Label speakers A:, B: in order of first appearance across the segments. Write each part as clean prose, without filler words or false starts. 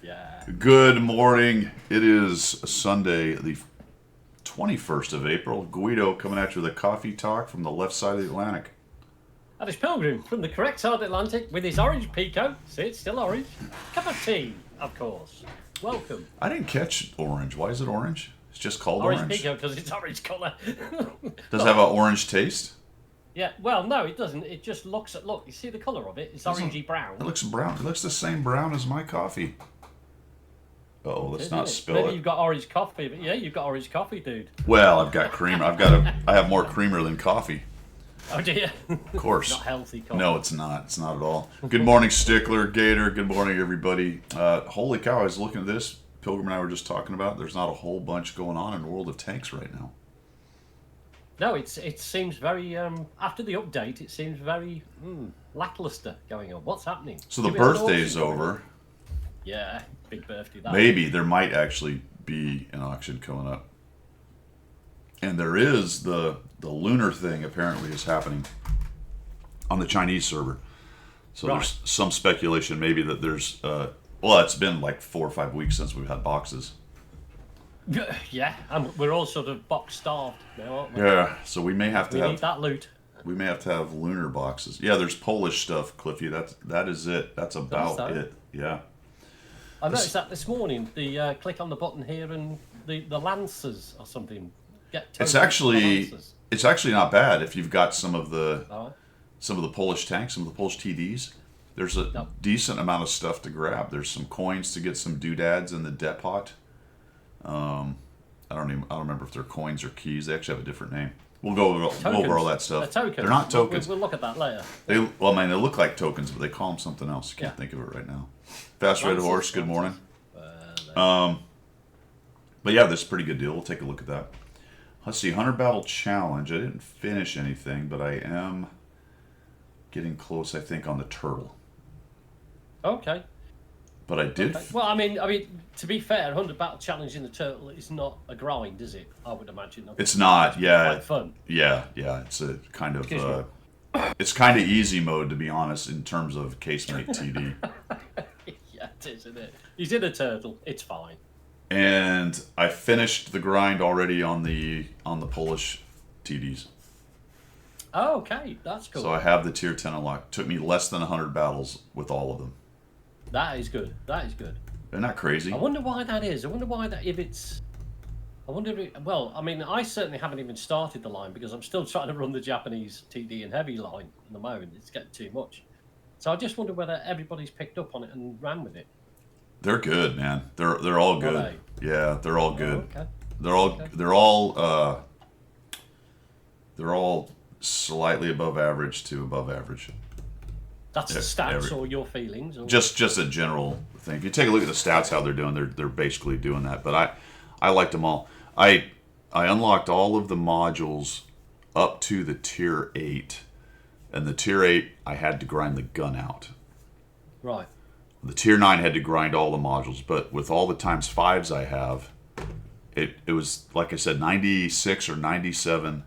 A: Yeah.
B: Good morning. It is Sunday, the 21st of April. Guido coming at you with a coffee talk from the left side of the Atlantic.
A: That is Pilgrim from the correct side of the Atlantic with his orange Pico. See, it's still orange. Cup of tea, of course. Welcome.
B: I didn't catch orange. Why is it orange? It's just called
A: Orange
B: orange.
A: Pico because it's orange colour.
B: Does it have an orange taste?
A: Yeah, well, no, it doesn't. It just look, you see the colour of it? It's orangey brown.
B: It looks brown. It looks the same brown as my coffee. Oh, let's not spill
A: Maybe
B: it.
A: you've got orange coffee, but yeah, you've got orange coffee, dude.
B: Well, I've got cream. I have more creamer than coffee.
A: Oh dear.
B: Of course.
A: Not healthy coffee.
B: No, it's not. It's not at all. Good morning, Stickler, Gator. Good morning, everybody. Holy cow, I was looking at this. Pilgrim and I were just talking about there's not a whole bunch going on in the world of tanks right now.
A: No, it seems very, after the update, it seems very lackluster going on. What's happening?
B: So the
A: Do we have an
B: birthday's
A: auction going on?
B: over.
A: Yeah, big birthday. That.
B: Maybe there might actually be an auction coming up. And there is the lunar thing apparently is happening on the Chinese server. So there's some speculation maybe that there's well, it's been like 4 or 5 weeks since we've had boxes.
A: Yeah, and we're all sort of box starved now, aren't we?
B: Yeah, so we may have to
A: We
B: have
A: need that loot.
B: we may have to have lunar boxes. Yeah, there's Polish stuff, Cliffy. That is it. That's about
A: that?
B: it. Yeah.
A: I noticed that this morning. The click on the button here and the Lancers or something.
B: It's
A: tokens for
B: actually
A: Lancers.
B: not bad if you've got some of the
A: All
B: Polish tanks, some of the Polish TDs. There's a
A: Yep.
B: decent amount of stuff to grab. There's some coins to get some doodads in the depot. I don't remember if they're coins or keys. They actually have a different name. We'll go over all that stuff.
A: They're tokens.
B: They're not tokens.
A: We'll look at that later.
B: They look like tokens, but they call them something else. Can't think of it right now. Fast Red
A: Lancers,
B: Horse. Good morning.
A: Lancers.
B: But yeah, this is a pretty good deal. We'll take a look at that. Let's see, 100 Battle Challenge. I didn't finish anything, but I am getting close, I think, on the turtle.
A: Okay.
B: But I did.
A: Okay. Well, I mean, to be fair, 100 Battle Challenge in the Turtle is not a grind, is it? I would imagine.
B: It's not. Yeah.
A: Quite fun.
B: Yeah. It's a kind of.
A: Excuse me.
B: It's kind of easy mode, to be honest, in terms of casemate TD.
A: Yeah, it is, isn't it? He's in a turtle. It's fine.
B: And I finished the grind already on the Polish TDs.
A: Oh, okay, that's cool.
B: So I have the tier 10 unlocked. Took me less than 100 battles with all of them.
A: That is good. That is good.
B: Isn't that crazy?
A: I wonder why that is. I wonder why that. If it's. I wonder if it, well, I mean, I certainly haven't even started the line because I'm still trying to run the Japanese TD and heavy line at the moment. It's getting too much. So I just wonder whether everybody's picked up on it and ran with it.
B: They're good, man. They're all good.
A: Are
B: Yeah, they're all good.
A: Oh, okay.
B: They're all slightly above average to above average.
A: That's the stats or your feelings? Or?
B: Just a general thing. If you take a look at the stats, how they're doing, they're basically doing that. But I liked them all. I unlocked all of the modules up to the tier 8, and the tier 8 I had to grind the gun out.
A: Right.
B: The tier 9 had to grind all the modules, but with all the times 5s I have, it was, like I said, 96 or 97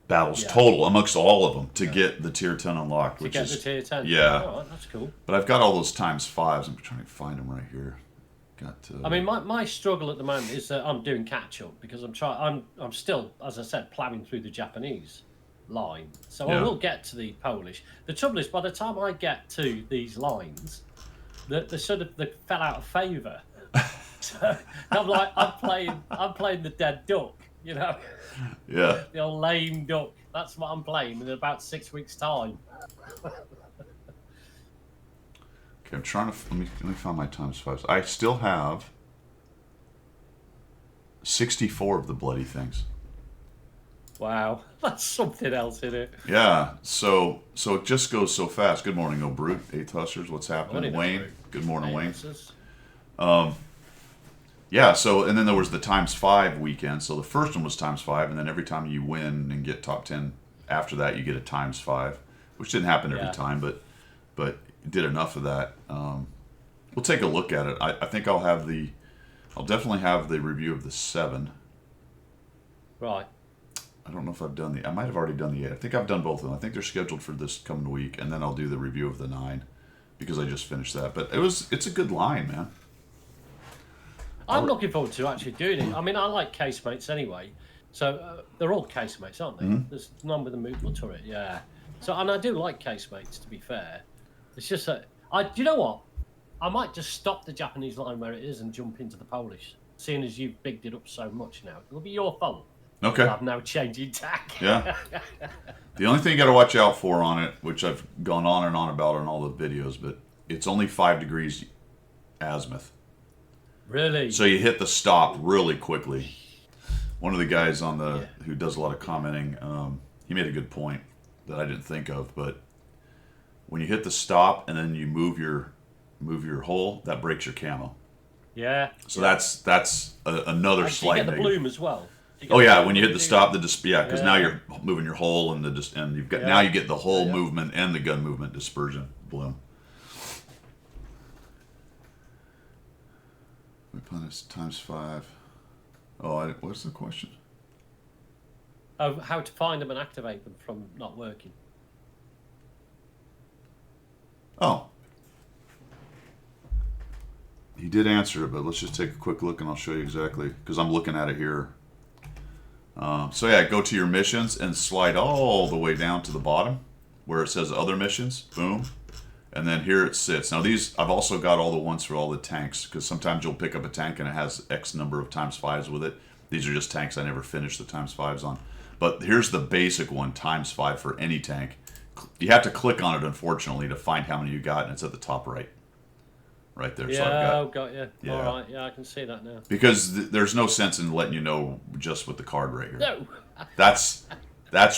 B: battles total amongst all of them to get the tier 10 unlocked.
A: To get the tier 10.
B: Yeah.
A: Oh, that's cool.
B: But I've got all those times 5s. I'm trying to find them right here.
A: I mean, my struggle at the moment is that I'm doing catch up because I'm still, as I said, ploughing through the Japanese line. So I will get to the Polish. The trouble is, by the time I get to these lines, they fell out of favour. So I'm playing the dead duck, you know.
B: Yeah.
A: The old lame duck. That's what I'm playing in about 6 weeks' time.
B: Okay, I'm trying to let me find my times 5s. I still have 64 of the bloody things.
A: Wow, that's something else, isn't it?
B: Yeah, so it just goes so fast. Good morning, oh brute. 8 Hustlers, what's happening?
A: Morning,
B: Wayne. Good morning, Wayne.
A: This
B: Yeah, so and then there was the times 5 weekend. So the first one was times 5, and then every time you win and get top 10 after that, you get a times 5, which didn't happen every time, but did enough of that. We'll take a look at it. I think I'll definitely have the review of the 7.
A: Right.
B: I don't know if I've done I might have already done the 8. I think I've done both of them. I think they're scheduled for this coming week, and then I'll do the review of the 9. because I just finished that. But it's a good line, man.
A: I'm looking forward to actually doing it. I mean, I like casemates anyway. So they're all casemates, aren't they?
B: Mm-hmm.
A: There's none with a movable turret, yeah. So, and I do like casemates, to be fair. It's just that, do you know what? I might just stop the Japanese line where it is and jump into the Polish, seeing as you've bigged it up so much now. It'll be your fault.
B: Okay.
A: I'm now changing tack.
B: Yeah. The only thing you got to watch out for on it, which I've gone on and on about in all the videos, but it's only 5 degrees azimuth.
A: Really?
B: So you hit the stop really quickly. One of the guys on the who does a lot of commenting, he made a good point that I didn't think of. But when you hit the stop and then you move your hole, that breaks your camo.
A: Yeah.
B: So that's another slight.
A: You get the
B: negative.
A: bloom as well.
B: Oh yeah, when you hit the stop, because now you're moving your hole and you've got now you get the whole movement and the gun movement dispersion bloom. We punish ×5. Oh, what's the question?
A: Oh, how to find them and activate them from not working.
B: Oh. He did answer it, but let's just take a quick look and I'll show you exactly, because I'm looking at it here. So yeah, go to your missions and slide all the way down to the bottom where it says other missions. Boom. And then here it sits. Now these, I've also got all the ones for all the tanks, because sometimes you'll pick up a tank and it has X number of ×5s with it. These are just tanks I never finished the ×5s on. But here's the basic one, ×5 for any tank. You have to click on it, unfortunately, to find how many you got, and it's at the top right. Right there.
A: Yeah,
B: So I've
A: I've got you.
B: Yeah.
A: All right, yeah, I can see that now.
B: Because there's no sense in letting you know just with the card right here.
A: No.
B: That's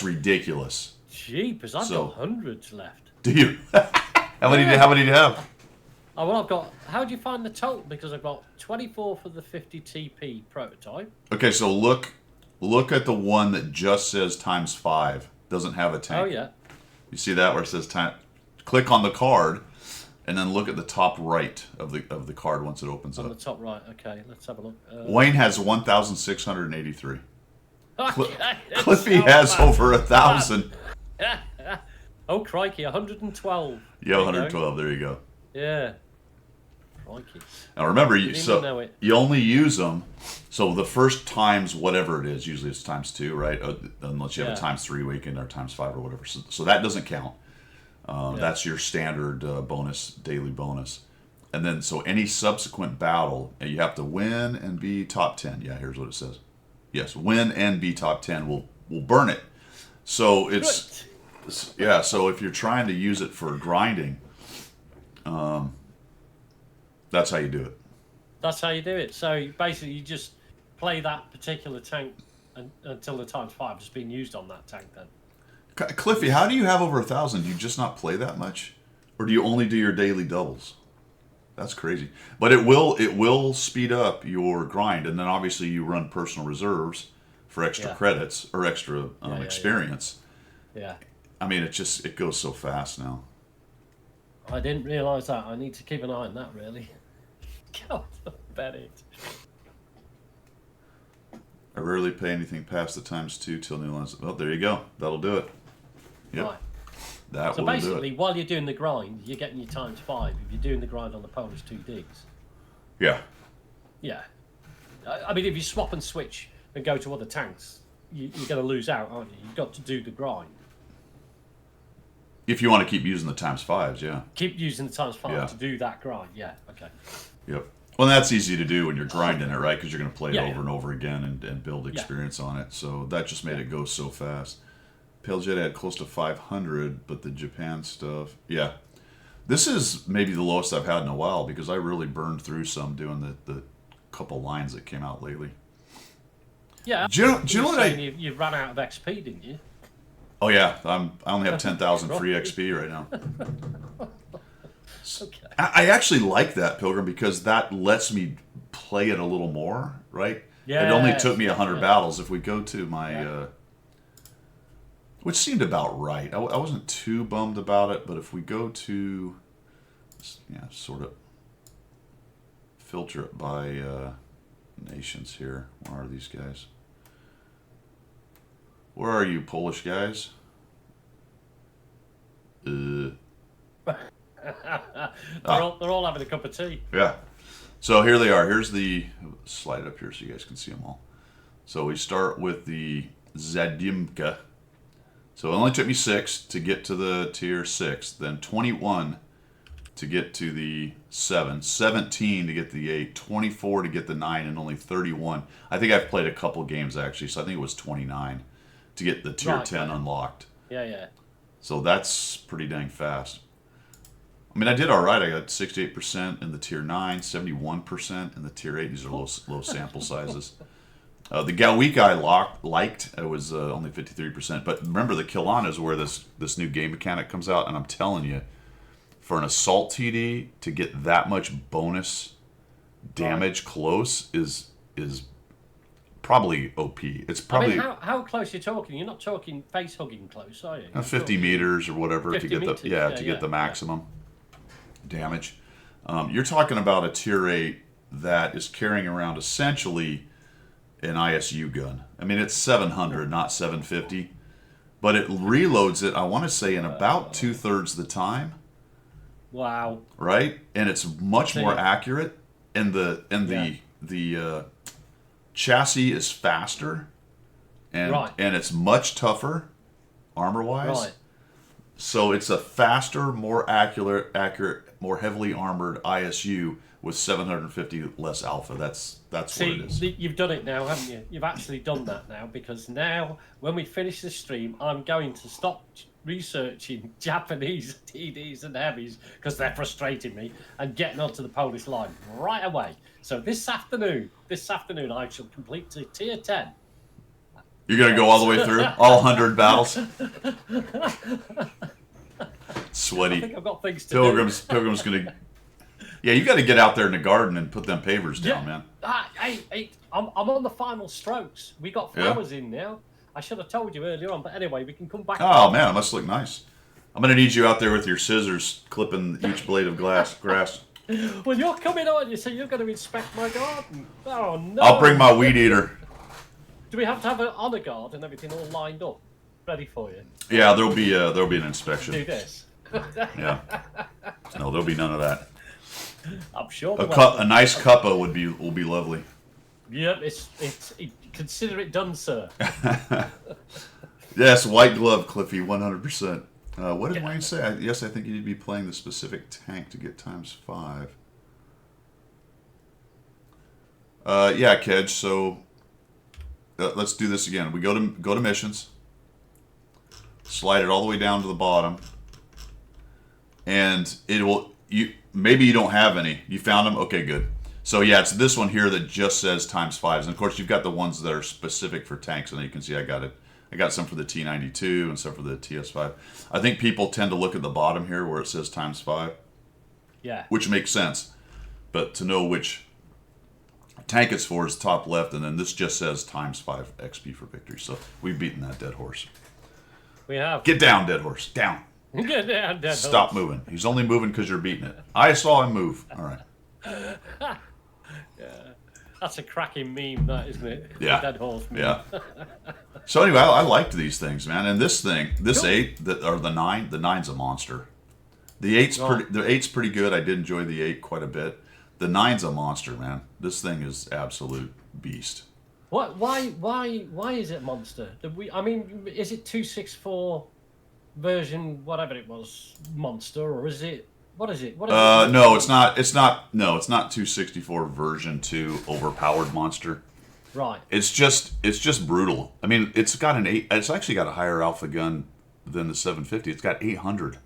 B: ridiculous.
A: Jeepers, I've got hundreds left.
B: Do you? How many do you have?
A: Oh, well, I've got... How do you find the total? Because I've got 24 for the 50 TP prototype.
B: Okay, so look at the one that just says ×5. Doesn't have a tank.
A: Oh, yeah.
B: You see that where it says time? Click on the card, and then look at the top right of the card once it opens
A: On
B: up.
A: the top right. Okay, let's have a look.
B: Wayne has 1,683.
A: Okay,
B: Cliffy has over 1,000.
A: Oh, crikey, 112.
B: Yeah, 112. There you go.
A: Yeah. Crikey.
B: Now remember,
A: know it.
B: you only use them. So the first times whatever it is, usually it's ×2, right? Unless you have a ×3 weekend or ×5 or whatever. So that doesn't count. That's your standard daily bonus. And then so any subsequent battle, and you have to win and be top 10. Yeah, here's what it says. Yes, win and be top 10 will burn it. So it's yeah. So if you're trying to use it for grinding, that's how you do it.
A: That's how you do it. So basically, you just play that particular tank until the ×5 has been used on that tank. Then,
B: Cliffy, how do you have over 1,000? Do you just not play that much, or do you only do your daily doubles? That's crazy. But it will speed up your grind, and then obviously you run personal reserves for extra credits or extra experience.
A: Yeah.
B: I mean, it goes so fast now.
A: I didn't realise that. I need to keep an eye on that, really. God, I bet it.
B: I rarely pay anything past the ×2 till new lines. Oh, there you go. That'll do it. Yep.
A: Right.
B: That
A: So
B: will do
A: basically,
B: it.
A: while you're doing the grind, you're getting your ×5. If you're doing the grind on the Polish 2Ds.
B: Yeah.
A: Yeah. I mean, if you swap and switch and go to other tanks, you're going to lose out, aren't you? You've got to do the grind.
B: If you want to keep using the ×5s, yeah.
A: Keep using the ×5 to do that grind. Yeah, okay.
B: Yep. Well, that's easy to do when you're grinding it, right? Because you're going to play it
A: Yeah,
B: over and over again and build experience on it. So that just made it go so fast. Pale Jet had close to 500, but the Japan stuff, yeah. This is maybe the lowest I've had in a while because I really burned through some doing the couple lines that came out lately.
A: Yeah.
B: Do you know what
A: you ran out of XP, didn't you?
B: Oh yeah, I only have 10,000 free XP right now.
A: Okay.
B: I actually like that, Pilgrim, because that lets me play it a little more, right?
A: Yeah.
B: It only took me 100 battles. If we go to my, which seemed about right. I wasn't too bummed about it, but if we go to, sort of filter it by nations here. Where are these guys? Where are you, Polish guys?
A: They're all having a cup of tea.
B: Yeah. So here they are. Here's the slide it up here so you guys can see them all. So we start with the Zadimka. So it only took me 6 to get to the tier 6, then 21 to get to the 7, 17 to get the 8, 24 to get the 9, and only 31. I think I've played a couple games actually, so I think it was 29 to get the tier 10 unlocked.
A: Yeah.
B: So that's pretty dang fast. I mean, I did all right. I got 68% in the tier 9, 71% in the tier 8. These are low sample sizes. The Galweek I liked. It was only 53%. But remember, the Kilana is where this new game mechanic comes out. And I'm telling you, for an assault TD to get that much bonus damage close is probably OP. It's probably.
A: I mean, how close are you talking? You're not talking face hugging close, are you?
B: 50 meters or whatever to get
A: meters,
B: get the maximum damage. You're talking about a tier 8 that is carrying around essentially an ISU gun. I mean, it's 700, not 750, but it reloads it, I want to say, in about 2/3 the time.
A: Wow.
B: Right? And it's much more accurate, and the chassis is faster, and it's much tougher armor-wise.
A: Right.
B: So it's a faster, more accurate, more heavily armored ISU with 750 less alpha. That's what it is.
A: You've done it now, haven't you? You've actually done that now, because now when we finish the stream, I'm going to stop researching Japanese TDs and heavies because they're frustrating me, and getting onto the Polish line right away. So this afternoon I shall complete to tier 10.
B: You're going to go all the way through? All 100 battles? Sweaty.
A: I think I've got things to
B: Pilgrim's going to... Yeah, you got to get out there in the garden and put them pavers down, man.
A: Hey, I'm on the final strokes. We got flowers in now. I should have told you earlier on, but anyway, we can come back.
B: Oh, man, it must look nice. I'm going to need you out there with your scissors clipping each blade of grass.
A: Well, you're coming on, you, so you're going to inspect my garden. Oh, no.
B: I'll bring my weed eater.
A: Do we have to have an honor guard and everything all lined up, ready for you?
B: Yeah, there'll be an inspection.
A: Do this.
B: Yeah. No, there'll be none of that.
A: I'm sure.
B: A nice cuppa will be lovely.
A: Yep, consider it done, sir.
B: Yes, white glove, Cliffy, 100%. What did Wayne say? Yes, I think you need to be playing the specific tank to get ×5. Yeah, Kedge. So let's do this again. We go to missions, slide it all the way down to the bottom, and it will. Maybe you don't have any. You found them? Okay, good. So yeah, it's this one here that just says ×5s. And of course, you've got the ones that are specific for tanks. And you can see I got it. I got some for the T92 and some for the TS5. I think people tend to look at the bottom here where it says ×5.
A: Yeah.
B: Which makes sense. But to know which tank it's for is top left. And then this just says ×5 XP for victory. So we've beaten that dead horse.
A: We have.
B: Get down, dead horse. Down.
A: Get down, dead horse.
B: Stop moving. He's only moving because you're beating it. I saw him move. All right.
A: Yeah, that's a cracking meme, that, isn't it?
B: Yeah.
A: Dead horse meme.
B: Yeah. So anyway, I liked these things, man. And this 8, or the 9, the 9's a monster. The 8's pretty good. I did enjoy the 8 quite a bit. The 9's a monster, man. This thing is absolute beast.
A: What? Why is it a monster? I mean, is it 264 version whatever it was monster, or is it? What is it?
B: No, it's not. No, it's not 264 version 2 overpowered monster.
A: Right.
B: It's just brutal. I mean, it's got an 8. It's actually got a higher alpha gun than the 750. It's got 800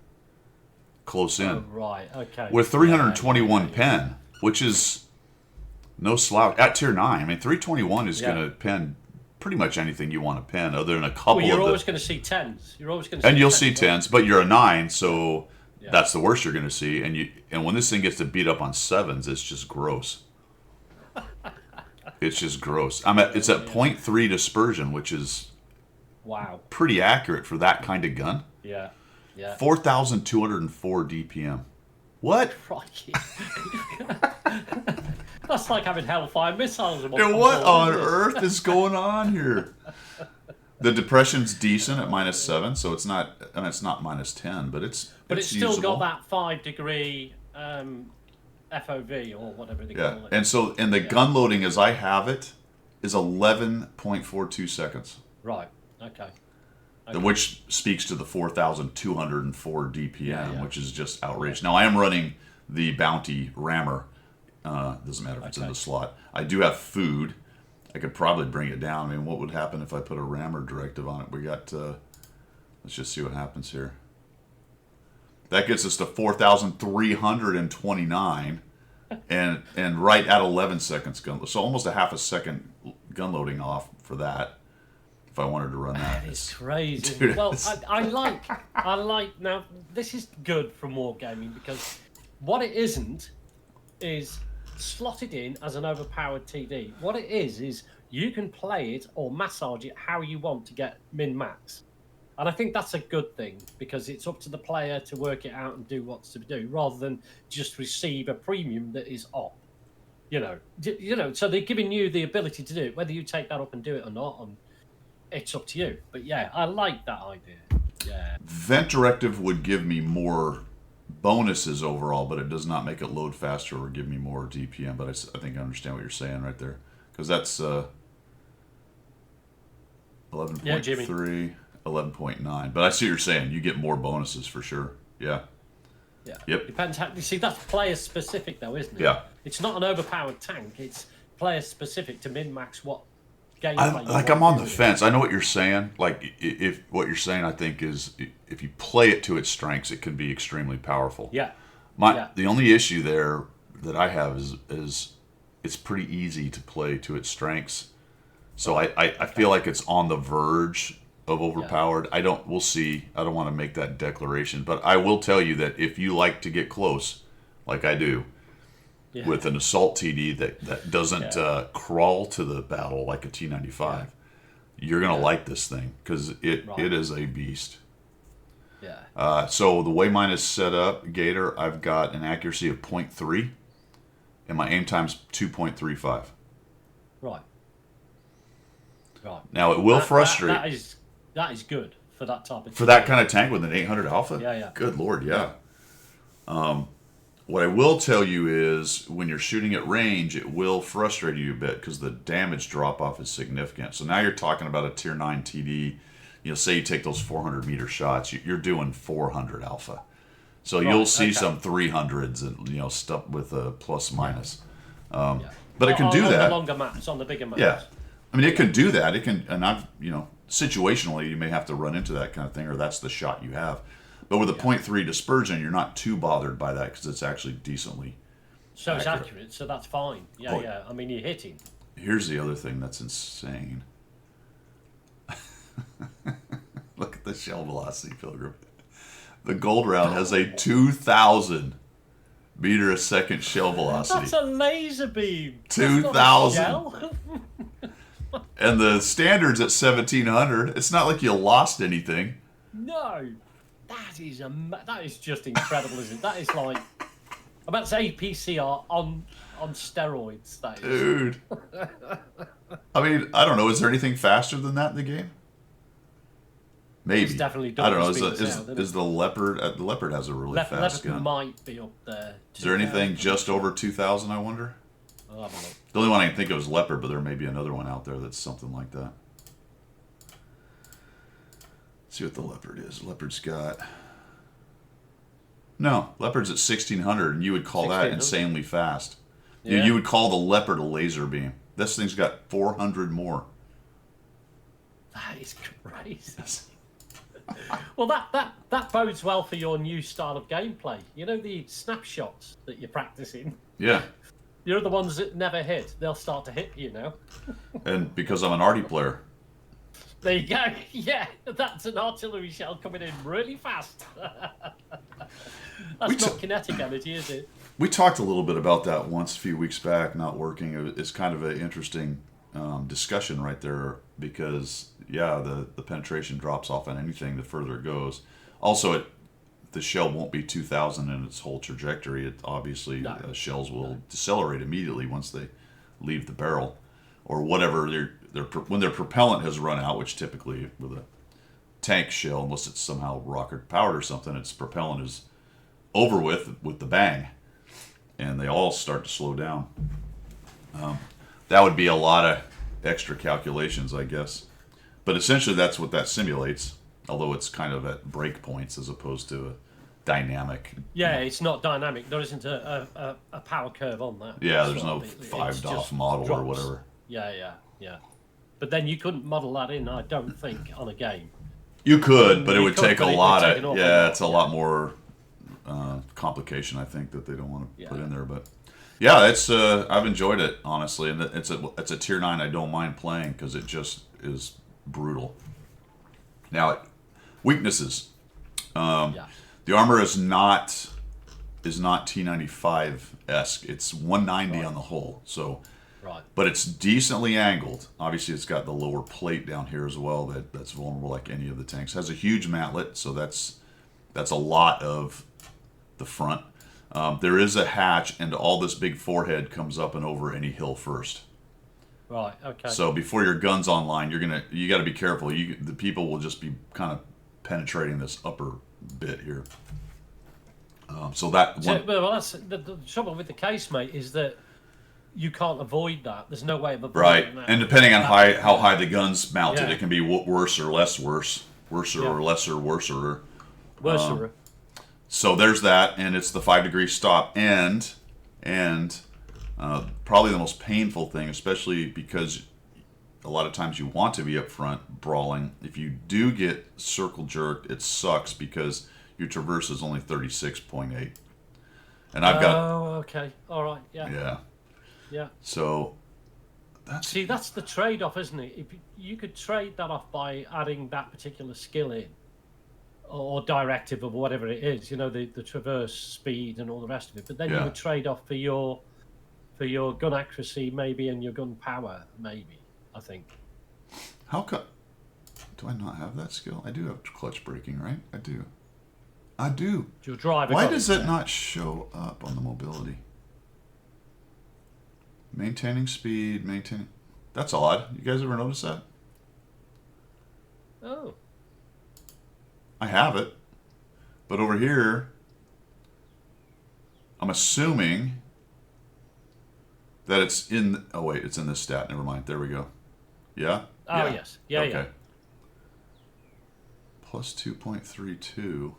B: close in.
A: Oh, right. Okay.
B: With 321 pen, which is no slouch at tier 9. I mean, 321 is going to pen pretty much anything you want to pen, other than a couple.
A: Well, you're always going to see 10s. You're always going to.
B: And you'll see 10s, but you're a 9, so. Yeah. That's the worst you're going to see, and when this thing gets to beat up on 7s, it's just gross. It's just gross. It's at 0.3 dispersion, which is pretty accurate for that kind of gun.
A: Yeah, yeah.
B: 4,204 DPM. What?
A: Crikey. That's like having Hellfire missiles.
B: And what on earth is going on here? The depression's decent at -7, so it's not. I mean, it's not -10, but it's
A: still
B: usable.
A: got that 5-degree FOV or whatever they
B: Yeah,
A: call it.
B: and the gun loading as I have it is 11.42 seconds,
A: Right. Okay.
B: which speaks to the 4,204 DPM,
A: Yeah.
B: which is just outrageous. Now I am running the Bounty Rammer. Doesn't matter if it's in the slot. I do have food. I could probably bring it down. I mean, what would happen if I put a Rammer directive on it? We got. Let's just see what happens here. That gets us to 4,329, and right at 11 seconds gun. So almost a half a second gun loading off for that. If I wanted to run that,
A: It's crazy.
B: Dude,
A: well, I like. Now this is good from Wargaming because what it isn't is slotted in as an overpowered TD. What it is you can play it or massage it how you want to get min-max. And I think that's a good thing because it's up to the player to work it out and do what's to do rather than just receive a premium that is op. So they're giving you the ability to do it. Whether you take that up and do it or not, it's up to you. But yeah, I like that idea. Yeah.
B: Vent directive would give me more bonuses overall, but it does not make it load faster or give me more DPM. But I think I understand what you're saying right there, because that's 11.3, 11.9. But I see what you're saying. You get more bonuses for sure. Yeah.
A: Yeah.
B: Yep.
A: Depends how. You see, that's player specific though, isn't it?
B: Yeah.
A: It's not an overpowered tank. It's player specific to min max what gameplay.
B: I'm on the fence. I know what you're saying. Like, if what you're saying, I think is if you play it to its strengths, it can be extremely powerful.
A: Yeah.
B: The only issue there that I have is it's pretty easy to play to its strengths. So I feel like it's on the verge of overpowered. We'll see. I don't want to make that declaration, but I will tell you that if you like to get close, like I do, with an assault TD that doesn't crawl to the battle like a T95, you're going to like this thing because it is a beast.
A: Yeah.
B: So the way mine is set up, Gator, I've got an accuracy of 0.3 and my aim time's 2.35.
A: Right.
B: Now it will frustrate.
A: That is good for that type of
B: for that kind of tank with an 800 Alpha.
A: Yeah.
B: Good Lord, yeah. What I will tell you is when you're shooting at range, it will frustrate you a bit because the damage drop off is significant. So now you're talking about a tier 9 TD. Say you take those 400 meter shots, you're doing 400 Alpha. So you'll see some 300s and stuff with a plus minus. But it can do that.
A: On the longer maps, on the bigger maps.
B: Yeah, I mean it can do that. It can, and I've situationally you may have to run into that kind of thing, or that's the shot you have. But with a 0.3 dispersion, you're not too bothered by that because it's actually decently.
A: So it's accurate, so that's fine. Yeah. I mean, you're hitting.
B: Here's the other thing that's insane. Look at the shell velocity, Pilgrim. The gold round has a 2,000 meter a second shell velocity.
A: That's a laser beam.
B: 2,000. And the standard's at 1,700. It's not like you lost anything.
A: No. That is just incredible, isn't it? That is like, I'm about to say PCR on steroids. That is.
B: Dude. I mean, I don't know. Is there anything faster than that in the game? Maybe.
A: It's definitely
B: I don't know. Is the Leopard? The Leopard has a really fast gun.
A: Might be up there.
B: Is there anything just over 2,000? I wonder.
A: I'll have a look.
B: The only one I can think of is Leopard, but there may be another one out there that's something like that. Let's see what the Leopard is. Leopard's got... No, Leopard's at 1,600, and you would call that insanely fast.
A: Yeah.
B: You would call the Leopard a laser beam. This thing's got 400 more.
A: That is crazy. Well, that bodes well for your new style of gameplay. The snapshots that you're practicing.
B: Yeah.
A: You're the ones that never hit. They'll start to hit,
B: And because I'm an arty player.
A: There you go. Yeah, that's an artillery shell coming in really fast. That's not kinetic energy, is it?
B: We talked a little bit about that once a few weeks back, not working. It's kind of an interesting discussion right there because, the penetration drops off on anything the further it goes. Also, the shell won't be 2,000 in its whole trajectory. It obviously, shells will decelerate immediately once they leave the barrel or whatever. when their propellant has run out, which typically with a tank shell, unless it's somehow rocket powered or something, its propellant is over with the bang, and they all start to slow down. That would be a lot of extra calculations, I guess. But essentially, that's what that simulates. Although it's kind of at break points as opposed to a dynamic.
A: Yeah, it's not dynamic. There isn't a power curve on that.
B: Yeah, there's no 5 DOF model
A: drops.
B: or whatever.
A: Yeah. But then you couldn't model that in, I don't think, on a game.
B: You could, but it would take a lot
A: of.
B: it's a lot more complication, I think, that they don't want to put in there. But yeah, it's I've enjoyed it, honestly, and it's a tier 9 I don't mind playing because it just is brutal. Now, weaknesses. The armor is not T95-esque. It's 190 on the hull. So, but it's decently angled. Obviously, it's got the lower plate down here as well that's vulnerable like any of the tanks. It has a huge mantlet, so that's a lot of the front. There is a hatch, and all this big forehead comes up and over any hill first.
A: Right. Okay.
B: So before your gun's online, you got to be careful. The people will just be kind of penetrating this upper bit here. Well,
A: that's the trouble with the casemate is that you can't avoid that. There's no way of avoiding
B: right.
A: that.
B: And depending on how high the gun's mounted, it can be worse or less worse, worser or lesser worser.
A: Worser.
B: So there's that, and it's the 5-degree stop, and probably the most painful thing, especially because a lot of times you want to be up front brawling. If you do get circle jerked, it sucks because your traverse is only 36.8, and I've got.
A: Oh, okay, all right, yeah.
B: So that's
A: the trade-off, isn't it? If you could trade that off by adding that particular skill in, or directive or whatever it is, the traverse speed and all the rest of it. But then you would trade off for your gun accuracy maybe and your gun power maybe. I think.
B: How come? Do I not have that skill? I do have clutch braking, right? I do.
A: Your driver.
B: Why does it not show up on the mobility? Maintaining speed, That's odd. You guys ever notice that?
A: Oh.
B: I have it. But over here, I'm assuming that it's in... Oh, wait. It's in this stat. Never mind. There we go. Yeah?
A: Oh, yes. Yeah,
B: okay.
A: yeah.
B: Plus 2.32.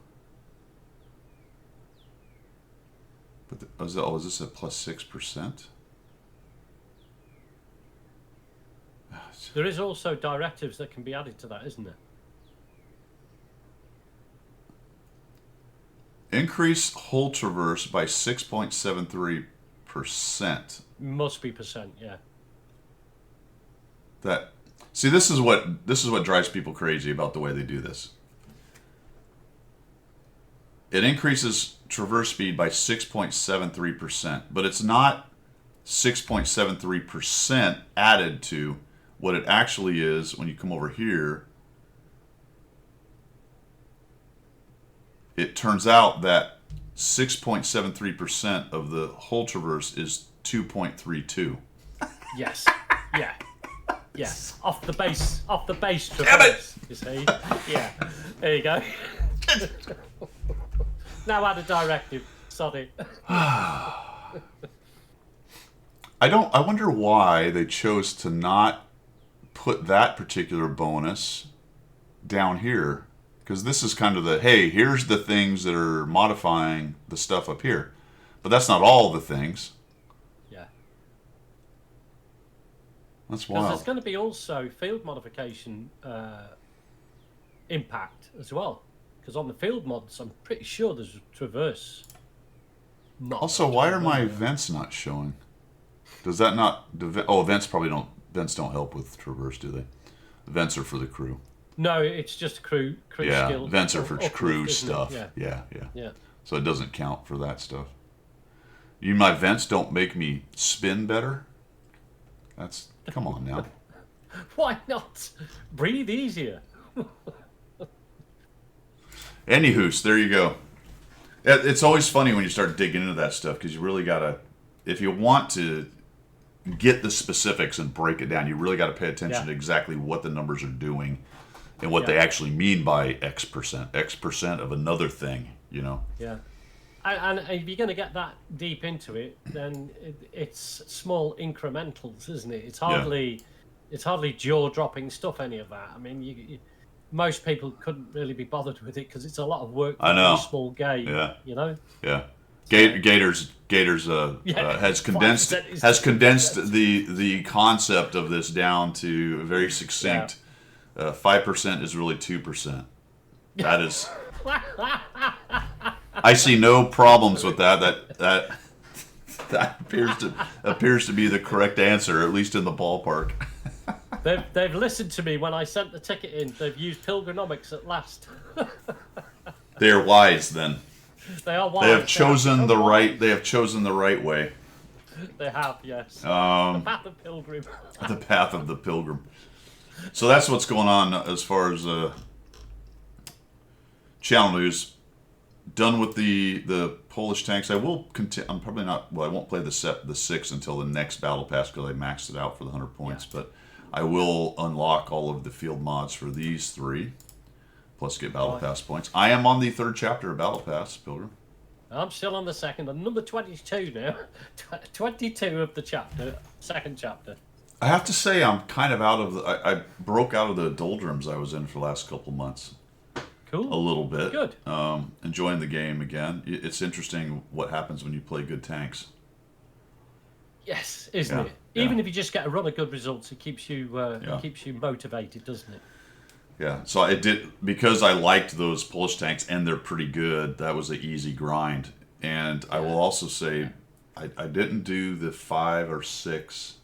B: But is this at plus 6%?
A: There is also directives that can be added to that, isn't there?
B: Increase hull traverse by 6.73%.
A: Must be percent, yeah.
B: This is what drives people crazy about the way they do this. It increases traverse speed by 6.73%, but it's not 6.73% added to what it actually is when you come over here. It turns out that 6.73% of the hull traverse is 2.32.
A: Yes. Yeah. Yeah. Off the base traverse. You see? Yeah. There you go. Now add a directive. Sorry.
B: I wonder why they chose to not put that particular bonus down here. Because this is kind of hey, here's the things that are modifying the stuff up here. But that's not all the things.
A: Yeah.
B: That's wild.
A: Because there's going to be also field modification impact as well. Because on the field mods, I'm pretty sure there's a traverse mod.
B: Also, why are my vents not showing? Does that not... vents don't help with traverse, do they? The vents are for the crew.
A: No, it's just crew skill.
B: Vents are for crew stuff.
A: Yeah.
B: So it doesn't count for that stuff. My vents don't make me spin better? Come on now.
A: Why not? Breathe easier.
B: Anywho, there you go. It's always funny when you start digging into that stuff because you really gotta, if you want to get the specifics and break it down. You really got to pay attention
A: Yeah.
B: to exactly what the numbers are doing and what they actually mean by X percent of another thing, you know?
A: Yeah. And if you're going to get that deep into it, then it's small incrementals, isn't it? It's hardly jaw-dropping stuff, any of that. I mean, most people couldn't really be bothered with it because it's a lot of work for
B: I know.
A: a small game,
B: Yeah.
A: you know?
B: Yeah. Gators has condensed
A: 5%
B: the concept of this down to a very succinct 5% is really 2%. That is I see no problems with that. That appears to be the correct answer, at least in the ballpark.
A: They've listened to me when I sent the ticket in. They've used Pilgrinomics at last.
B: They are wise then.
A: They are wise.
B: They have chosen the right. They have chosen the right way.
A: They have, yes. The path of Pilgrim.
B: The path of the pilgrim. So that's what's going on as far as channel news. Done with the Polish tanks. I will continue. I'm probably not. Well, I won't play the 6 until the next battle pass because I maxed it out for the 100 points.
A: Yeah.
B: But I will unlock all of the field mods for these 3, plus get battle pass points. I am on the 3rd chapter of battle pass, Pilgrim.
A: I'm still on the 2nd. I'm number 22 now. 22 of the chapter, 2nd chapter.
B: I have to say I'm kind of out of the. I broke out of the doldrums I was in for the last couple months.
A: Cool.
B: A little bit.
A: Good.
B: Enjoying the game again. It's interesting what happens when you play good tanks.
A: Yes, isn't it?
B: Yeah.
A: Even if you just get a run of good results, it keeps you motivated, doesn't it?
B: Yeah. So I did because I liked those Polish tanks and they're pretty good. That was an easy grind. And I will also say, I didn't do the 5 or 6.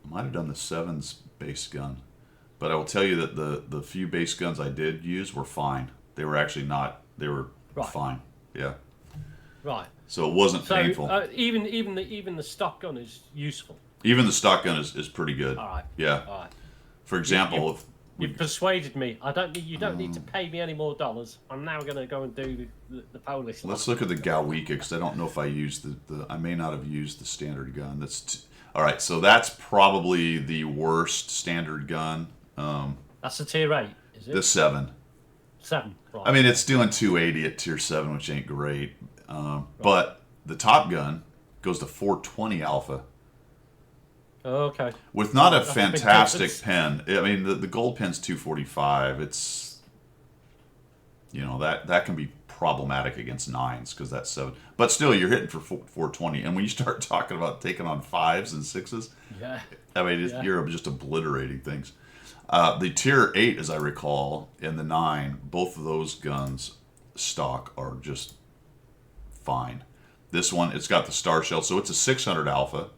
B: I might have done the 7's base gun. But I will tell you that the few base guns I did use were fine. They were actually not. They were fine. Yeah.
A: Right.
B: So it wasn't painful.
A: Even the stock gun is useful.
B: Even the stock gun is pretty good.
A: All right.
B: Yeah.
A: All right.
B: For example,
A: You've persuaded me. You don't need to pay me any more dollars. I'm now going to go and do the Polish.
B: Let's look at the Gałwica because I don't know if I used the. I may not have used the standard gun. All right. So that's probably the worst standard gun.
A: That's a tier 8, is it?
B: The 7.
A: 7. Right.
B: I mean, it's doing 280 at tier 7, which ain't great. But the top gun goes to 420 alpha.
A: Okay.
B: With not a
A: That's a big
B: fantastic pen. I mean, the gold pen's 245. It's, that can be problematic against 9s because that's 7. But still, you're hitting for 420. And when you start talking about taking on 5s and 6s,
A: Yeah.
B: I mean, you're just obliterating things. The tier 8, as I recall, and the 9, both of those guns stock are just fine. This one, it's got the star shell, so it's a 600 alpha.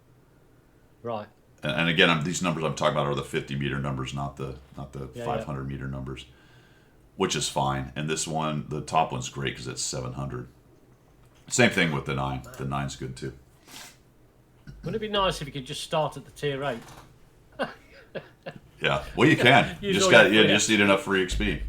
A: Right.
B: And again, these numbers I'm talking about are the 50 meter numbers, not the 500 meter numbers, which is fine. And this one, the top one's great because it's 700. Same thing with the 9. The 9's good too.
A: Wouldn't it be nice if you could just start at the tier 8?
B: Yeah, well, you can. You just need enough free XP.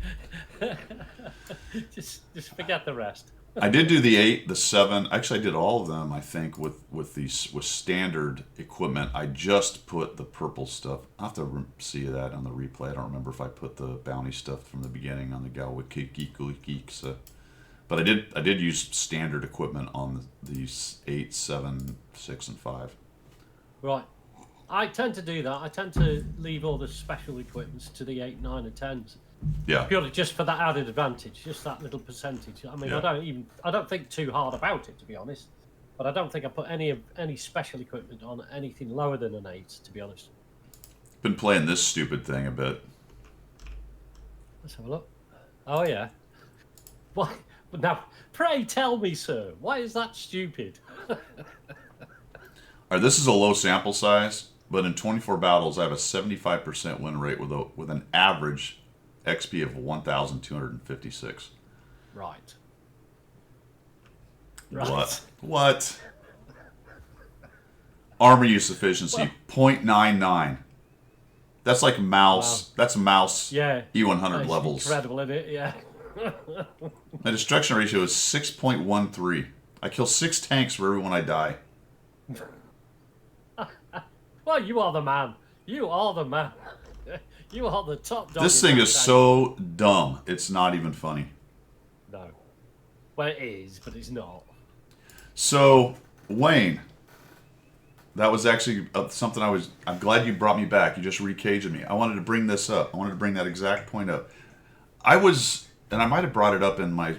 A: just forget the rest.
B: I did do the 8, the 7. Actually, I did all of them. I think with standard equipment. I just put the purple stuff. I'll have to see that on the replay. I don't remember if I put the bounty stuff from the beginning on the Gałwica Geeks. But I did use standard equipment on these 8, 7, 6, and 5.
A: Right. I tend to do that. I tend to leave all the special equipments to the 8, 9, and 10s.
B: Yeah.
A: Purely just for that added advantage, just that little percentage. I mean,
B: Yeah.
A: I don't think too hard about it, to be honest. But I don't think I put any special equipment on anything lower than an 8, to be honest.
B: Been playing this stupid thing a bit.
A: Let's have a look. Oh yeah. Why? Now, pray tell me, sir, why is that stupid?
B: All right, this is a low sample size, but in 24 battles, I have a 75% win rate with an average XP of 1,256.
A: Right.
B: What? Armor use efficiency 0.99. That's like mouse. Wow. That's mouse.
A: Yeah.
B: E100
A: That's
B: levels.
A: Incredible, isn't it? Yeah.
B: My destruction ratio is 6.13. I kill 6 tanks for every one I die.
A: Well, you are the man. You are the man. You are the top dog.
B: This
A: in
B: thing
A: that
B: is
A: tank.
B: so dumb. It's not even funny.
A: No. Well, it is, but it's not.
B: So, Wayne, that was actually something I'm glad you brought me back. You just recaged me. I wanted to bring this up. I wanted to bring that exact point up. And I might have brought it up in my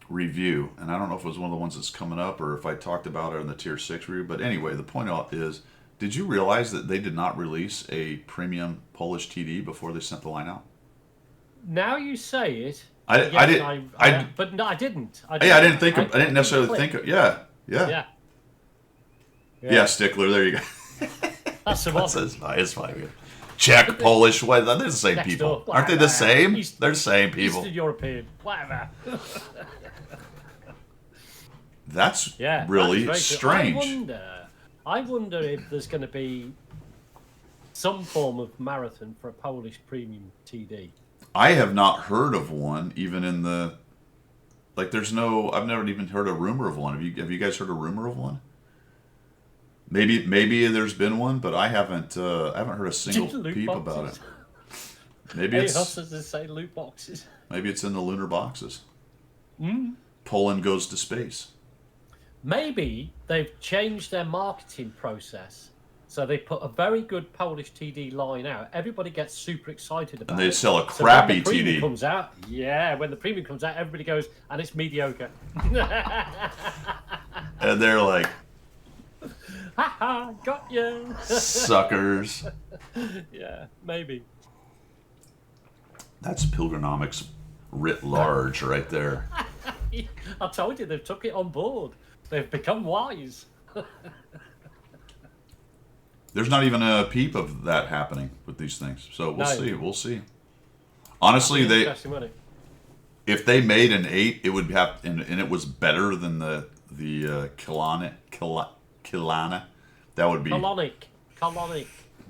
B: review, and I don't know if it was one of the ones that's coming up or if I talked about it in the Tier 6 review. But anyway, the point out is, did you realize that they did not release a premium Polish TD before they sent the line out?
A: Now you say it.
B: I
A: Yes, but no, I didn't.
B: I didn't necessarily think of, yeah. Yeah, Stickler, there you go.
A: That's the one.
B: It's fine. Czech, Polish, what? They're the same
A: Next
B: people.
A: door.
B: Aren't they the same?
A: East-
B: They're the same people.
A: Eastern European, whatever.
B: That's
A: Yeah,
B: really
A: that's very
B: strange.
A: good. I wonder if there's going to be some form of marathon for a Polish premium TD.
B: I have not heard of one, even in the like. I've never even heard a rumor of one. Have you guys heard a rumor of one? Maybe there's been one, but I haven't heard a single
A: Loot
B: peep
A: boxes.
B: about it. Maybe
A: Hey,
B: it's
A: hustlers that say loot boxes.
B: maybe it's in the lunar boxes.
A: Mm.
B: Poland goes to space.
A: Maybe they've changed their marketing process. So they put a very good Polish TD line out. Everybody gets super excited about it.
B: And they sell a
A: So
B: crappy
A: when the premium
B: TD.
A: comes out, when the premium comes out, everybody goes, and it's mediocre.
B: And they're like,
A: Haha, got you.
B: suckers.
A: Yeah, maybe.
B: That's Pilgrinomics writ large right there.
A: I told you, they've took it on board. They've become wise.
B: There's not even a peep of that happening with these things. So we'll
A: No.
B: see. We'll see. Honestly,
A: Interesting, wasn't it?
B: if they made an 8, it would have, and it was better than the Kilana. That would be
A: Colonic.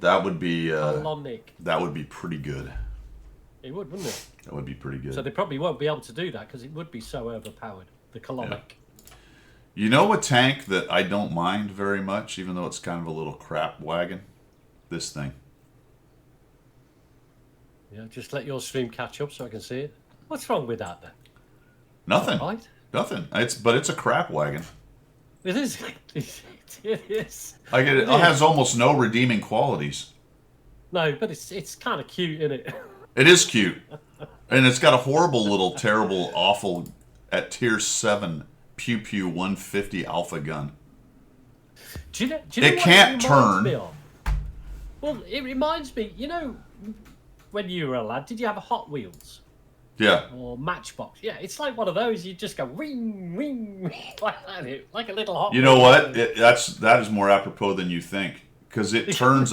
B: that would be pretty good.
A: It would, wouldn't it?
B: That would be pretty good.
A: So they probably won't be able to do that because it would be so overpowered. The colonic.
B: You know a tank that I don't mind very much, even though it's kind of a little crap wagon? This thing.
A: Yeah, just let your stream catch up so I can see it. What's wrong with that then?
B: Nothing.
A: Right?
B: Nothing. It's a crap wagon.
A: It is. It is.
B: I get it. It has almost no redeeming qualities.
A: No, but it's kind of cute, isn't it?
B: It is cute. And it's got a horrible little, terrible, awful, at tier 7, Pew Pew 150 alpha gun.
A: Do you know
B: It
A: what
B: can't
A: reminds
B: turn.
A: me of? Well, it reminds me, when you were a lad, did you have a Hot Wheels
B: Yeah.
A: or Matchbox? Yeah, it's like one of those. You just go ring, ring, like that, like a little Hot
B: You know
A: Wheels.
B: what? That is more apropos than you think. Because it turns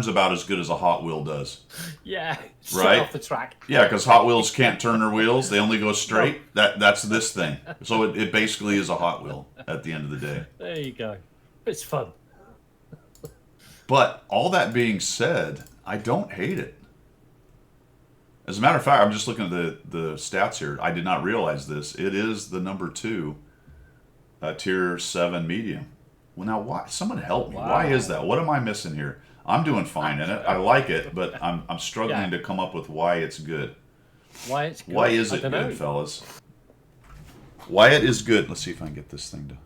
B: about as good as a Hot Wheel does.
A: Yeah, straight
B: Right?
A: off the track.
B: Yeah, because Hot Wheels can't turn their wheels; they only go straight. That's this thing. So it basically is a Hot Wheel at the end of the day.
A: There you go. It's fun.
B: But all that being said, I don't hate it. As a matter of fact, I'm just looking at the stats here. I did not realize this. It is the number 2 tier 7 medium. Well, now why? Someone help me.
A: Wow.
B: Why is that? What am I missing here? I'm doing fine in it. I like it, but I'm struggling to come up with why it's good.
A: Why it's good?
B: Why is
A: I
B: it
A: don't
B: good,
A: know.
B: fellas? Why it is good. Let's see if I can get this thing to.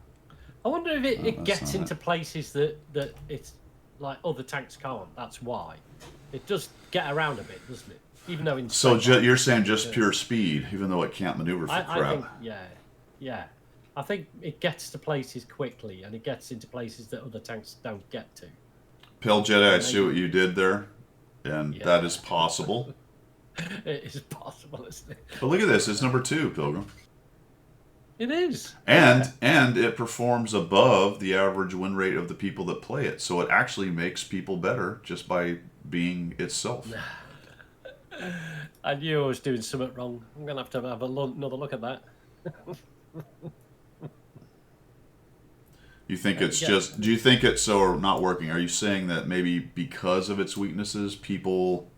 A: I wonder if it
B: that's
A: gets
B: not
A: into places that it's like other tanks can't. That's why. It does get around a bit, doesn't it? Even though in
B: So
A: straight
B: you're saying just pure speed, even though it can't maneuver for
A: I
B: crap.
A: think yeah. I think it gets to places quickly, and it gets into places that other tanks don't get to.
B: Pill Jedi, I see what you did there, and
A: Yeah.
B: that is possible.
A: It is possible, isn't it?
B: But look at this; it's number 2, Pilgrim,
A: It is.
B: and it performs above the average win rate of the people that play it. So it actually makes people better just by being itself.
A: I knew I was doing something wrong. I'm gonna have another look at that.
B: You think it's
A: Yeah.
B: just? Do you think it's so not working? Are you saying that maybe because of its weaknesses, people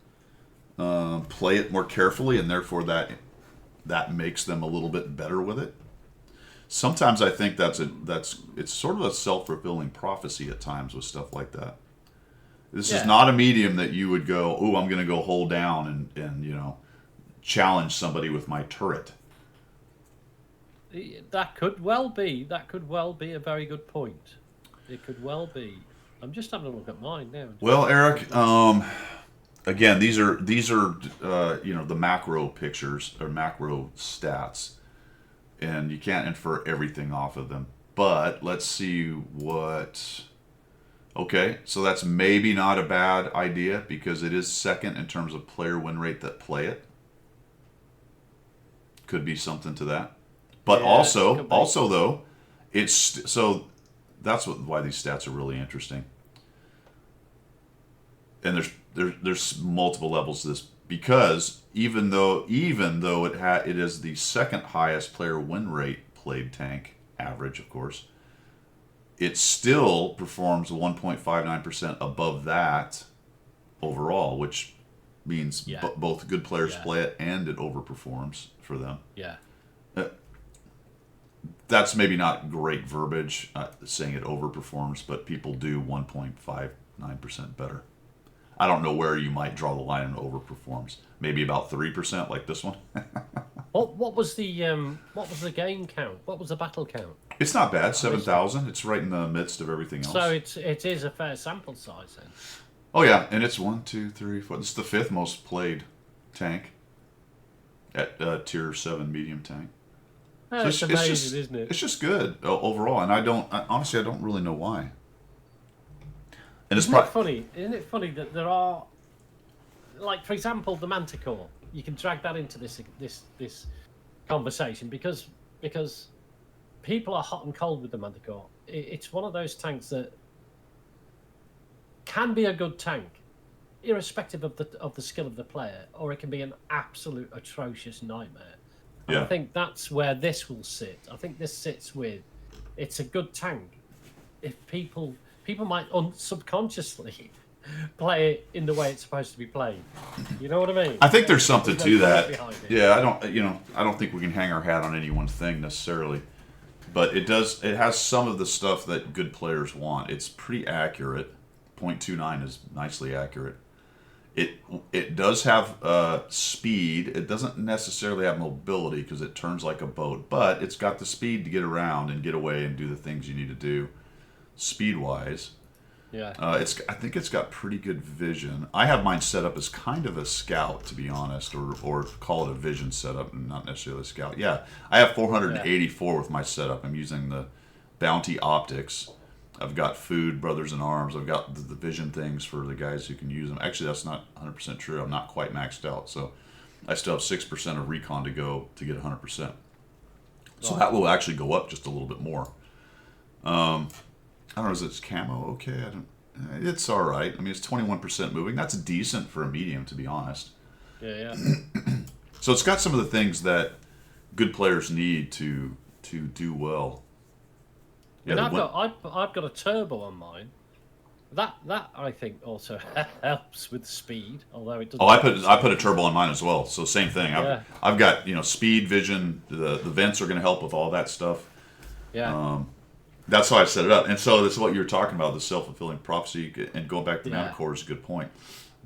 B: play it more carefully, and therefore that makes them a little bit better with it? sometimes I think it's sort of a self-fulfilling prophecy at times with stuff like that. This is not a medium that you would go, oh, I'm going to go hold down and challenge somebody with my turret.
A: That could well be. That could well be a very good point. It could well be. I'm just having a look at mine now.
B: Well, Eric, again, these are the macro pictures or macro stats, and you can't infer everything off of them. But let's see what. Okay, so that's maybe not a bad idea because it is second in terms of player win rate that play it. Could be something to that. But also though, it's so that's why these stats are really interesting. And there's multiple levels to this because even though it is the second highest player win rate played tank average, of course, it still performs 1.59% above that overall, which means both good players play it and it overperforms for them.
A: Yeah.
B: That's maybe not great verbiage saying it overperforms, but people do 1.59% better. I don't know where you might draw the line in overperforms. Maybe about 3%, like this one.
A: What was the game count? What was the battle count?
B: It's not bad, 7,000. It's right in the midst of everything else.
A: So it is a fair sample size then.
B: Oh yeah, and it's 1, 2, 3, 4. This is the 5th most played tank at tier 7 medium tank.
A: Oh, so it's amazing, isn't it?
B: It's just good overall, and honestly, I don't really know why. And
A: Isn't it funny that there are, like, for example, the Manticore. You can drag that into this conversation because people are hot and cold with the Manticore. It's one of those tanks that can be a good tank, irrespective of the skill of the player, or it can be an absolute atrocious nightmare. And I think that's where this will sit. I think this sits with, it's a good tank. If people might subconsciously play it in the way it's supposed to be played. You know what I mean?
B: I think there's something to that. Yeah, I don't think we can hang our hat on any one thing necessarily. But it has some of the stuff that good players want. It's pretty accurate. 0.29 is nicely accurate. It does have speed. It doesn't necessarily have mobility because it turns like a boat, but it's got the speed to get around and get away and do the things you need to do speed-wise.
A: Yeah.
B: I think it's got pretty good vision. I have mine set up as kind of a scout, to be honest, or call it a vision setup and not necessarily a scout. Yeah, I have 484 with my setup. I'm using the Bounty Optics. I've got food, Brothers in Arms. I've got the vision things for the guys who can use them. Actually, that's not 100% true. I'm not quite maxed out, so I still have 6% of recon to go to get 100%. So that will actually go up just a little bit more. I don't know, is it camo okay? It's all right. I mean, it's 21% moving. That's decent for a medium, to be honest.
A: Yeah.
B: So it's got some of the things that good players need to do well.
A: Yeah, and I've got a turbo on mine. That I think also helps with speed, although it doesn't.
B: Oh, I put a turbo on mine as well. So same thing. I've got speed, vision. The vents are going to help with all that stuff.
A: Yeah.
B: That's how I set it up. And so that's what you're talking about, the self-fulfilling prophecy. And going back to Manticore is a good point.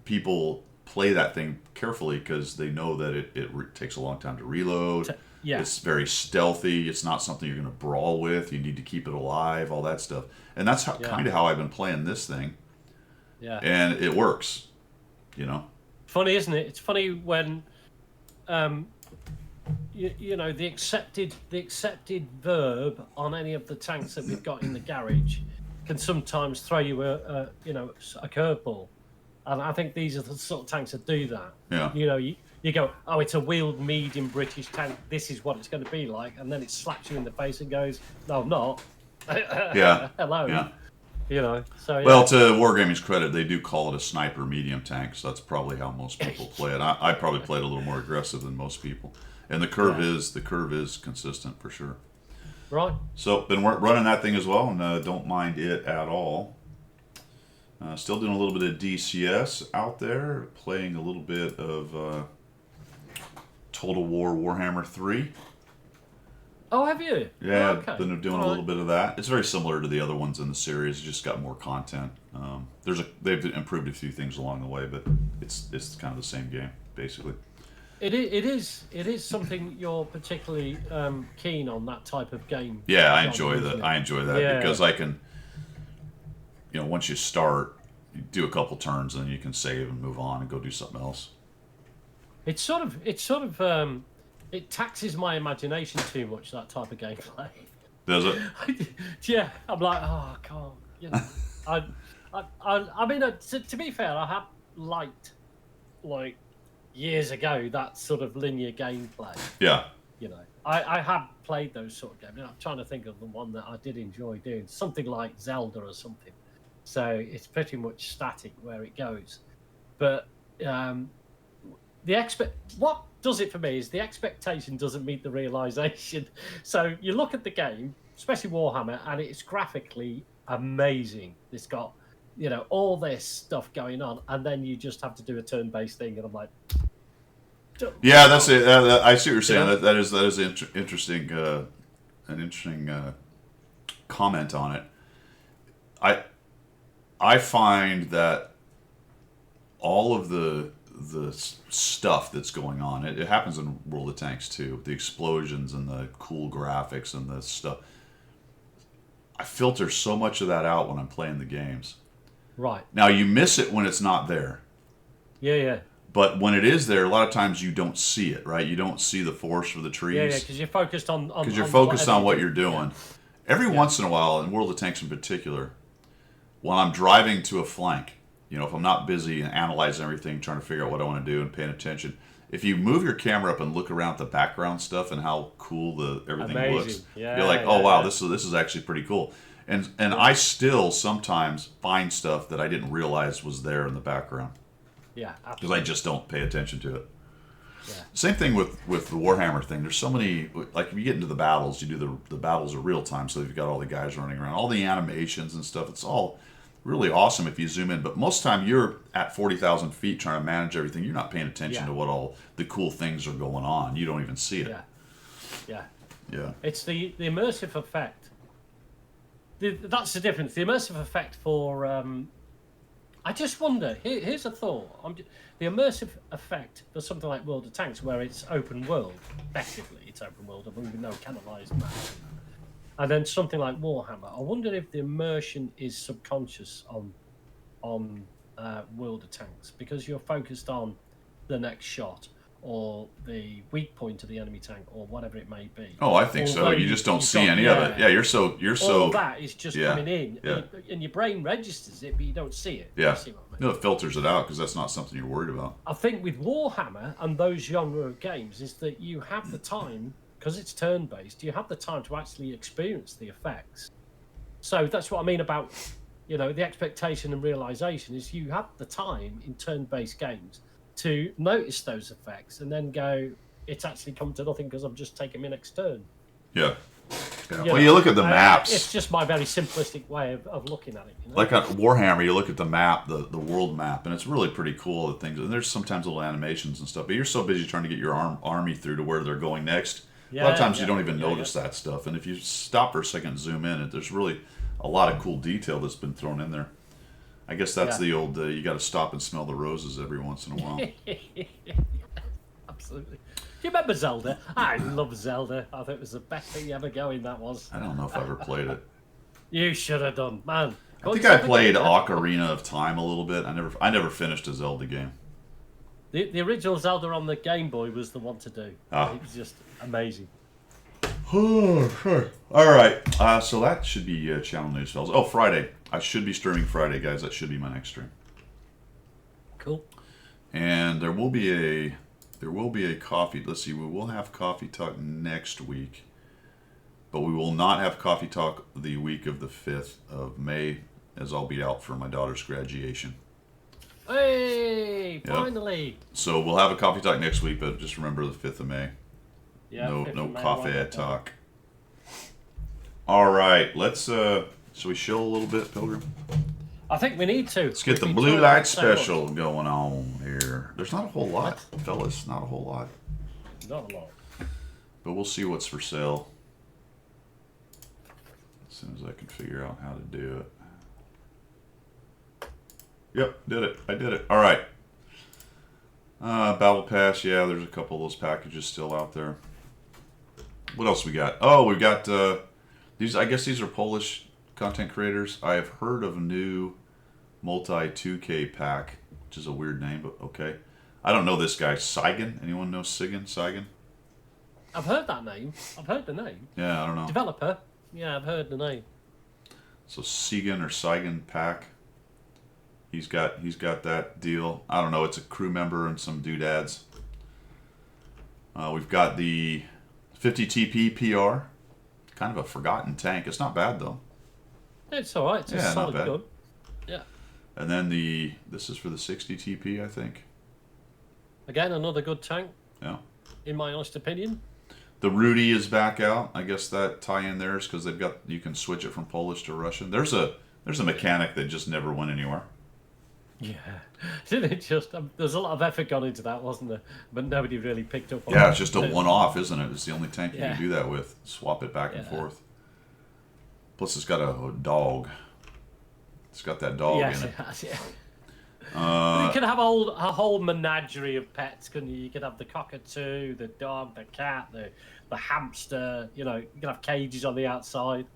B: People play that thing carefully because they know that it takes a long time to reload. It's very stealthy. It's not something you're going to brawl with. You need to keep it alive, all that stuff. And that's kind of how I've been playing this thing.
A: Yeah.
B: And it works,
A: Funny, isn't it? It's funny when... the accepted verb on any of the tanks that we've got in the garage can sometimes throw you a curveball, and I think these are the sort of tanks that do that.
B: Yeah.
A: You go, oh, it's a wheeled medium British tank. This is what it's going to be like, and then it slaps you in the face and goes, no, I'm not.
B: Yeah.
A: Hello.
B: Yeah.
A: So.
B: Well, to Wargaming's credit, they do call it a sniper medium tank, so that's probably how most people play it. I probably play it a little more aggressive than most people. And the curve is consistent for sure.
A: Right.
B: So been running that thing as well, and don't mind it at all. Still doing a little bit of DCS out there, playing a little bit of Total War Warhammer 3.
A: Oh, have you?
B: Yeah,
A: Oh, okay.
B: been doing a little bit of that. It's very similar to the other ones in the series. It's just got more content. They've improved a few things along the way, but it's kind of the same game basically.
A: It is something you're particularly keen on, that type of game.
B: Yeah, I
A: genre,
B: enjoy
A: isn't
B: that.
A: it?
B: I enjoy that
A: Yeah.
B: because I can, once you start, you do a couple turns and then you can save and move on and go do something else.
A: It's sort of it taxes my imagination too much, that type of gameplay.
B: Does it?
A: Yeah, I'm like, oh, I can't. You know, I mean, to be fair, I have liked, like, years ago, that sort of linear gameplay.
B: Yeah.
A: You know, I have played those sort of games. I'm trying to think of the one that I did enjoy doing, something like Zelda or something. So it's pretty much static where it goes, but what does it for me is the expectation doesn't meet the realization. So you look at the game, especially Warhammer, and it's graphically amazing. It's got, all this stuff going on, and then you just have to do a turn-based thing, and I'm like,
B: yeah, that's it. I see what you're saying.
A: Yeah.
B: That is interesting. An interesting comment on it. I find that all of the stuff that's going on, it happens in World of Tanks too. The explosions and the cool graphics and the stuff. I filter so much of that out when I'm playing the games.
A: right,
B: Now you miss it when it's not there.
A: yeah,
B: But when it is there, a lot of times you don't see it, right? You don't see the forest for the trees.
A: yeah, because you're focused on
B: Because you're focused on what
A: whatever
B: you're doing. Every once in a while, in World of Tanks in particular, when I'm driving to a flank, if I'm not busy and analyzing everything, trying to figure out what I want to do and paying attention, if you move your camera up and look around at the background stuff and how cool everything
A: Amazing.
B: looks,
A: Yeah,
B: you're like, oh wow,
A: yeah.
B: this is actually pretty cool. And I still sometimes find stuff that I didn't realize was there in the background
A: Yeah,
B: because
A: absolutely.
B: I just don't pay attention to it.
A: Yeah.
B: Same thing with the Warhammer thing. There's so many, like if you get into the battles, you do the battles are real time, so you've got all the guys running around, all the animations and stuff. It's all really awesome if you zoom in, but most of the time you're at 40,000 feet trying to manage everything. You're not paying attention
A: Yeah.
B: to what all the cool things are going on. You don't even see it.
A: Yeah.
B: Yeah.
A: It's the immersive effect. That's the difference. The immersive effect for I just wonder. Here's a thought. The immersive effect for something like World of Tanks, where it's open world, effectively it's open world, with no cannibalized maps. And then something like Warhammer. I wonder if the immersion is subconscious on World of Tanks, because you're focused on the next shot or the weak point of the enemy tank or whatever it may be.
B: Oh, I think so.
A: Although
B: You just don't
A: you've
B: see
A: got-
B: any of it. Yeah, you're so
A: all that is just
B: yeah,
A: coming in,
B: yeah.
A: and your brain registers it, but you don't see it.
B: yeah.
A: You see what I mean?
B: No, it filters it out because that's not something you're worried about.
A: I think with Warhammer and those genre of games is that you have the time, because it's turn-based, you have the time to actually experience the effects. So that's what I mean about, the expectation and realization is you have the time in turn-based games to notice those effects and then go, it's actually come to nothing because I'm just taking my next turn.
B: Yeah. Yeah.
A: You
B: Well,
A: know,
B: you look at the maps.
A: It's just my very simplistic way of looking at it.
B: Like on Warhammer, you look at the map, the world map, and it's really pretty cool. The things, and there's sometimes little animations and stuff, but you're so busy trying to get your army through to where they're going next. A lot of times you don't even notice that stuff. And if you stop for a second and zoom in, there's really a lot of cool detail that's been thrown in there. I guess that's the old, you got to stop and smell the roses every once in a while.
A: Absolutely. Do you remember Zelda? I love Zelda. I think it was the best thing ever going, that was.
B: I don't know if I ever played it.
A: You should have done, man.
B: I think I played Ocarina of Time a little bit. I never finished a Zelda game.
A: The original Zelda on the Game Boy was the one to do.
B: Ah.
A: It was just amazing.
B: Oh, sure. All right. So that should be channel news, fellas. Oh, Friday. I should be streaming Friday, guys. That should be my next stream.
A: Cool.
B: And there will be a coffee. Let's see. We will have coffee talk next week, but we will not have coffee talk the week of the 5th of May, as I'll be out for my daughter's graduation.
A: Hey,
B: Yep.
A: finally.
B: So we'll have a coffee talk next week, but just remember the 5th of May.
A: Yeah,
B: No
A: 5th
B: no
A: of May,
B: coffee
A: why
B: at
A: not?
B: talk. All right. Let's shall we chill a little bit, Pilgrim?
A: I think we need to.
B: Let's get
A: We've
B: the
A: been
B: blue
A: talking
B: light
A: so much.
B: special going on here. There's not a whole lot, fellas. Not a whole lot.
A: Not a lot.
B: But we'll see what's for sale. soon as I can figure out how to do it. Yep, did it. I did it. All right. Battle Pass. Yeah, there's a couple of those packages still out there. What else we got? Oh, we got these. I guess these are Polish content creators. I have heard of a new multi 2K pack, which is a weird name, but okay. I don't know this guy. Saigon. Anyone know Saigon?
A: I've heard that name. I've heard the name.
B: Yeah, I don't know.
A: Developer. Yeah, I've heard the name.
B: So Saigon pack. He's got that deal. I don't know. It's a crew member and some doodads. We've got the 50 TP PR. Kind of a forgotten tank. It's not bad though.
A: It's all right. It's a solid gun. Yeah.
B: And then this is for the 60 TP, I think.
A: Again, another good tank.
B: Yeah.
A: In my honest opinion.
B: The Rudy is back out. I guess that tie in there is because you can switch it from Polish to Russian. There's a mechanic that just never went anywhere.
A: Yeah, didn't it just? There's a lot of effort gone into that, wasn't there? But nobody really picked up on it.
B: Yeah, it's just a one-off, isn't it? It's the only tank you can do that with. Swap it back and forth. Plus, it's got a dog. It's got that dog in it.
A: It has, yeah. You could have a whole menagerie of pets, couldn't you? You could have the cockatoo, the dog, the cat, the hamster. You know, you could have cages on the outside,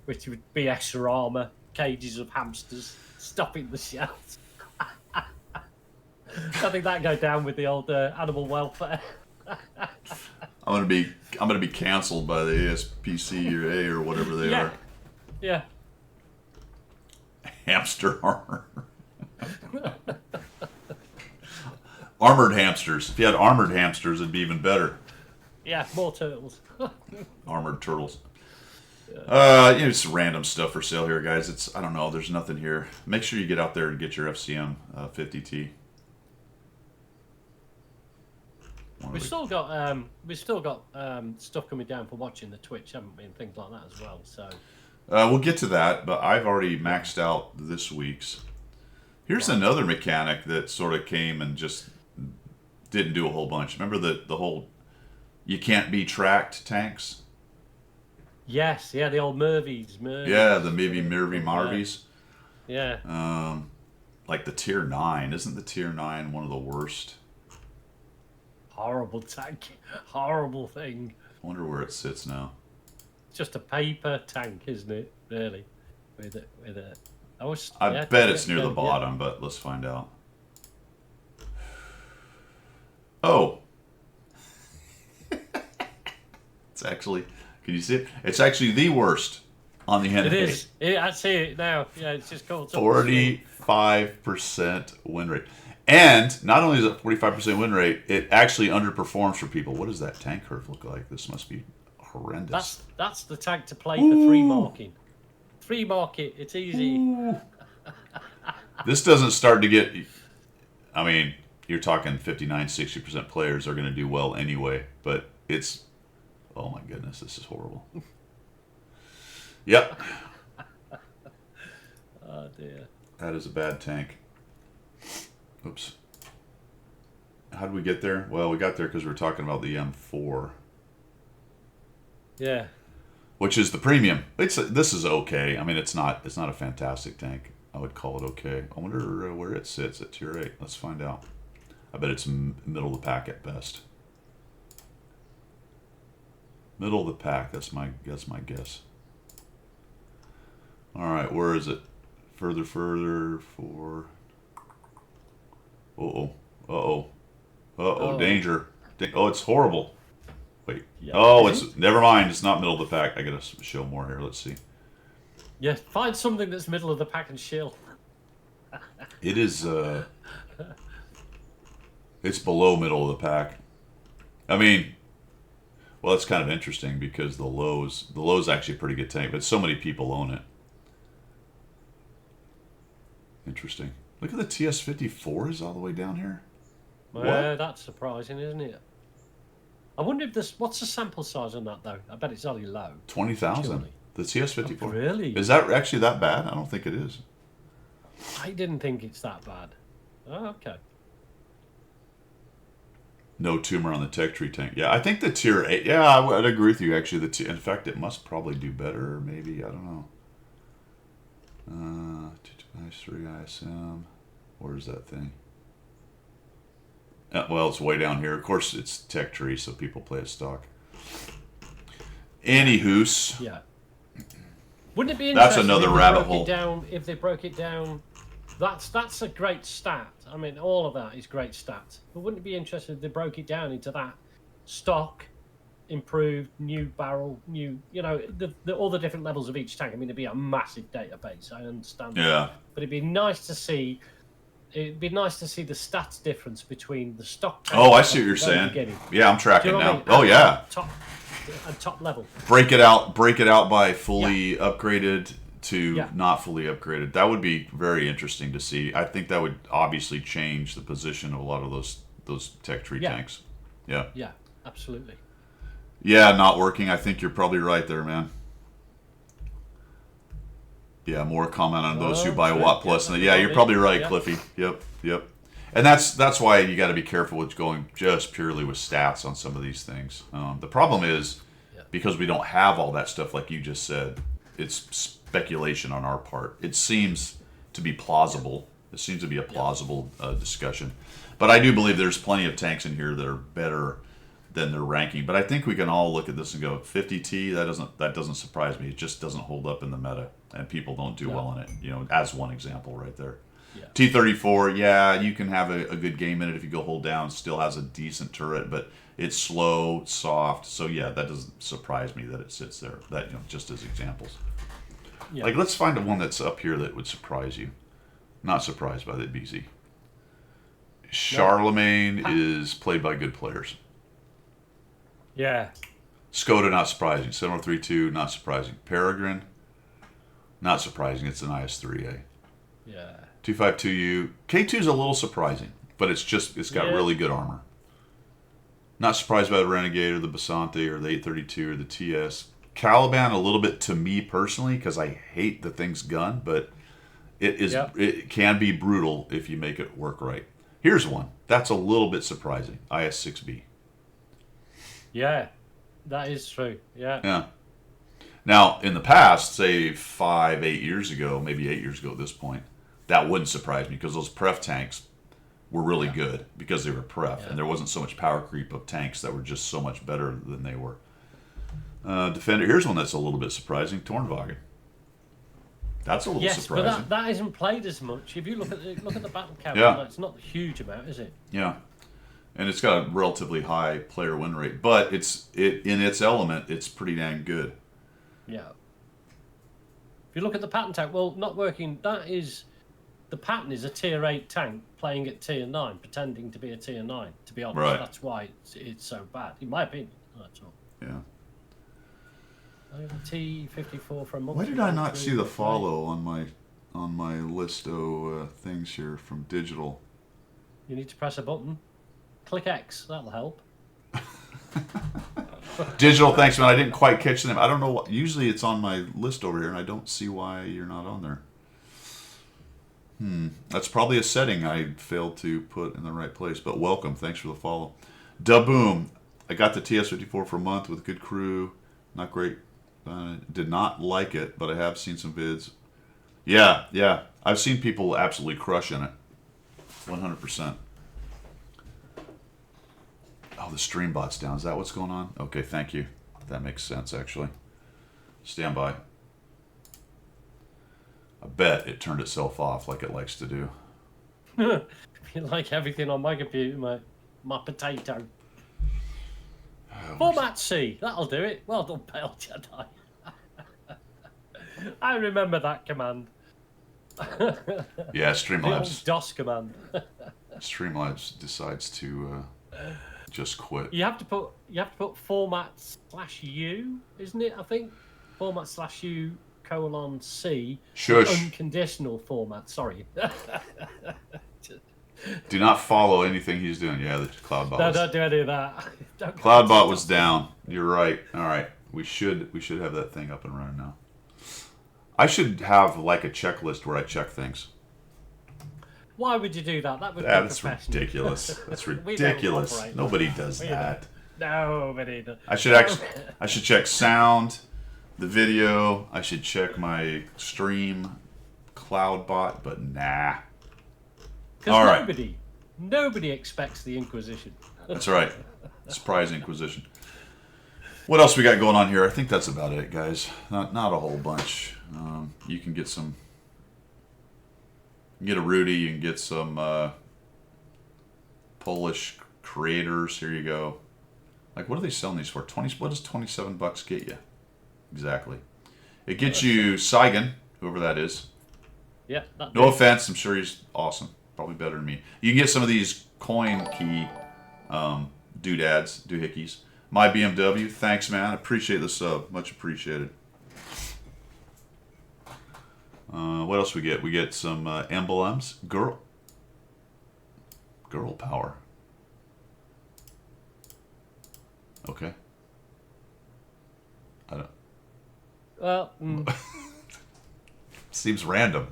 A: which would be extra armor. Cages of hamsters stopping the shells. I think that go down with the old animal welfare.
B: I'm gonna be canceled by the ASPCA or whatever they are.
A: Yeah.
B: Hamster armor. Armored hamsters. If you had armored hamsters, it'd be even better.
A: Yeah, more turtles.
B: Armored turtles. It's random stuff for sale here, guys. I don't know. There's nothing here. Make sure you get out there and get your FCM 50T.
A: We've still got stuff coming down for watching the Twitch, haven't we, and things like that as well. So
B: we'll get to that, but I've already maxed out this week's. Here's another mechanic that sort of came and just didn't do a whole bunch. Remember the whole you can't be tracked tanks?
A: Yes, yeah, the old Mervies.
B: Yeah, the Mervy Marvies.
A: Yeah.
B: Like the Tier 9. Isn't the Tier 9 one of the worst?
A: Horrible tank. Horrible thing.
B: I wonder where it sits now.
A: It's just a paper tank, isn't it? Really? With it.
B: I bet it's near the bottom, but let's find out. Oh. It's actually... Can you see it? It's actually the worst on the enemy.
A: It is. I see it now. Yeah, it's just called
B: 45% win rate. And not only is it 45% win rate, it actually underperforms for people. What does that tank curve look like? This must be horrendous.
A: That's the tank to play for 3 marking. 3 market, it's easy.
B: This doesn't start to get... I mean, you're talking 59, 60% players are going to do well anyway, but it's... Oh my goodness, this is horrible. Yep.
A: Oh dear.
B: That is a bad tank. Oops. How did we get there? Well, we got there because we were talking about the M4.
A: Yeah.
B: Which is the premium. This is okay. I mean, it's not a fantastic tank. I would call it okay. I wonder where it sits at Tier 8. Let's find out. I bet it's middle of the pack at best. Middle of the pack. That's my guess. All right, where is it? Further for. Danger. Oh, it's horrible. Wait. Yeah. Oh, it's never mind. It's not middle of the pack. I gotta show more here. Let's see.
A: Yeah, find something that's middle of the pack and shill.
B: It is. It's below middle of the pack. I mean. Well, it's kind of interesting because the low's actually a pretty good tank, but so many people own it. Interesting. Look at the TS-54 is all the way down here.
A: Well, that's surprising, isn't it? I wonder if what's the sample size on that though? I bet it's only low.
B: 20,000. The TS-54.
A: Oh, really?
B: Is that actually that bad? I don't think it is.
A: I didn't think it's that bad. Oh, okay.
B: No tumor on the tech tree tank. Yeah, I think the tier 8. Yeah, I would agree with you actually. In fact, it must probably do better. Maybe, I don't know. 3 ISM. Where's that thing? Well, it's way down here. Of course, it's tech tree, so people play it stock. Anywho's.
A: Yeah. Wouldn't it be
B: That's
A: interesting
B: another
A: if they
B: rabbit
A: broke
B: hole.
A: It down, if they broke it down, that's a great stat. I mean, all of that is great stats. But wouldn't it be interesting if they broke it down into that stock, improved, new barrel, new, all the different levels of each tank? I mean, it'd be a massive database. I understand.
B: Yeah.
A: That. But it'd be nice to see. It'd be nice to see the stats difference between the stock. Tank
B: I see what you're saying.
A: Beginning.
B: Yeah, I'm tracking
A: Do you know
B: now. Oh yeah.
A: Top level.
B: Break it out by fully upgraded to not fully upgraded. That would be very interesting to see. I think that would obviously change the position of a lot of those tech tree tanks. Yeah.
A: Yeah, absolutely.
B: Yeah, not working. I think you're probably right there, man. Yeah, more comment on those who buy Watt Plus. Yeah, you're probably right, Cliffy. Yep. And that's why you got to be careful with going just purely with stats on some of these things. The problem is because we don't have all that stuff like you just said, it's speculation on our part. It seems to be plausible. It seems to be a plausible discussion. But I do believe there's plenty of tanks in here that are better than their ranking. But I think we can all look at this and go, 50T, that doesn't surprise me. It just doesn't hold up in the meta, and people don't do well in it. As one example right there. Yeah. T-34, you can have a good game in it if you go hold down. Still has a decent turret, but it's slow, soft. So that doesn't surprise me that it sits there. That just as examples. Yeah. Like, let's find one that's up here that would surprise you. Not surprised by the BZ. Charlemagne is played by good players.
A: Yeah.
B: Skoda, not surprising. 7032, not surprising. Peregrine, not surprising. It's an IS-3A.
A: Yeah.
B: 252U. K2 is a little surprising, but it's got really good armor. Not surprised by the Renegade or the Basante or the 832 or the TS. Caliban, a little bit to me personally, because I hate the thing's gun, but it can be brutal if you make it work right. Here's one. That's a little bit surprising. IS-6B.
A: Yeah, that is true. Yeah.
B: Now, in the past, say 5-8 years ago, maybe 8 years ago at this point, that wouldn't surprise me because those pref tanks were really good because they were pref, and there wasn't so much power creep of tanks that were just so much better than they were. Defender, here's one that's a little bit surprising, Tornwagen. That's a little surprising.
A: But that isn't played as much. If you look at the battle count, it's not a huge amount, is it?
B: Yeah. And it's got a relatively high player win rate, but in its element, it's pretty dang good.
A: Yeah. If you look at the pattern tank, not working. The pattern is a tier 8 tank playing at tier 9, pretending to be a tier 9. To be honest, that's why it's so bad, in my opinion. That's all.
B: Yeah.
A: T-54 from.
B: Why did I not see the follow on my listo things here from digital?
A: You need to press a button. Click X. That'll help.
B: Digital, thanks, man. I didn't quite catch them. I don't know what. Usually it's on my list over here, and I don't see why you're not on there. That's probably a setting I failed to put in the right place. But welcome. Thanks for the follow. Daboom. I got the TS-54 for a month with a good crew. Not great. Did not like it, but I have seen some vids. Yeah. I've seen people absolutely crush in it. 100%. Oh, the stream bot's down. Is that what's going on? Okay, thank you. That makes sense, actually. Stand by. I bet it turned itself off like it likes to do.
A: You like everything on my computer, mate. My potato. Format C. That'll do it. Well done, Pale Jedi. I remember that command.
B: Yeah, Streamlabs.
A: The old DOS command.
B: Streamlabs decides to just quit.
A: You have to put format/U, isn't it? I think format/U:\C.
B: Shush.
A: Unconditional format. Sorry.
B: Do not follow anything he's doing. Yeah, the CloudBot.
A: No, don't do any of that.
B: CloudBot was down. You're right. All right, we should have that thing up and running now. I should have like a checklist where I check things.
A: Why would you do that? That would be
B: That's
A: professional.
B: ridiculous. That's
A: We don't
B: ridiculous.
A: operate
B: Nobody
A: like
B: does
A: We
B: that.
A: Nobody does.
B: I should check sound, the video. I should check my stream, CloudBot, but nah. All right.
A: Because nobody expects the Inquisition.
B: That's right. Surprise Inquisition. What else we got going on here? I think that's about it, guys. Not a whole bunch. You can get some. You can get a Rudy. You can get some Polish creators. Here you go. Like, what are they selling these for? 20. What does $27 get you? Exactly. It gets you Saigon, whoever that is.
A: Yeah.
B: No offense. I'm sure he's awesome. Probably better than me. You can get some of these coin key doohickeys. My BMW, thanks, man. Appreciate the sub. Much appreciated. What else we get? We get some emblems. Girl power. Okay. I don't.
A: Well,
B: Seems random.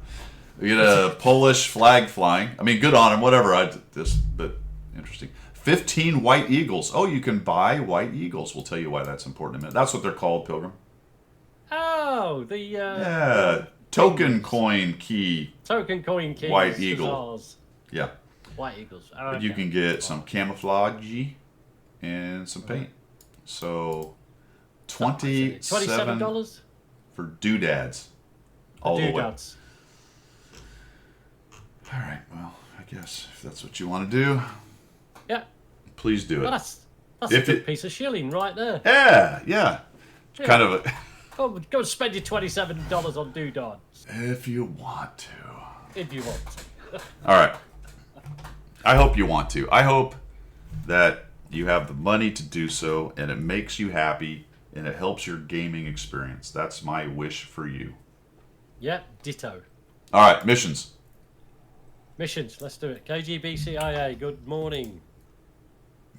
B: We get a Polish flag flying. I mean, good on him. Whatever. But interesting. 15 white eagles. Oh, you can buy white eagles. We'll tell you why that's important in a minute. That's what they're called, Pilgrim.
A: Oh, the
B: Yeah, token coin key.
A: Token coin keys.
B: White eagle.
A: Huzzahs.
B: Yeah.
A: White eagles. Oh,
B: But you
A: okay.
B: can get some camouflage and some paint. So $27 for doodads. All the way.
A: Doodads.
B: All right. Well, I guess if that's what you want to do,
A: Yeah.
B: please do it.
A: Well, that's
B: If
A: a good
B: it-
A: piece of shilling right there.
B: Yeah.
A: Yeah.
B: Kind of a,
A: Go and spend your $27 on doodads
B: if you want to.
A: if you want to.
B: All right. I hope you want to. I hope that you have the money to do so and it makes you happy and it helps your gaming experience. That's my wish for you.
A: Yeah, ditto.
B: All right, missions.
A: Missions, let's do it. KGBCIA, good morning.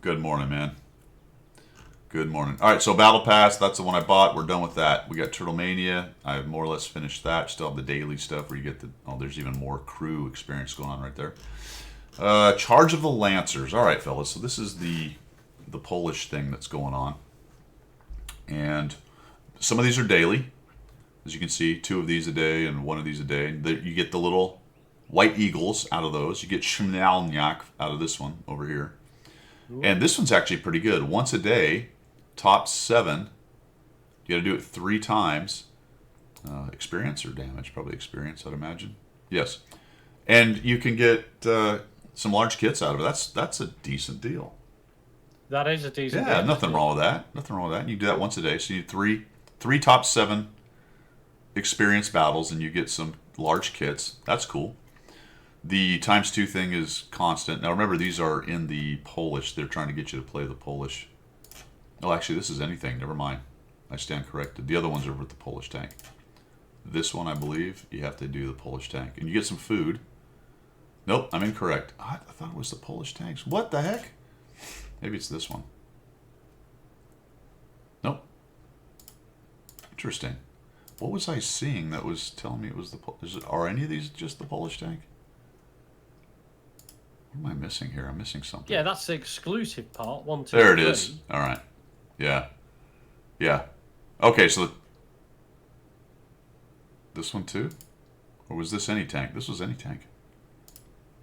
B: Good morning, man. Good morning. All right, so Battle Pass, that's the one I bought. We're done with that. We got Turtle Mania. I've more or less finished that. Still have the daily stuff where you get the... Oh, there's even more crew experience going on right there. Charge of the Lancers. All right, fellas. So this is the Polish thing that's going on. And some of these are daily. As you can see, 2 of these a day and 1 of these a day. You get the little white eagles out of those. You get Shmyalniak out of this one over here. Ooh. And this one's actually pretty good. Once a day, top 7. You got to do it 3 times. Experience or damage? Probably experience, I'd imagine. Yes. And you can get some large kits out of it. That's a decent deal.
A: That is a decent
B: Yeah,
A: deal.
B: nothing wrong with that. Nothing wrong with that. You do that once a day. So you do three top 7 experience battles, and you get some large kits. That's cool. The ×2 thing is constant. Now remember, these are in the Polish. They're trying to get you to play the Polish. Oh, actually, this is anything. Never mind. I stand corrected. The other ones are with the Polish tank. This one, I believe, you have to do the Polish tank. And you get some food. Nope, I'm incorrect. I thought it was the Polish tanks. What the heck? Maybe it's this one. Nope. Interesting. What was I seeing that was telling me it was the... Are any of these just the Polish tank? What am I missing here? I'm missing something.
A: Yeah, that's the exclusive part. 1, 2,
B: There it
A: 3.
B: is. All right. Yeah. Yeah. Okay, so... This one too? Or was this any tank? This was any tank.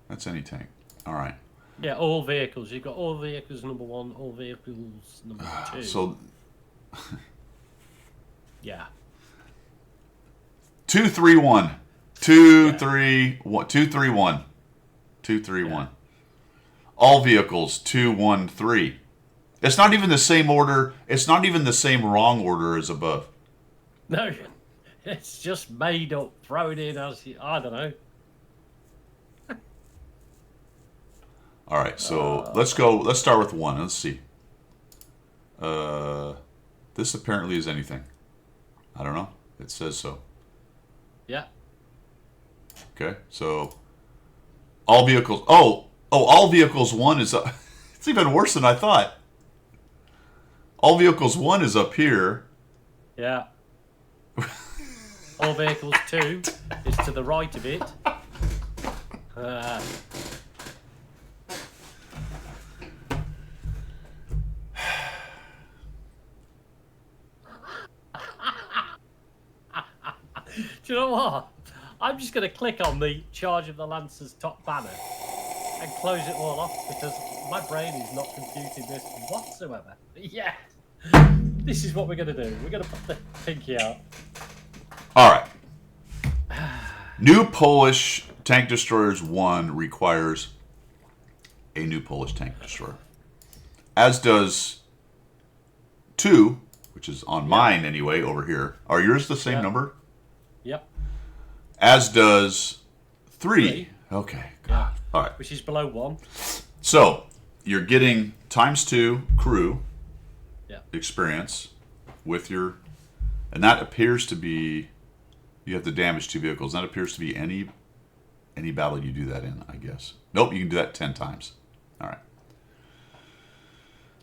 B: That's any tank. All right.
A: Yeah, all vehicles. You've got all vehicles number 1, all vehicles number 2.
B: So...
A: yeah.
B: 2, 3, 1. 2, 3, 1. 2, 3, 1. 2, 3, 1. All vehicles 2, 1, 3. It's not even the same order. It's not even the same wrong order as above.
A: No, it's just made up, thrown in as I don't know.
B: All right, so let's go. Let's start with 1. Let's see. This apparently is anything. I don't know. It says so.
A: Yeah.
B: Okay, so all vehicles. Oh, all vehicles 1 is up. It's even worse than I thought. All vehicles 1 is up here.
A: Yeah. All vehicles 2 is to the right of it. Do you know what? I'm just going to click on the Charge of the Lancers top banner and close it all off because my brain is not computing this whatsoever. Yeah, this is what we're going to do. We're going to put the pinky out.
B: All right. New Polish Tank Destroyers 1 requires a new Polish tank destroyer. As does 2, which is on mine anyway, over here. Are yours the same number?
A: Yep.
B: As does 3. Okay.
A: Yeah.
B: All right.
A: Which is below 1.
B: So, you're getting ×2 crew experience with your... And that appears to be... You have to damage 2 vehicles. That appears to be any battle you do that in, I guess. Nope, you can do that 10 times. All right.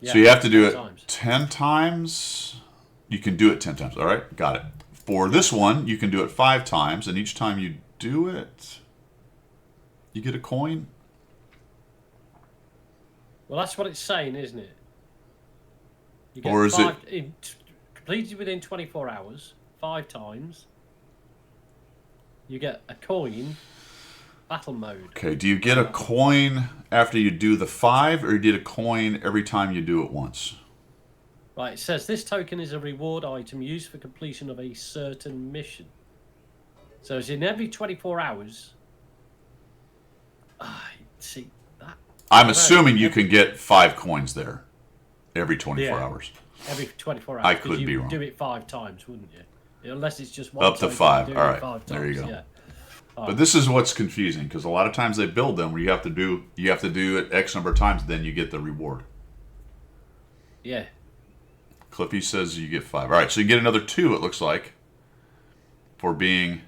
A: Yeah,
B: so you have to do it
A: times.
B: 10 times. You can do it 10 times. All right, got it. For this one, you can do it 5 times, and each time you do it, you get a coin.
A: Well, that's what it's saying, isn't it? You get
B: Or is
A: completed within 24 hours, 5 times. You get a coin. Battle mode.
B: Okay, do you get a coin after you do the 5, or you get a coin every time you do it once?
A: Right, it says this token is a reward item used for completion of a certain mission. So it's in every 24 hours. See that?
B: I'm assuming you can get 5 coins there every 24 hours.
A: Every 24 hours.
B: I could be wrong.
A: Do it 5 times, wouldn't you? Unless it's just one.
B: Up to
A: token,
B: 5.
A: do
B: All
A: it
B: right.
A: 5
B: There you
A: times,
B: go.
A: Yeah.
B: But this is what's confusing, because a lot of times they build them where you have to do it X number of times, then you get the reward.
A: Yeah.
B: Cliffy says you get 5. All right, so you get another 2, it looks like, for being...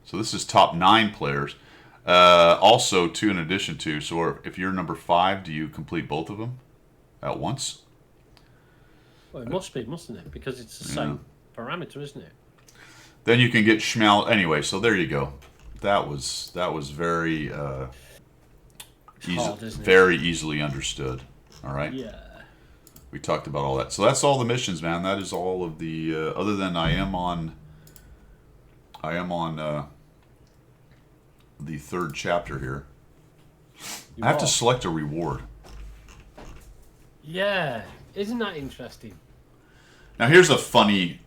B: So this is top 9 players. Also 2 in addition to. So if you're number 5, do you complete both of them at once?
A: Well, it must be, mustn't it? Because it's the same parameter, isn't it?
B: Then you can get Schmal... Anyway, so there you go. That was very very easily understood. All right.
A: Yeah.
B: We talked about all that. So that's all the missions, man. That is all of the. Other than I am on the 3rd chapter here. I have to select a reward.
A: Yeah. Isn't that interesting?
B: Now here's a funny,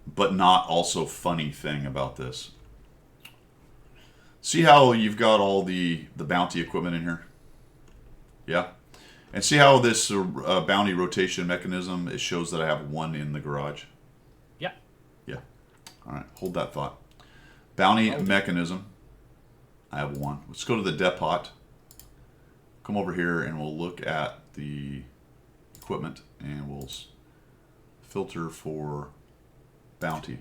B: but not also funny thing about this. See how you've got all the bounty equipment in here? Yeah? And see how this bounty rotation mechanism, it shows that I have 1 in the garage?
A: Yeah.
B: Yeah. All right, hold that thought. Bounty mechanism, I have 1. Let's go to the depot. Come over here and we'll look at the equipment and we'll filter for bounty.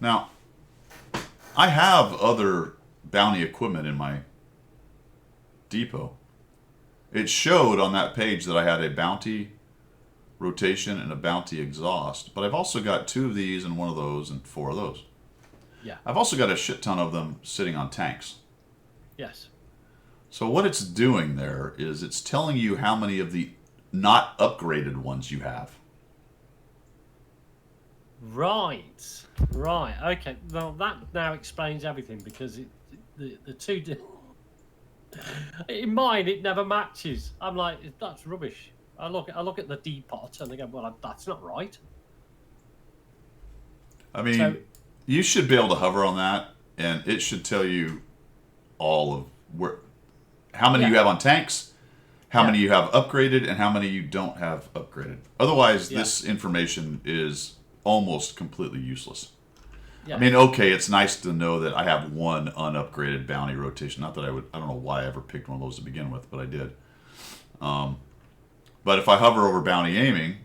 B: Now, I have other bounty equipment in my depot. It showed on that page that I had a bounty rotation and a bounty exhaust, but I've also got 2 of these and 1 of those and 4 of those.
A: Yeah.
B: I've also got a shit ton of them sitting on tanks.
A: Yes.
B: So what it's doing there is it's telling you how many of the not upgraded ones you have.
A: Right. Okay. Well, that now explains everything because the 2. In mine, it never matches. I'm like, that's rubbish. I look at the depot and I go, well, that's not right.
B: I mean, you should be able to hover on that, and it should tell you all of how many you have on tanks, how many you have upgraded, and how many you don't have upgraded. Otherwise, this information is almost completely useless. Yeah. I mean, okay, it's nice to know that I have 1 unupgraded bounty rotation. Not that I don't know why I ever picked one of those to begin with, but I did. But if I hover over bounty aiming,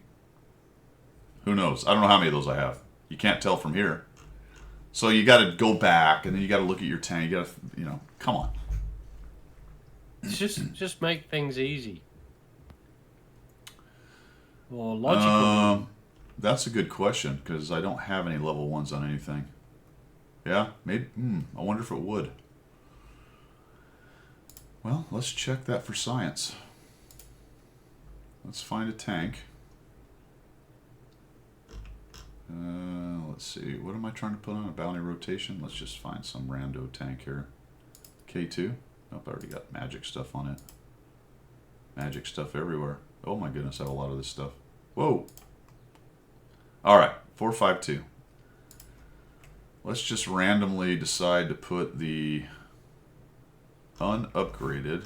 B: who knows? I don't know how many of those I have. You can't tell from here. So you got to go back, and then you got to look at your tank. You got to, come on.
A: Just make things easy. Or logical.
B: That's a good question, because I don't have any level 1s on anything. Yeah, maybe. I wonder if it would. Well, let's check that for science. Let's find a tank. Let's see. What am I trying to put on a bounty rotation? Let's just find some rando tank here. K2. Nope, I already got magic stuff on it. Magic stuff everywhere. Oh my goodness, I have a lot of this stuff. Whoa. Alright, 452. Let's just randomly decide to put the unupgraded.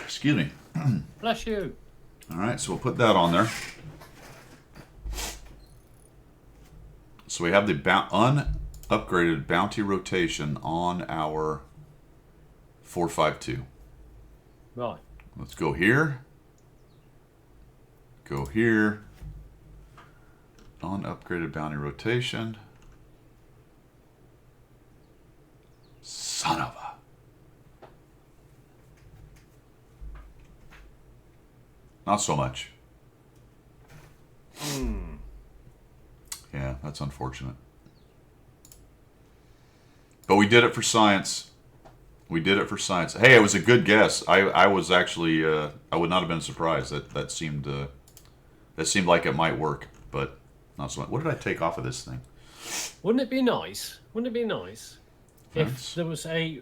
B: Excuse me.
A: Bless you.
B: Alright, so we'll put that on there. So we have the unupgraded bounty rotation on our 452.
A: Right.
B: Let's go here. Go here. Unupgraded bounty rotation. Son of a. Not so much. Yeah, that's unfortunate. But we did it for science. We did it for science. Hey, it was a good guess. I was actually I would not have been surprised. That seemed like it might work, but not so much. What did I take off of this thing?
A: Wouldn't it be nice? Wouldn't it be nice if
B: Fence.
A: there was a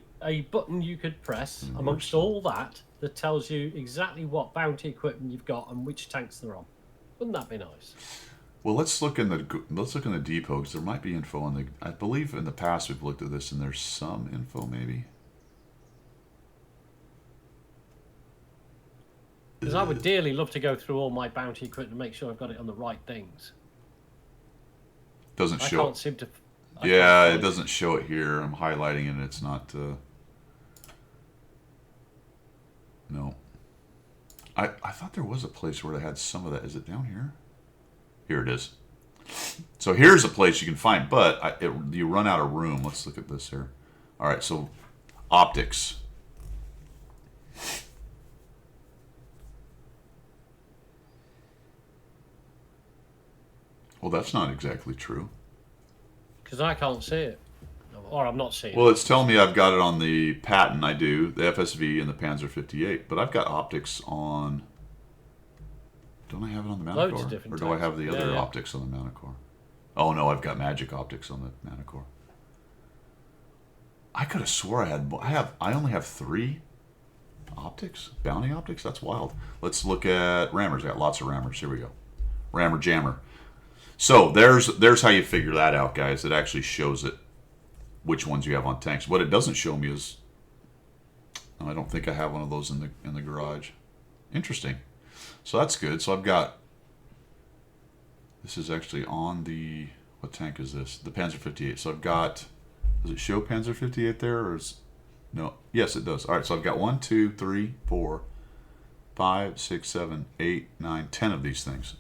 A: button you could press amongst all that tells you exactly what bounty equipment you've got and which tanks they're on? Wouldn't that be nice?
B: Well, let's look in the depot because there might be info on the. I believe in the past we've looked at this and there's some info maybe.
A: Because I would dearly love to go through all my bounty equipment and make sure I've got it on the right things.
B: Doesn't
A: I
B: show.
A: can't seem to.
B: Yeah, it doesn't show it here. I'm highlighting it. And it's not. No. I thought there was a place where they had some of that. Is it down here? Here it is. So here's a place you can find, but you run out of room. Let's look at this here. All right, so optics. Well, that's not exactly true.
A: Because I can't see it. Or I'm not seeing it.
B: Well, it's telling me I've got it on the Patton. I do. The FSV and the Panzer 58. But I've got optics on... Don't I have it on the
A: Loads of
B: Manicore?
A: different
B: Or do I have the
A: types.
B: other
A: Yeah.
B: optics on the Manicore? Oh, no, I've got magic optics on the Manicore. I could have swore I had... I only have 3 optics? Bounty optics? That's wild. Let's look at rammers. I got lots of rammers. Here we go. Rammer jammer. So there's how you figure that out, guys. It actually shows it which ones you have on tanks. What it doesn't show me is I don't think I have one of those in the garage. Interesting. So that's good. So I've got this is actually on the what tank is this? The Panzer 58. So I've got does it show Panzer 58 there or is no? Yes, it does. All right. So I've got 1, 2, 3, 4, 5, 6, 7, 8, 9, 10 of these things.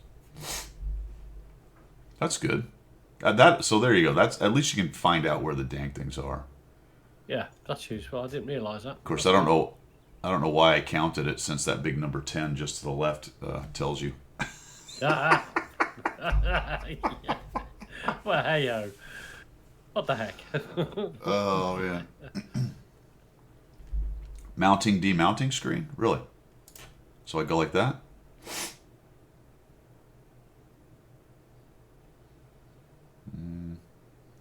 B: That's good. So there you go. That's at least you can find out where the dang things are.
A: Yeah, that's useful. I didn't realise that.
B: Of course, I don't know why I counted it since that big number 10 just to the left tells you.
A: Yeah. Well, hey-o. What the heck?
B: Oh, yeah. Mounting, demounting screen? Really? So I go like that?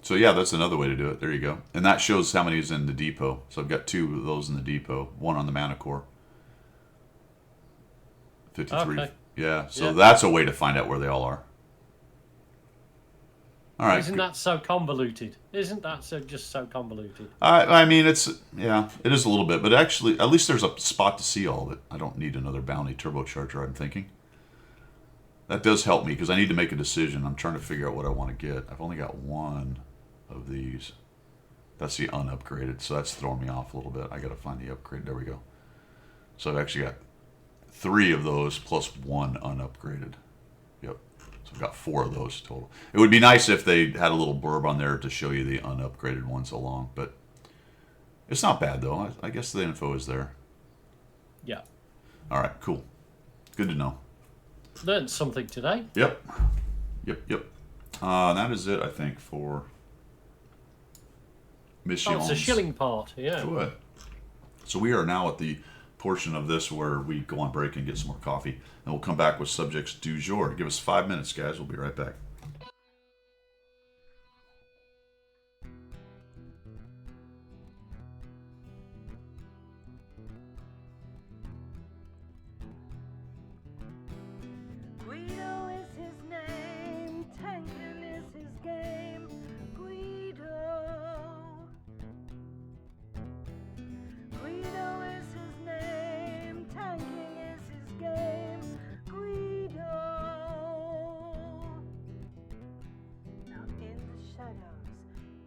B: So yeah, that's another way to do it. There you go. And that shows how many is in the depot. So I've got 2 of those in the depot. 1 on the Manicore. 53.
A: Okay.
B: Yeah, so
A: Yeah.
B: that's a way to find out where they all are. All right.
A: Isn't that so convoluted? Isn't that just so convoluted?
B: I mean, it is a little bit. But actually, at least there's a spot to see all of it. I don't need another bounty turbocharger, I'm thinking. That does help me because I need to make a decision. I'm trying to figure out what I want to get. I've only got 1 of these. That's the unupgraded, so that's throwing me off a little bit. I got to find the upgrade. There we go. So I've actually got 3 of those plus 1 unupgraded. Yep. So I've got 4 of those total. It would be nice if they had a little blurb on there to show you the unupgraded ones along, but it's not bad though. I guess the info is there.
A: Yeah.
B: All right, cool. Good to know.
A: Learned something today.
B: Yep. That is it, I think, for missions.
A: Oh, it's a shilling part, yeah.
B: Good. So we are now at the portion of this where we go on break and get some more coffee, and we'll come back with subjects du jour. Give us 5 minutes, guys. We'll be right back.
C: Guido is his name, tanking is his game. Guido is his name, tanking is his game. Guido. Now in the shadows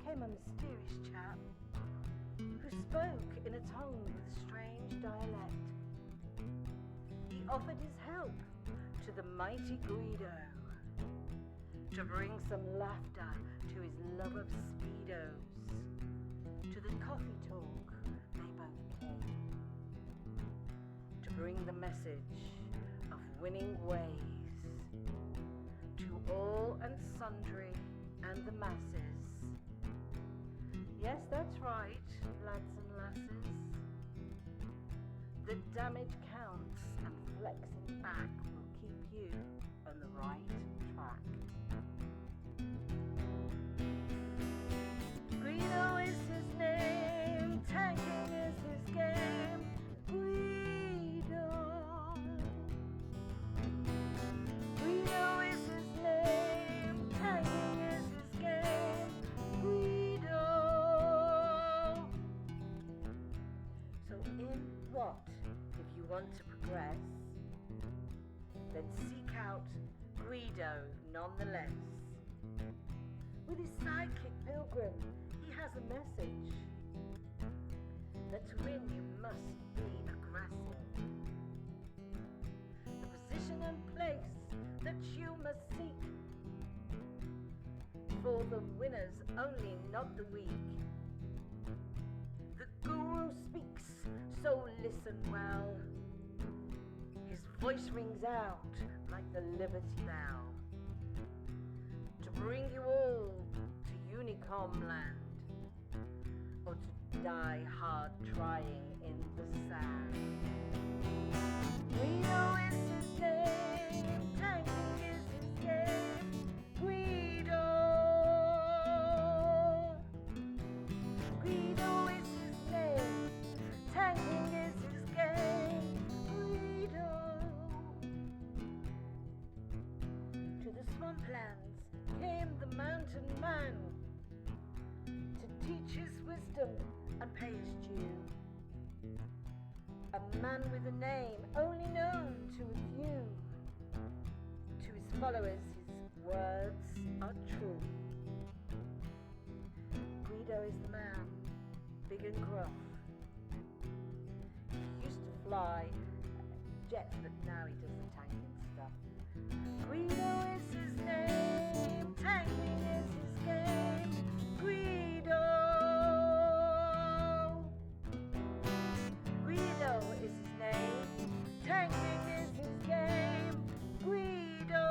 C: came a mysterious chap who spoke in a tongue with a strange dialect. He offered his help to the mighty Guido to bring some laughter to his love of speedos. To the coffee talk they both came, to bring the message of winning ways to all and sundry and the masses. Yes, that's right, lads and lasses. The damage counts and flexing back will keep you on the right track. Guido is his name, tanking is his game. Guido. Guido is his name, tanking is his game. Guido. So in what, if you want to progress, then seek out Guido nonetheless. With his sidekick Pilgrim, he has a message that to win you must be aggressive. The position and place that you must seek, for the winners only, not the weak. The guru speaks, so listen well. His voice rings out like the Liberty Bell, to bring you all to Unicom land, or to die hard trying in the sand. Guido is his name, tanking is his game. Guido. Guido is his name, tanking is his game. Guido. To the swamplands came the mountain man to teach his wisdom and pay his due. A man with a name only known to a few. To his followers his words are true. Guido is the man, big and gruff. He used to fly jets, but now he does the tanking stuff. Guido is his name, tanking is his game. Guido. Guido is his name, tanking is his game. Guido.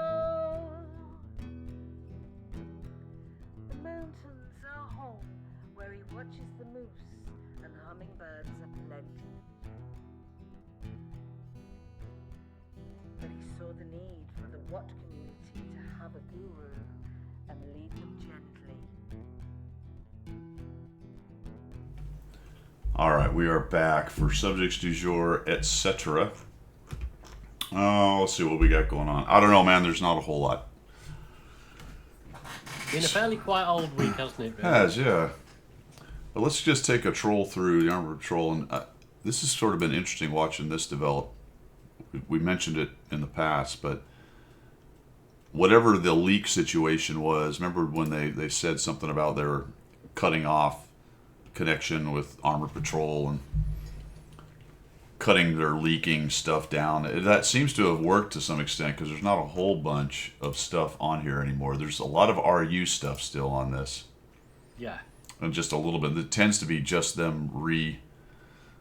C: The mountains are home where he watches the moose and hummingbirds aplenty. But he saw the need for the Watt community to have a guru and lead them gently.
B: All right, we are back for subjects du jour, etc. Oh, let's see what we got going on. I don't know, man. There's not a whole lot.
A: Been a fairly quiet old week, hasn't it?
B: It has, yeah. But let's just take a troll through the Armored Patrol, and this has sort of been interesting watching this develop. We mentioned it in the past, but whatever the leak situation was, remember when they said something about they were cutting off connection with Armored Patrol and cutting their leaking stuff down? That seems to have worked to some extent, because there's not a whole bunch of stuff on here anymore. There's a lot of RU stuff still on this.
A: Yeah.
B: And just a little bit. It tends to be just them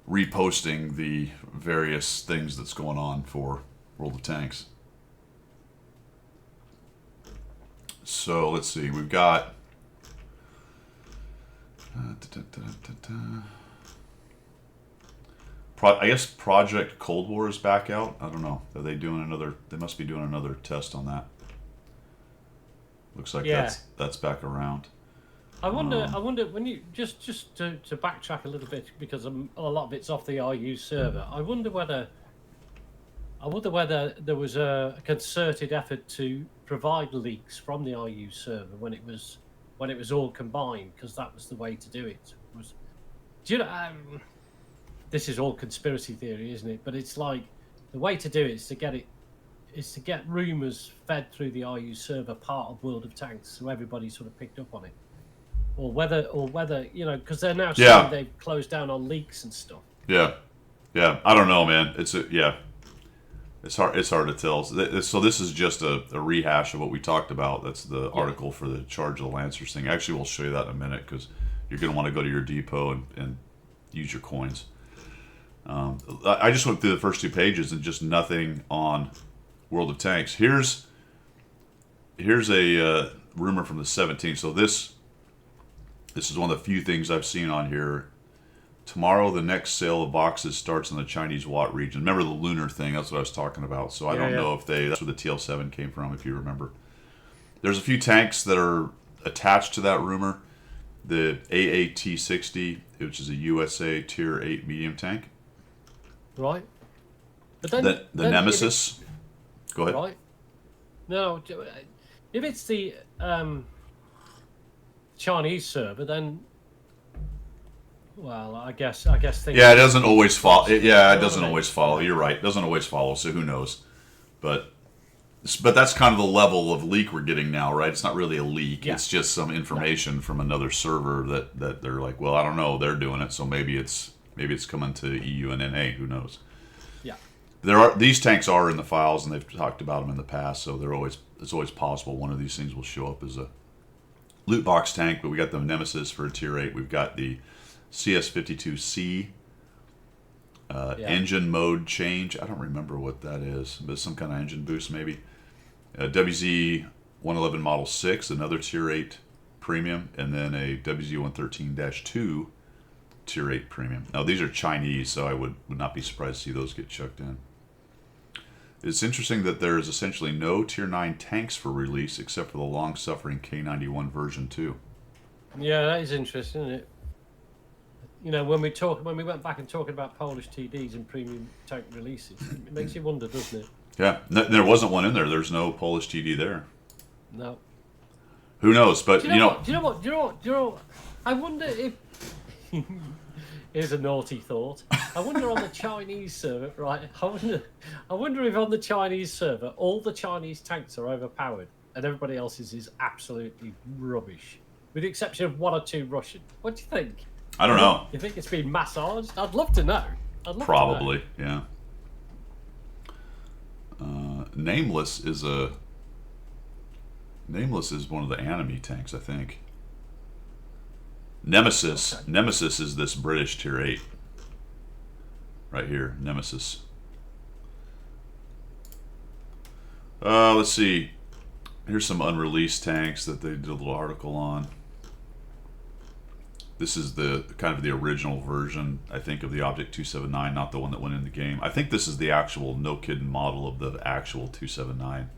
B: reposting the various things that's going on for World of Tanks. So let's see. We've got I guess Project Cold War is back out. I don't know. Are they doing another? They must be doing another test on that. Looks like that's back around.
A: I wonder when you just to backtrack a little bit, because a lot of it's off the RU server. I wonder whether there was a concerted effort to provide leaks from the RU server when it was all combined, because that was the way to do it. Do you know? This is all conspiracy theory, isn't it? But it's like the way to do it is to get rumors fed through the RU server, part of World of Tanks, so everybody sort of picked up on it. Or whether because they're now saying they've closed down on leaks and stuff.
B: Yeah. I don't know, man. It's hard to tell. So this is just a rehash of what we talked about. That's the article for the Charge of the Lancers thing. Actually, we'll show you that in a minute, because you're going to want to go to your depot and use your coins. I just went through the first 2 pages and just nothing on World of Tanks. Here's a rumor from the 17th. So this is one of the few things I've seen on here. Tomorrow, the next sale of boxes starts in the Chinese Watt region. Remember the lunar thing? That's what I was talking about. So I don't know if that's where the TL7 came from, if you remember. There's a few tanks that are attached to that rumor. The AAT-60, which is a USA Tier 8 medium tank.
A: Right. But then
B: the Nemesis. Go ahead.
A: Right. No, if it's the Chinese server, then well, I guess things.
B: Yeah, it doesn't always follow. It doesn't always follow. You're right. It doesn't always follow. So who knows? But that's kind of the level of leak we're getting now, right? It's not really a leak. Yeah. It's just some information from another server that they're like, well, I don't know, they're doing it, so maybe it's coming to EU and NA. Who knows? Yeah. These tanks are in the files, and they've talked about them in the past, so it's always possible one of these things will show up as a loot box tank. But we got the Nemesis for a Tier 8. We've got the CS-52C engine mode change. I don't remember what that is, but some kind of engine boost maybe. WZ-111 Model 6, another Tier 8 premium, and then a WZ-113-2 Tier 8 premium. Now these are Chinese, so I would not be surprised to see those get chucked in. It's interesting that there is essentially no Tier 9 tanks for release except for the long-suffering K91 version 2.
A: Yeah, that is interesting, isn't it? You know, when we went back and talking about Polish TDs and premium tank releases, it makes you wonder, doesn't it?
B: Yeah, there wasn't one in there. There's no Polish TD there.
A: No.
B: Who knows? But
A: Do you know what? I wonder if. Here's a naughty thought. I wonder on the Chinese server, right? I wonder if on the Chinese server all the Chinese tanks are overpowered and everybody else's is absolutely rubbish, with the exception of 1 or 2 Russian. What do you think?
B: I don't know.
A: You think it's been massaged? I'd love to know.
B: Probably, yeah. Nameless is one of the enemy tanks, I think. Nemesis is this British Tier 8 right here. Nemesis. Let's see. Here's some unreleased tanks that they did a little article on. This is the kind of the original version, I think, of the Object 279, not the one that went in the game. I think this is the actual, no kidding, model of the actual 279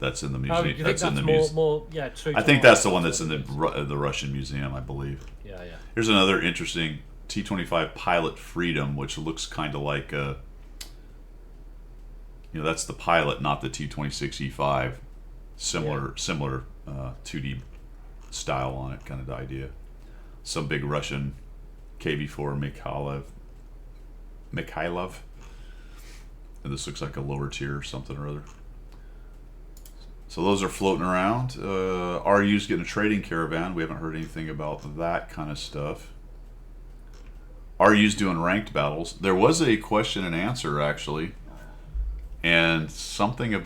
B: that's in the museum.
A: Oh, you think that's more true?
B: I think that's the one that's in the Russian museum, I believe.
A: Yeah.
B: Here's another interesting T-25 Pilot Freedom, which looks kind of like that's the Pilot, not the T-26E5. Similar 2D style on it, kind of the idea. Some big Russian KV-4 Mikhailov. And this looks like a lower tier or something or other. So those are floating around. RU's getting a trading caravan. We haven't heard anything about that kind of stuff. RU's doing ranked battles. There was a question and answer, actually. And somebody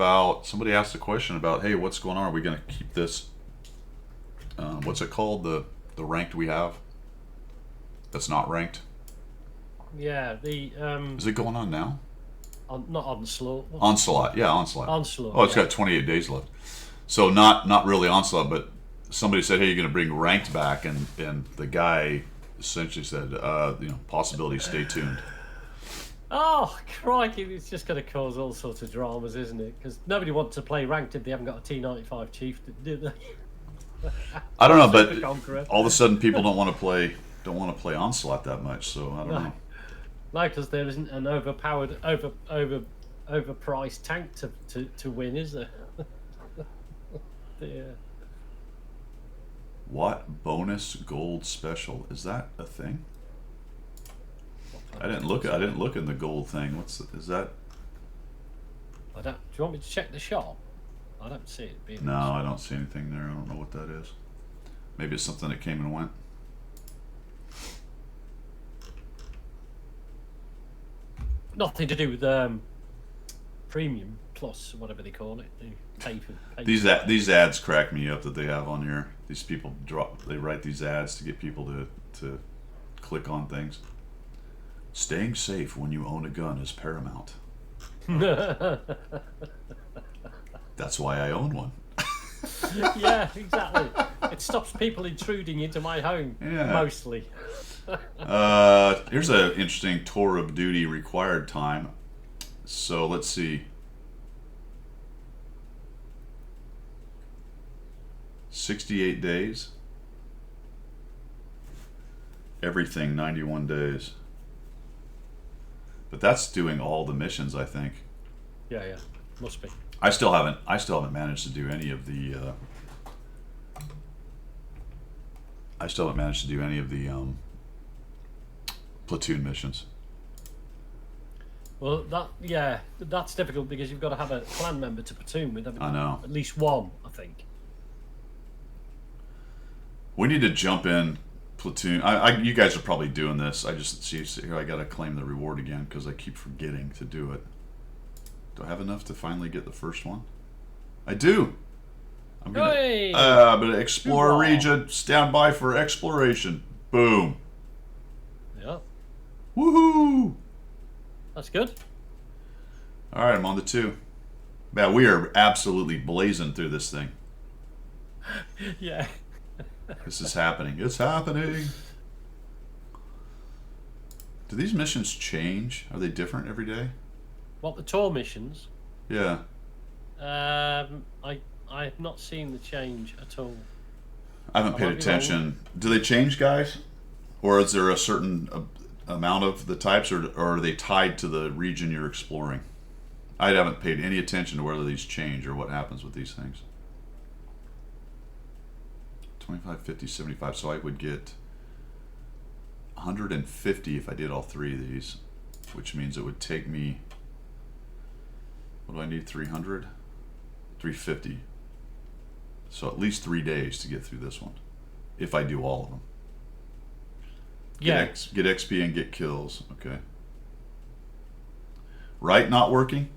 B: asked a question about, hey, what's going on? Are we going to keep this? What's it called? The ranked we have that's not ranked.
A: Yeah,
B: is it going on now?
A: Not Onslaught.
B: Onslaught, yeah, Onslaught.
A: Onslaught.
B: Oh, it's got 28 days left. So not really Onslaught, but somebody said, "Hey, you're going to bring ranked back," and the guy essentially said, possibility, stay tuned.
A: Oh, crikey, it's just going to cause all sorts of dramas, isn't it? Because nobody wants to play ranked if they haven't got a T95 chief, do they?
B: I don't know,
A: Super
B: but
A: Conqueror.
B: all of a sudden people don't want to play Onslaught that much, so I don't know.
A: No, because there isn't an overpriced tank to win, is there? Yeah.
B: What bonus gold special, is that a thing? I didn't look in the gold thing. Is that?
A: I don't. Do you want me to check the shop? I don't see it being.
B: No, I don't see anything there. I don't know what that is. Maybe it's something that came and went.
A: Nothing to do with premium plus, whatever they call it. They pay for.
B: These ads crack me up that they have on here. These people they write these ads to get people to click on things. Staying safe when you own a gun is paramount. That's why I own one.
A: Yeah, exactly. It stops people intruding into my home, mostly.
B: Here's an interesting tour of duty required time. So let's see. 68 days. Everything 91 days. But that's doing all the missions, I think.
A: Yeah, must be.
B: I still haven't managed to do any of the platoon missions.
A: Well, that's difficult because you've got to have a clan member to platoon with.
B: I know.
A: At least one, I think.
B: We need to jump in platoon. You guys are probably doing this. I just see here. I gotta claim the reward again because I keep forgetting to do it. Do I have enough to finally get the first one? I do. I'm gonna explore region. Stand by for exploration. Boom.
A: Yeah.
B: Woohoo!
A: That's good.
B: All right, I'm on the 2. Man, we are absolutely blazing through this thing.
A: Yeah.
B: This is happening. It's happening. Do these missions change? Are they different every day?
A: What, the tour missions?
B: Yeah.
A: I have not seen the change at all.
B: I haven't paid attention. Do they change, guys? Or is there a certain amount of the types, or are they tied to the region you're exploring? I haven't paid any attention to whether these change or what happens with these things. 25, 50, 75. So I would get 150 if I did all 3 of these, which means it would take me, what do I need, 300? 350. So at least 3 days to get through this one, if I do all of them.
A: Yeah.
B: Get XP and get kills. Okay. Right, not working.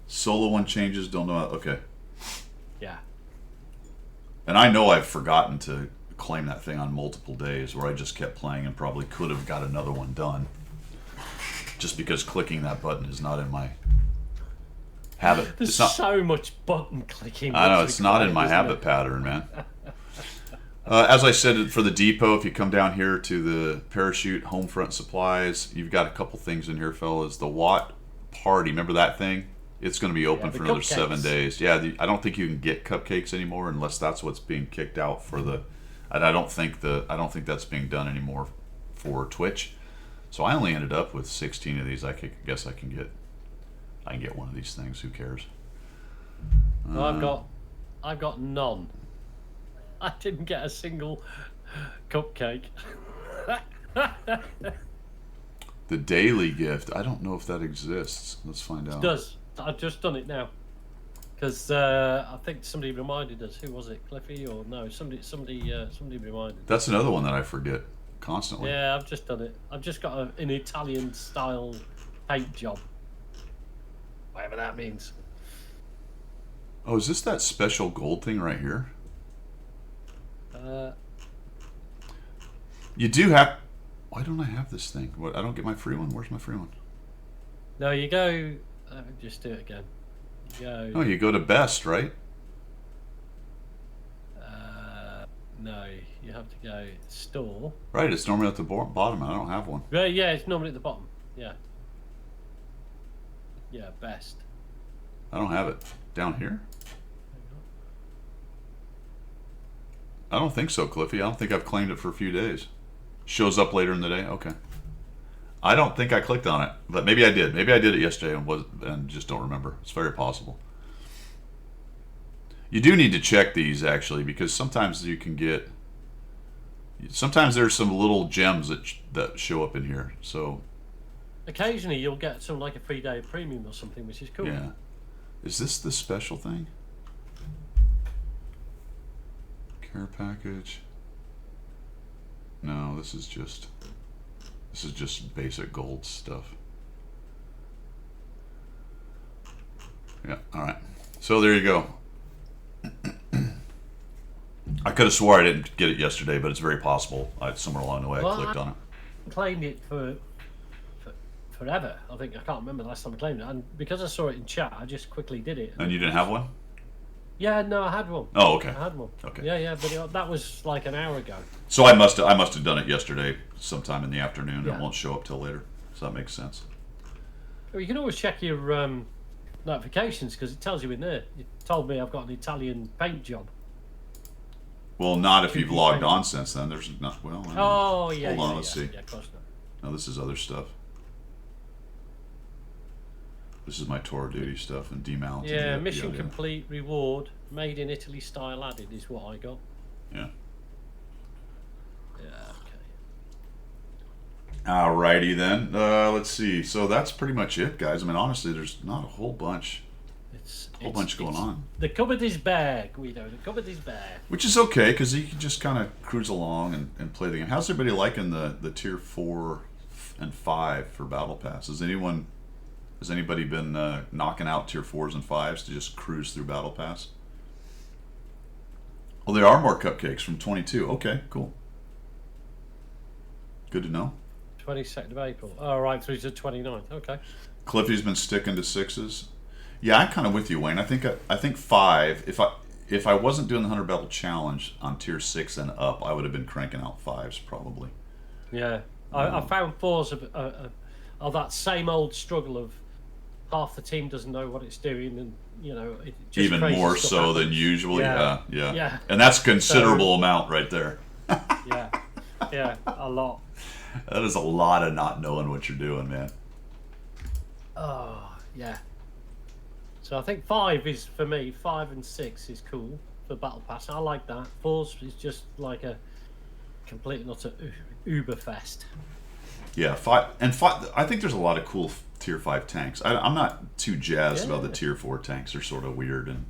B: Solo one changes. Don't know. Okay.
A: Yeah.
B: And I know I've forgotten to claim that thing on multiple days, where I just kept playing and probably could have got another one done. Just because clicking that button is not in my habit.
A: There's so much button clicking.
B: I know, it's not in my habit pattern, man. As I said, for the depot, if you come down here to the parachute home front supplies, you've got a couple things in here, fellas. The Watt party, remember that thing? It's going to be open for another 7 days. Yeah, I don't think you can get cupcakes anymore unless that's what's being kicked out for the. And I don't think that's being done anymore for Twitch. So I only ended up with 16 of these. I guess I can get one of these things. Who cares?
A: Well, I've got none. I didn't get a single cupcake.
B: The daily gift. I don't know if that exists. Let's find out.
A: It does. I've just done it now. Because I think somebody reminded us. Who was it? Cliffy or no? Somebody reminded.
B: That's another one that I forget constantly.
A: Yeah, I've just done it. I've just got an Italian style paint job. Whatever that means.
B: Oh, is this that special gold thing right here? You do have. Why don't I have this thing? What? I don't get my free one. Where's my free one?
A: No, you go. Let me just do it again. You go.
B: Oh, you go to best, right?
A: No, you have to go store.
B: Right, it's normally at the bottom. I don't have one.
A: Yeah, it's normally at the bottom. Yeah. Yeah, best.
B: I don't have it. Down here? I don't think so, Cliffy. I don't think I've claimed it for a few days. Shows up later in the day? Okay. I don't think I clicked on it, but maybe I did. Maybe I did it yesterday and just don't remember. It's very possible. You do need to check these, actually, because sometimes you can get... Sometimes there's some little gems that show up in here, so...
A: Occasionally you'll get something like a 3-day premium or something, which is cool.
B: Yeah. Is this the special thing? Care package. No, this is just basic gold stuff. Yeah, alright. So there you go. I could have swore I didn't get it yesterday, but it's very possible. Somewhere along the way I clicked on it.
A: I claimed it for forever. I think I can't remember the last time I claimed it, and because I saw it in chat, I just quickly did it.
B: And you didn't have one?
A: Yeah, no, I had one.
B: Oh, okay.
A: I had one.
B: Okay.
A: Yeah, but that was like an hour ago.
B: So I must have done it yesterday, sometime in the afternoon.
A: Yeah.
B: It won't show up till later. So that makes sense.
A: Well, you can always check your notifications because it tells you in there. It told me I've got an Italian paint job.
B: Well, not if you've logged on since then. There's not. Well. I don't know.
A: Oh yeah.
B: Hold on.
A: Yeah,
B: Let's see.
A: Yeah, of course not.
B: No, this is other stuff. This is my tour of duty stuff and demount.
A: Yeah, mission complete, reward, made in Italy style added is what I got.
B: Yeah.
A: Yeah, okay.
B: Alrighty then. Let's see. So that's pretty much it, guys. I mean, honestly, there's not a whole bunch. Bunch going on.
A: The cupboard is bare, Guido. The cupboard is bare.
B: Which is okay, because you can just kind of cruise along and play the game. How's everybody liking the tier 4 and 5 for Battle Pass? Has anybody been knocking out tier 4s and 5s to just cruise through Battle Pass? Well, there are more cupcakes from 22. Okay, cool. Good to know.
A: 22nd of April. Oh, right, through to 29th. Okay.
B: Cliffy's been sticking to 6s. Yeah, I'm kind of with you, Wayne. I think 5. If I wasn't doing the 100 Battle Challenge on tier 6 and up, I would have been cranking out 5s probably.
A: Yeah, I found 4s of that same old struggle of half the team doesn't know what it's doing, and it just
B: even more so
A: happens.
B: than usual.
A: Yeah.
B: Yeah. And that's a considerable amount right there.
A: Yeah, a lot.
B: That is a lot of not knowing what you're doing, man.
A: Oh, yeah. So I think 5 is, for me, 5 and 6 is cool for Battle Pass. I like that. 4s is just like a complete and utter Uber fest.
B: Yeah, 5. I think there's a lot of cool tier 5 tanks. I'm not too jazzed about the tier 4 tanks. They're sort of weird and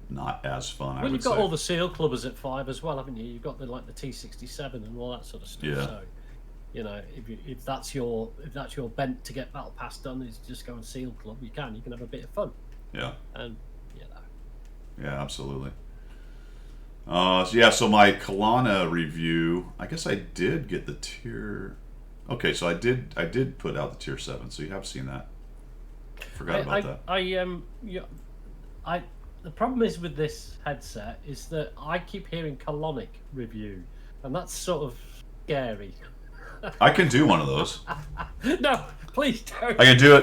B: not as fun,
A: Well, you've got all the seal clubbers at 5 as well, haven't you? You've got the T67 and all that sort of stuff.
B: Yeah.
A: So, if that's your bent to get Battle Pass done, is just go and seal club. You can have a bit of fun.
B: Yeah.
A: And
B: Yeah, absolutely. So my Kalana review, I guess I did get the tier. Okay, so I did put out the tier 7, so you have seen that. Forgot about that.
A: The problem is with this headset is that I keep hearing colonic review, and that's sort of scary.
B: I can do one of those.
A: No, please don't.
B: I can do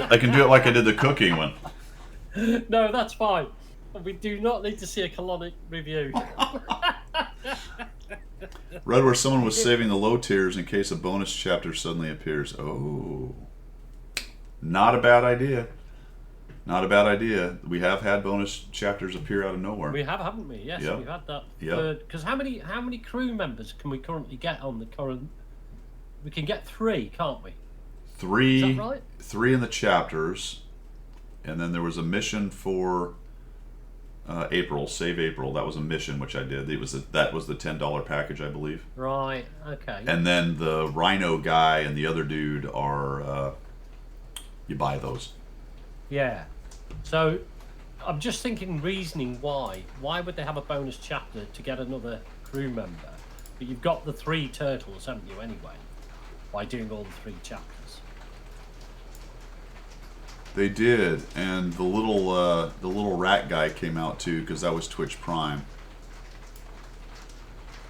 B: it like I did the cooking one.
A: No, that's fine. We do not need to see a colonic review.
B: Read where someone was saving the low tiers in case a bonus chapter suddenly appears. Oh. Not a bad idea. Not a bad idea. We have had bonus chapters appear out of nowhere.
A: We have, haven't we? Yes,
B: Yep.
A: we've had that.
B: Yep.
A: Because how many crew members can we currently get on the current? We can get 3, can't we?
B: 3.
A: Is that right?
B: 3 in the chapters, and then there was a mission for April. Save April. That was a mission which I did. That was the $10 package, I believe.
A: Right. Okay.
B: And then the Rhino guy and the other dude are you buy those.
A: Yeah. So I'm just thinking, reasoning why. Why would they have a bonus chapter to get another crew member? But you've got the 3 turtles, haven't you, anyway, by doing all the 3 chapters.
B: They did, and the little rat guy came out too, because that was Twitch Prime.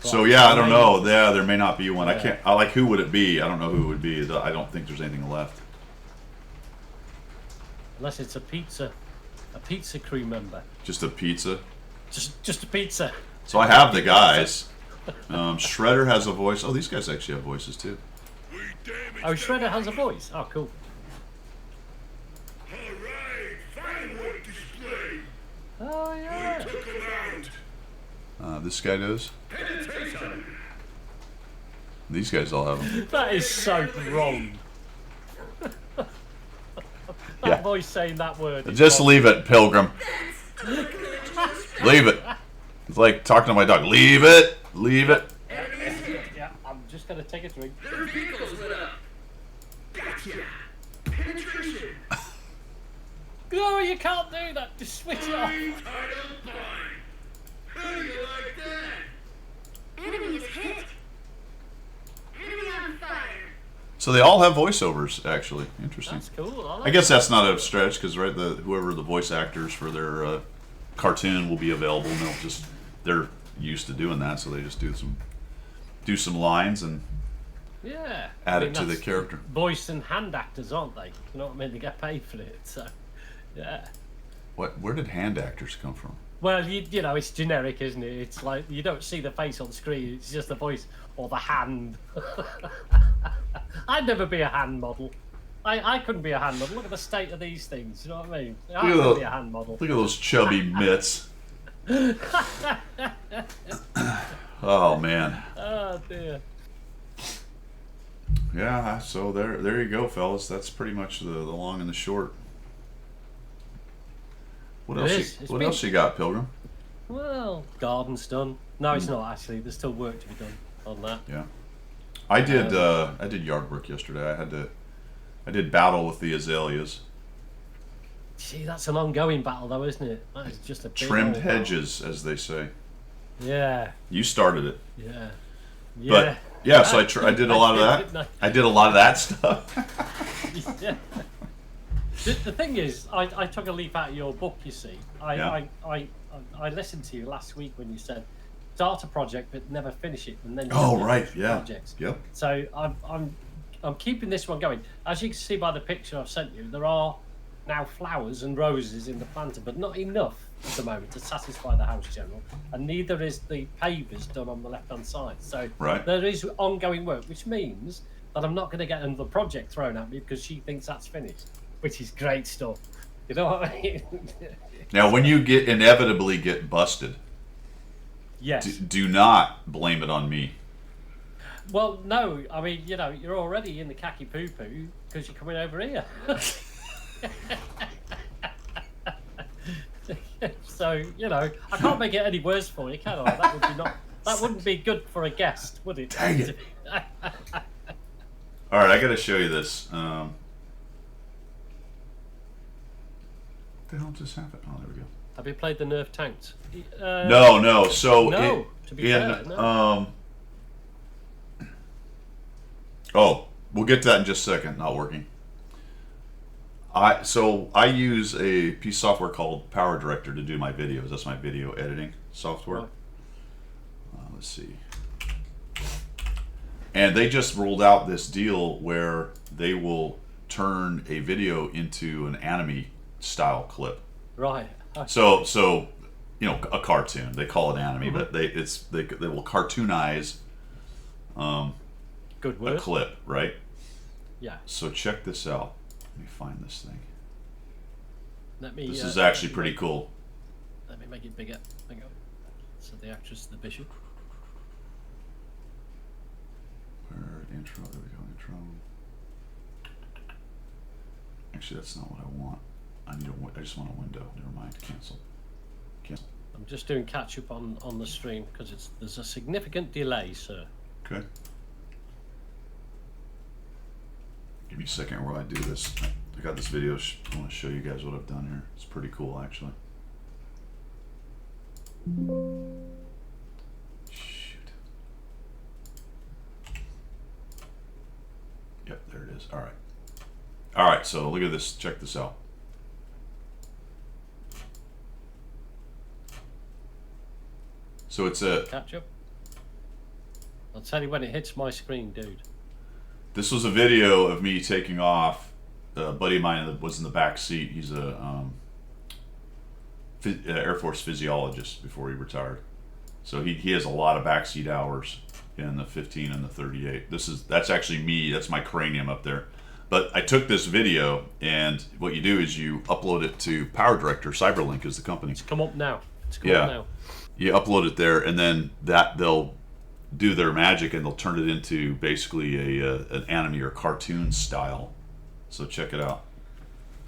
B: So yeah, I don't know. Yeah, there may not be one.
A: Yeah.
B: I can't. I like. Who would it be? I don't know who it would be. I don't think there's anything left.
A: Unless it's a pizza crew member.
B: Just a pizza.
A: Just a pizza.
B: So I have the guys. Shredder has a voice. Oh, these guys actually have voices too.
A: Oh, Shredder has a voice. Oh, cool.
D: Alright, firework display.
A: Oh yeah.
D: Took him out.
B: This guy does.
D: Penetration.
B: These guys all have them.
A: That is so wrong. That
B: Yeah.
A: voice saying that word. Is
B: Just
A: wrong.
B: leave it, Pilgrim. Leave it. It's like talking to my dog. Leave it. Leave it.
A: Yeah, I'm just gonna take a drink.
D: Their vehicles lit up. Gotcha. Penetration.
A: No, you can't do that. Just switch it off.
D: I don't mind. How do you like that?
E: Enemy is hit. Enemy on fire.
B: So they all have voiceovers, actually. Interesting.
A: That's cool. I, like
B: I guess that's not a stretch because whoever the voice actors for their cartoon will be available, and they're used to doing that, so they just do some lines and
A: Yeah.
B: add
A: I
B: it
A: mean,
B: to the
A: that's
B: character.
A: Voice and hand actors, aren't they? You know what I mean? They get paid for it, so yeah.
B: Where did hand actors come from?
A: Well, you know, it's generic, isn't it? It's like you don't see the face on the screen; it's just the voice or the hand. I'd never be a hand model. I couldn't be a hand model. Look at the state of these things. You know what I mean? I
B: at
A: couldn't
B: the-
A: be a hand model.
B: Look at those chubby mitts. Oh man.
A: Oh dear.
B: Yeah, so there you go, fellas. That's pretty much the long and the short. What
A: It
B: else?
A: is. It's
B: What
A: been-
B: else you got, Pilgrim?
A: Well, garden's done. No, it's not actually. There's still work to be done on that.
B: Yeah, I did yard work yesterday. I did battle with the azaleas.
A: See, that's an ongoing battle, though, isn't it? That is just a big
B: Trimmed
A: old battle.
B: hedges, as they say.
A: Yeah,
B: You started it,
A: yeah,
B: but yeah. So I did a lot of
A: Didn't
B: that.
A: I?
B: I did a lot of that stuff.
A: Yeah. The thing is, I took a leaf out of your book. You see, I listened to you last week when you said start a project but never finish it, and then you
B: Oh
A: never
B: right,
A: finish
B: yeah.
A: projects.
B: Yep.
A: So I'm keeping this one going. As you can see by the picture I've sent you, there are now flowers and roses in the planter, but not enough at the moment to satisfy the house general, and neither is the pavers done on the left hand side. So
B: Right.
A: there is ongoing work, which means that I'm not going to get another project thrown at me because she thinks that's finished, which is great stuff. You know what I mean?
B: Now, when you inevitably get busted,
A: Yes.
B: do not blame it on me.
A: Well, no. I mean, you know, you're already in the khaki poo poo because you're coming over here. So you know, I can't make it any worse for you, can I? That would be not. That wouldn't be good for a guest, would it?
B: Dang it. All right, I got to show you this. What the hell just happened? Oh, there we go.
A: Have you played the Nerf tanks?
B: No. So
A: No, to be fair, no.
B: Oh, we'll get to that in just a second. Not working. I use a piece of software called Power Director to do my videos. That's my video editing software.
A: Right.
B: Let's see. And they just rolled out this deal where they will turn a video into an anime style clip.
A: Right.
B: So you know, a cartoon. They call it anime, but they will cartoonize
A: Good
B: a
A: word.
B: clip, right?
A: Yeah.
B: So check this out. Let me find this thing.
A: Let me.
B: This is actually pretty cool.
A: Let me make it bigger. Hang on. So the actress, the bishop.
B: Where intro? There we go. Intro. Actually, that's not what I want. I just want a window. Never mind. Cancel. Cancel.
A: I'm just doing catch up on the stream because there's a significant delay, sir.
B: Okay. Give me a second while I do this. I got this video. I want to show you guys what I've done here. It's pretty cool, actually. Shoot. Yep, there it is. All right. All right, so look at this. Check this out. So it's a
A: Catch up. I'll tell you when it hits my screen, dude.
B: This was a video of me taking off. A buddy of mine was in the back seat. He's a Air Force physiologist before he retired. So he has a lot of backseat hours in the 15 and the 38. That's actually me. That's my cranium up there. But I took this video, and what you do is you upload it to PowerDirector. Cyberlink is the company.
A: It's come up now. It's come up now.
B: You upload it there, and then they'll do their magic, and they'll turn it into basically an anime or cartoon style. So check it out.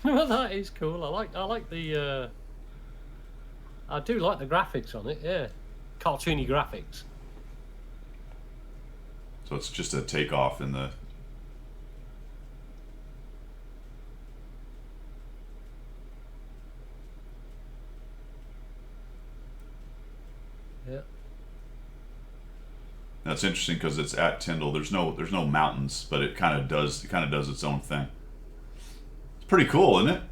A: Well, that is cool. I like the. I do like the graphics on it. Yeah, cartoony graphics.
B: So it's just a takeoff in the.
A: Yeah.
B: That's interesting because it's at Tyndall. There's no mountains, but it kind of does its own thing. It's pretty cool, isn't it?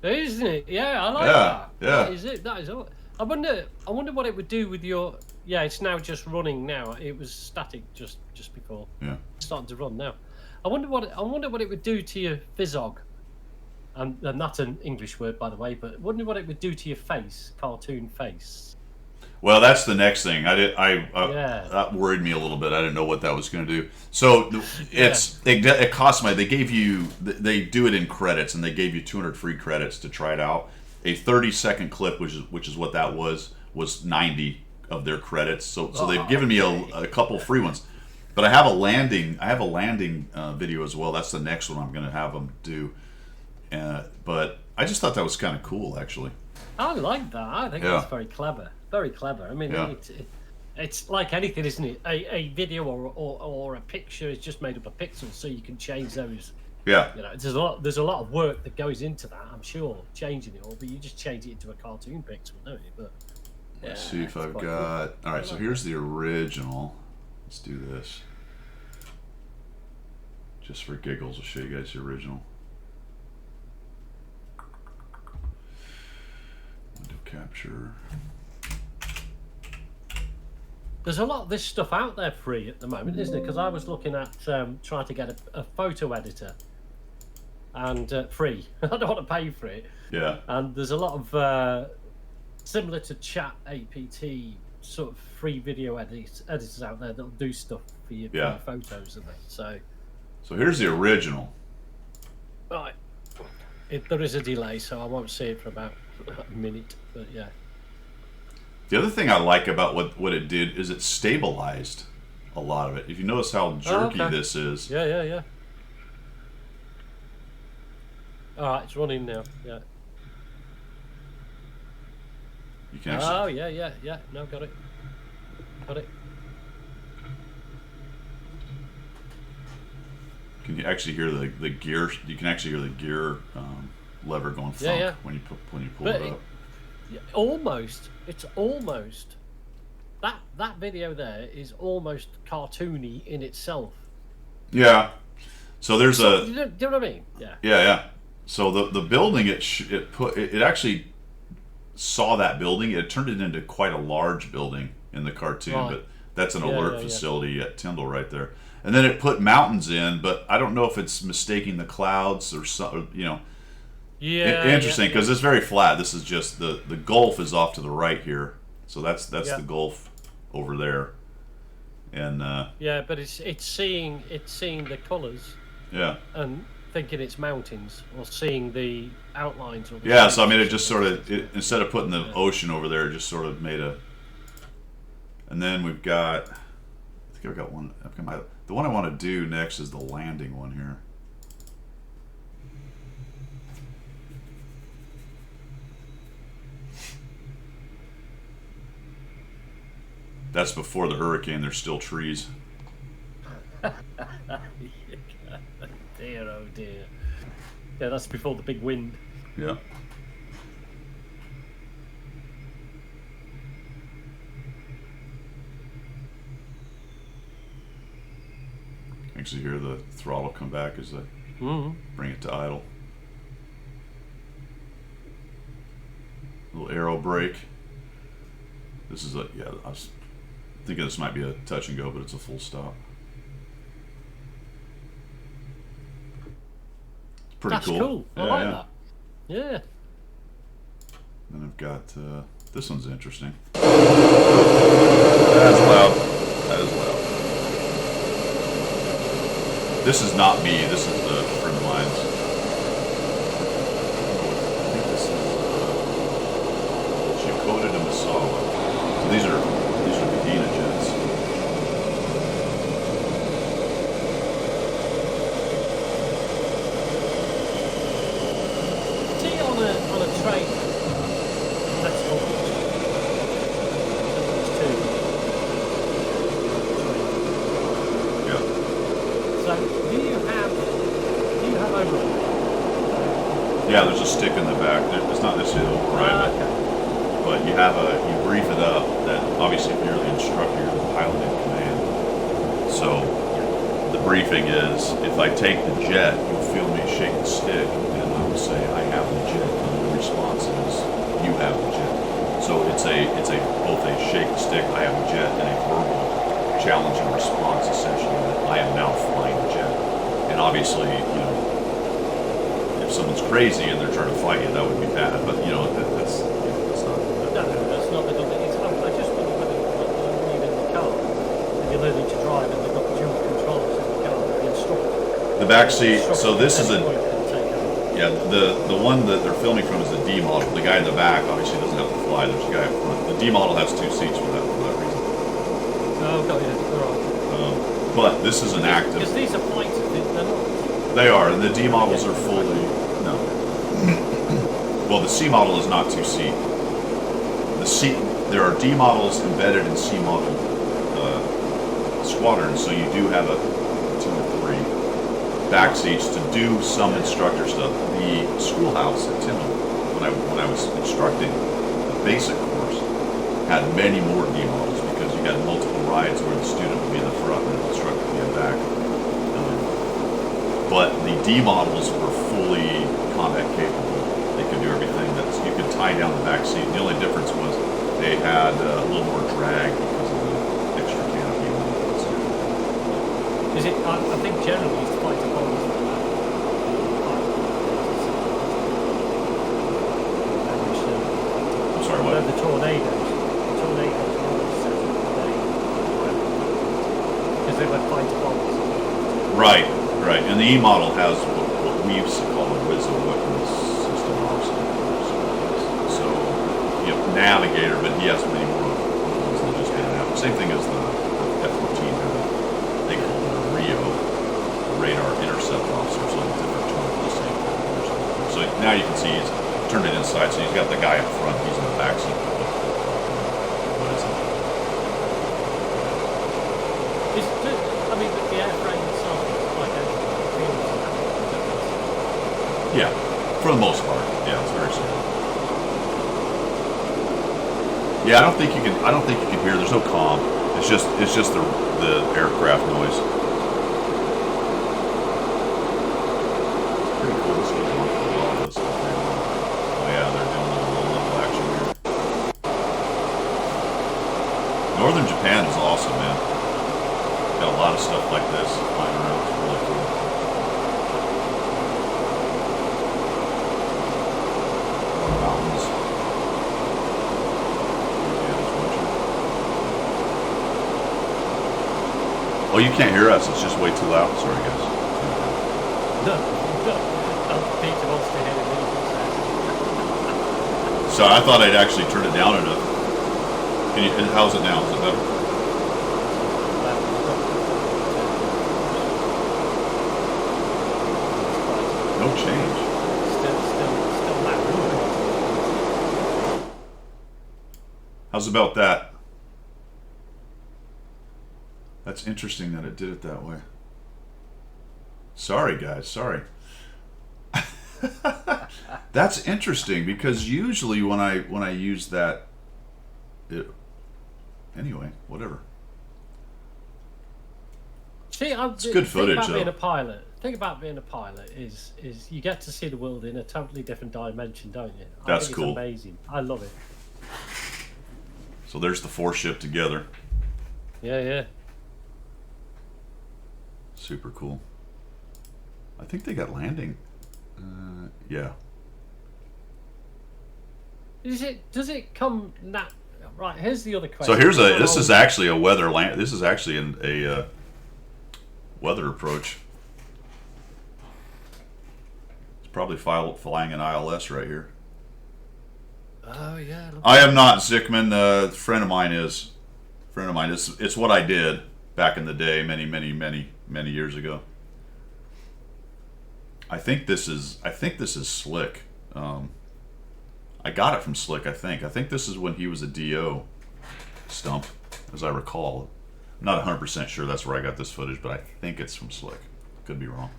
A: Isn't it? Yeah, I like that.
B: Yeah.
A: That is it. That is all. I wonder what it would do with your. Yeah, it's now just running now. It was static just before.
B: Yeah.
A: It's starting to run now. I wonder what it would do to your physog. And that's an English word, by the way. But I wonder what it would do to your face, cartoon face.
B: Well, that's the next thing. That worried me a little bit. I didn't know what that was going to do. So it cost money. They do it in credits, and they gave you 200 free credits to try it out. A 30-second clip, which is what that was 90 of their credits. So they've given me a couple free ones. But I have a landing video as well. That's the next one I'm going to have them do. But I just thought that was kind of cool, actually.
A: I like that. I think that's very clever. Very clever. I mean, it's like anything, isn't it? A video or a picture is just made up of pixels, so you can change those.
B: Yeah.
A: You know, there's a lot of work that goes into that. I'm sure changing it all, but you just change it into a cartoon pixel, don't you? But
B: let's see if I've got. All right. So here's the original. Let's do this. Just for giggles, I'll show you guys the original. Window capture.
A: There's a lot of this stuff out there free at the moment, isn't it? Because I was looking at trying to get a photo editor, and free. I don't want to pay for it.
B: Yeah.
A: And there's a lot of similar to Chat APT sort of free video editors out there that'll do stuff for your photos and that. So
B: here's the original.
A: Right. There is a delay, so I won't see it for about a minute. But yeah.
B: The other thing I like about what it did is it stabilized a lot of it. If you notice how jerky this is.
A: Yeah. Alright, it's running now. Yeah.
B: You can actually...
A: yeah. No, got it.
B: Can you actually hear the gear? You can actually hear the gear lever going thunk when you pull it up.
A: It's almost that video there is almost cartoony in itself.
B: Yeah. So there's
A: do you know what I mean? Yeah.
B: Yeah. So the building it actually saw that building. It turned it into quite a large building in the cartoon, but that's an alert facility at Tyndall right there. And then it put mountains in, but I don't know if it's mistaking the clouds or something, you know.
A: Yeah.
B: Interesting, because it's very flat. This is just the Gulf is off to the right here, so that's the Gulf over there, and
A: but it's seeing the colours.
B: Yeah.
A: And thinking it's mountains, or seeing the outlines. Or
B: so I mean, it just sort of instead of putting the ocean over there, it just sort of made a. And then we've got, I think I've got one. The one I want to do next is the landing one here. That's before the hurricane. There's still trees.
A: Dear, oh dear. Yeah, that's before the big wind.
B: Yeah. Actually, hear the throttle come back as I bring it to idle. Little aero brake. This is Thinking this might be a touch and go, but it's a full stop. Pretty
A: That's
B: cool.
A: cool. I like that. Yeah.
B: Then I've got this one's interesting. That's loud. That is loud. This is not me. This is a friend of mine's. I think this is Shikoda to Misawa. So these are Medina jets.
A: See on a train. That's all. It's two.
B: Yeah.
A: So do you have override?
B: Yeah, there's a stick in the back. It's not necessarily override,
A: Okay.
B: but you brief it up that obviously if you're the instructor, you're the pilot in command. So the briefing is, if I take the jet, you'll feel me shake the stick, and I will say, I have the jet, and the response is, you have the jet. So it's both a shake the stick, I have the jet, and a verbal challenge and response, essentially, that I am now flying the jet. And obviously, if someone's crazy and they're trying to fight you, that would be bad. But that's not.
A: No, that's not the good thing. I just wonder whether when you're in the car and you're learning to drive and they've got dual controls in the car, the instructor.
B: The back seat. So this is
A: Any point can take over.
B: Yeah, the one that they're filming from is the D model. The guy in the back obviously doesn't have to fly. There's a guy up front. The D model has 2 seats for that reason.
A: Oh, got you. All right.
B: But this is an active.
A: Because these are fighters, they're not.
B: They are, and the D models are fully no. Well, the C model is not 2 seat. There are D models embedded in C model squadrons, so you do have a 2 or 3 back seats to do some instructor stuff. The schoolhouse at Tyndall, when I was instructing the basic course, had many more D models because you had multiple rides where the student would be in the front and the instructor would be in the back. But the D models were fully combat capable. They could do everything. You could tie down the back seat. The only difference was they had a little more drag because of the extra canopy.
A: Is it? I think generally it's fighter bombs like that.
B: I'm sorry, what?
A: The tornadoes. The tornadoes were always set up because they were fighter bombs.
B: Right. And the E model has what we used to call a Wizzo weapons system also. So, navigator, but he has many more ones than just getting out. Same thing as the F-14 had. They called it a RIO, radar intercept officer, so a different term for the same thing. So now you can see he's turned it inside, so he's got the guy up front, he's in the back seat. What is it?
A: The airframe itself is identical.
B: Yeah, for the most part. Yeah, it's very similar. Yeah, I don't think you can hear. There's no comm. It's just the aircraft noise. It's pretty cool. This goes on for a while. This stuff. Oh yeah, they're doing a low level action here. Northern Japan is awesome, man. Got a lot of stuff like this flying around. It's really cool. Mountains. Oh, you can't hear us. It's just way too loud. Sorry, guys.
A: Peter wants to hear it.
B: So I thought I'd actually turn it down enough. How's it now? Is it better? No change.
A: Still loud.
B: How's about that? That's interesting that it did it that way. Sorry, guys. Sorry. That's interesting because usually when I use that, anyway, whatever.
A: See,
B: it's good footage.
A: The thing about being a pilot is you get to see the world in a totally different dimension, don't you?
B: That's
A: cool. It's amazing. I love it.
B: So there's the 4 ship together.
A: Yeah.
B: Super cool. I think they got landing. Yeah.
A: Does it come right? Here's the other question.
B: So this is actually a weather land. This is actually a weather approach. It's probably flying an ILS right here.
A: Oh yeah.
B: I am not Zickman. A friend of mine is. It's what I did back in the day, many years ago. I think this is Slick. I got it from Slick. I think this is when he was a DO stump, as I recall. I'm not 100% sure that's where I got this footage, but I think it's from Slick. Could be wrong.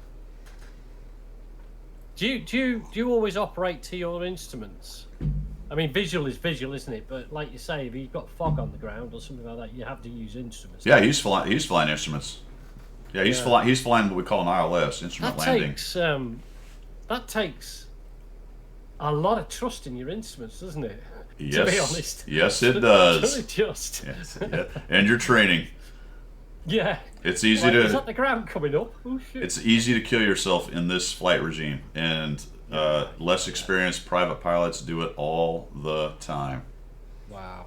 A: Do you always operate to your instruments? I mean, visual is visual, isn't it? But like you say, if you've got fog on the ground or something like that, you have to use instruments.
B: Yeah, he's flying instruments. Yeah, he's flying what we call an ILS, instrument landing.
A: That takes a lot of trust in your instruments, doesn't it?
B: Yes.
A: To be honest.
B: Yes, it does.
A: Just.
B: Yes, yeah. And your training.
A: Yeah.
B: It's easy
A: Is that the ground coming up? Oh, shit.
B: It's easy to kill yourself in this flight regime, and less experienced private pilots do it all the time.
A: Wow.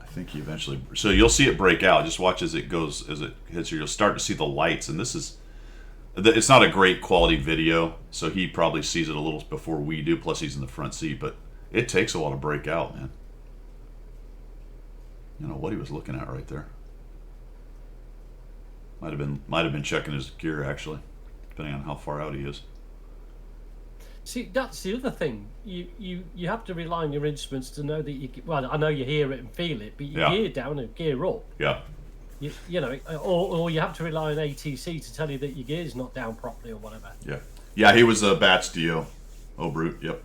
B: I think you eventually. So you'll see it break out. Just watch as it goes, as it hits you. You'll start to see the lights, and this is. It's not a great quality video, so he probably sees it a little before we do. Plus, he's in the front seat, but it takes a while to break out, man. You know what he was looking at right there. Might have been checking his gear, actually, depending on how far out he is.
A: See, that's the other thing. You have to rely on your instruments to know that you. Well, I know you hear it and feel it, but you gear down and gear up.
B: Yeah.
A: You know, or you have to rely on ATC to tell you that your gear's not down properly or whatever.
B: Yeah. Yeah, he was a Bats DO. Oh, Brute. Yep.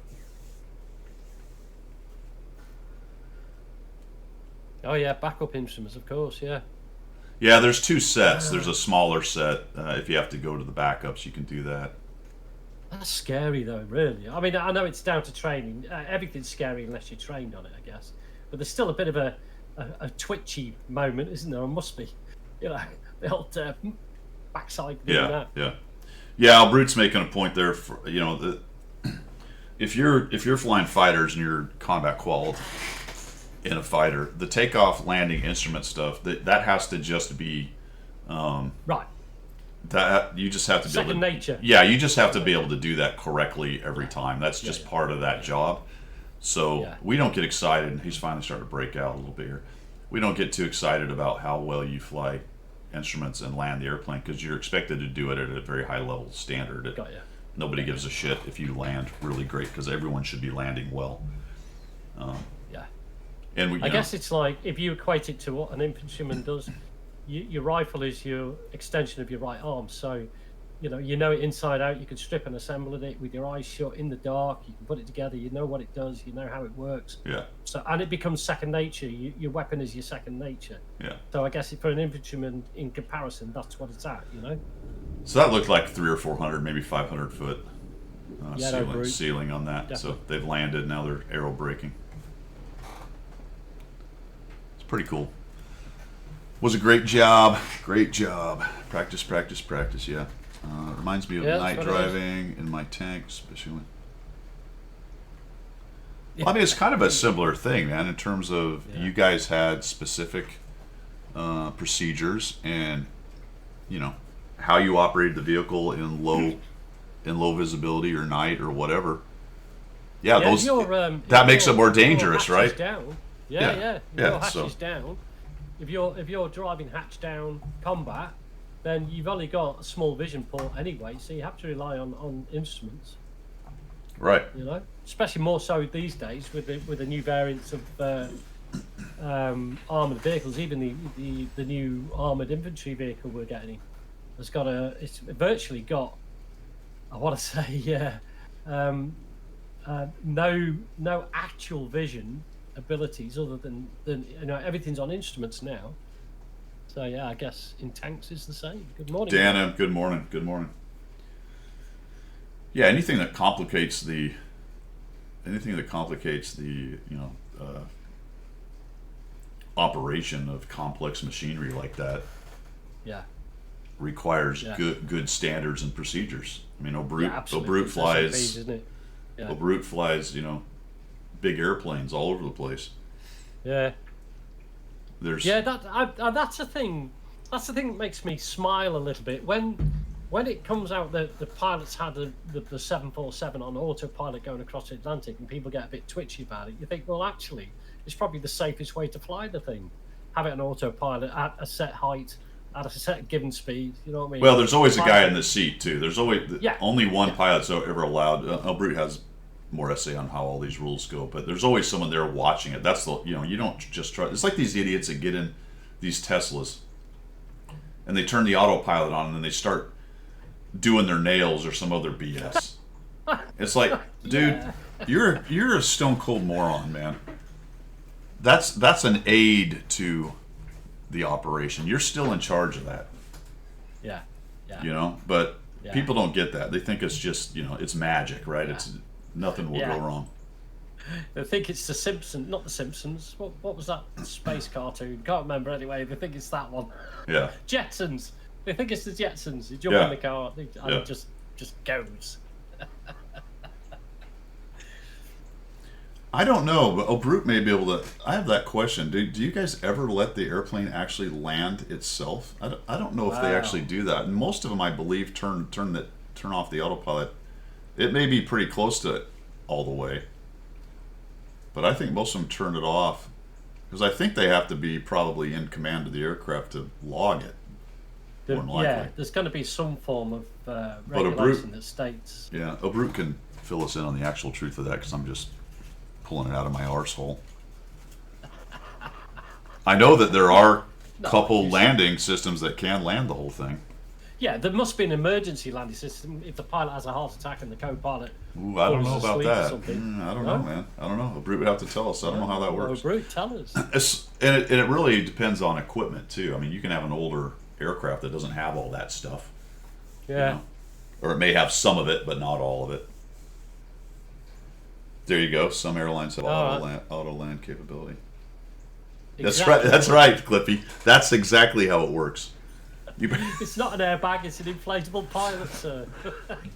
A: Oh yeah, backup instruments, of course. Yeah.
B: Yeah, there's two sets. There's a smaller set. If you have to go to the backups, you can do that.
A: That's scary, though, really. I mean, I know it's down to training. Everything's scary unless you're trained on it, I guess. But there's still a bit of a twitchy moment, isn't there? Or must be. You know, the old backside doing that.
B: Yeah, Al Brute's making a point there. For, you know, if you're flying fighters and you're combat qualified in a fighter, the takeoff, landing, instrument stuff that has to just be
A: right.
B: That you just have to be
A: second
B: able to,
A: nature.
B: Yeah, you just have to be able to do that correctly every time. That's just part of that job. So we don't get excited, and he's finally starting to break out a little bit here. We don't get too excited about how well you fly instruments and land the airplane because you're expected to do it at a very high level standard.
A: Got you.
B: Nobody gives a shit if you land really great because everyone should be landing well. And
A: I guess it's like if you equate it to what an infantryman does. Your rifle is your extension of your right arm, so you know it inside out. You can strip and assemble it with your eyes shut in the dark. You can put it together. You know what it does. You know how it works.
B: Yeah.
A: So and it becomes second nature. Your weapon is your second nature.
B: Yeah.
A: So I guess for an infantryman, in comparison, that's what it's at. You know.
B: So that looked like 300 or 400, maybe 500 foot ceiling on that.
A: Definitely.
B: So they've landed. Now they're aero braking. It's pretty cool. Was a great job. Great job. Practice. Yeah. Reminds me of night driving in my tank, especially. I mean, it's kind of a similar thing, man. In terms of you guys had specific procedures and how you operated the vehicle in low visibility or night or whatever. Yeah, those that makes it more dangerous, right?
A: Down. Yeah. Your hatch
B: so.
A: is down. If you're driving hatch down combat, then you've only got a small vision port anyway, so you have to rely on instruments.
B: Right.
A: You know, especially more so these days with the new variants of armored vehicles. Even the new armored infantry vehicle we're getting it's virtually got, I want to say, no actual vision abilities other than everything's on instruments now. So yeah, I guess in tanks is the same. Good morning,
B: Dana. Good morning. Yeah, anything that complicates the operation of complex machinery like that
A: Yeah.
B: requires
A: Yeah.
B: good standards and procedures. I mean, O'Brute
A: absolutely. It's
B: flies,
A: SOPs, isn't it? Yeah.
B: O'Brute flies, big airplanes all over the place.
A: Yeah.
B: There's
A: Yeah, that's the thing. That's the thing that makes me smile a little bit when it comes out that the pilots had the 747 on autopilot going across the Atlantic, and people get a bit twitchy about it. You think, well, actually, it's probably the safest way to fly the thing. Have it on autopilot at a set height, at a set given speed. You know what I mean?
B: Well, there's always a guy in the seat too. There's always
A: Yeah.
B: only one pilot's ever allowed. O'Brute has more essay on how all these rules go, but there's always someone there watching it. That's the you don't just try. It's like these idiots that get in these Teslas and they turn the autopilot on and then they start doing their nails or some other BS. It's like, dude, you're a stone cold moron, man. That's an aid to the operation. You're still in charge of that.
A: Yeah.
B: But
A: Yeah.
B: people don't get that. They think it's just, it's magic, right?
A: Yeah.
B: It's nothing will
A: Yeah.
B: go wrong.
A: They think it's the Simpsons, not the Simpsons. What was that space cartoon? Can't remember anyway. They think it's that one.
B: Yeah.
A: Jetsons. They think it's the Jetsons. You jump
B: Yeah.
A: in the car and
B: Yeah.
A: it just goes.
B: I don't know, but O'Brute may be able to. I have that question. Do you guys ever let the airplane actually land itself? I don't know if they
A: Wow.
B: actually do that. And most of them, I believe, turn off the autopilot. It may be pretty close to it all the way, but I think most of them turn it off because I think they have to be probably in command of the aircraft to log it. More than likely.
A: Yeah, there's going to be some form of
B: O'Brute-
A: regulation that states.
B: Yeah, O'Brute can fill us in on the actual truth of that because I'm just pulling it out of my arsehole. I know that there are couple landing systems that can land the whole thing.
A: Yeah, there must be an emergency landing system if the pilot has a heart attack and the co-pilot.
B: Ooh, I don't know
A: falls
B: about
A: asleep or
B: that.
A: something.
B: I don't
A: No?
B: know, man. I don't know. O'Brute would have to tell us. I don't know how that works.
A: O'Brute, tell us.
B: And it really depends on equipment too. I mean, you can have an older aircraft that doesn't have all that stuff.
A: Yeah.
B: Or it may have some of it, but not all of it. There you go. Some airlines have auto land capability.
A: Exactly.
B: That's right, Clippy. That's exactly how it works.
A: It's not an airbag, it's an inflatable pilot, sir.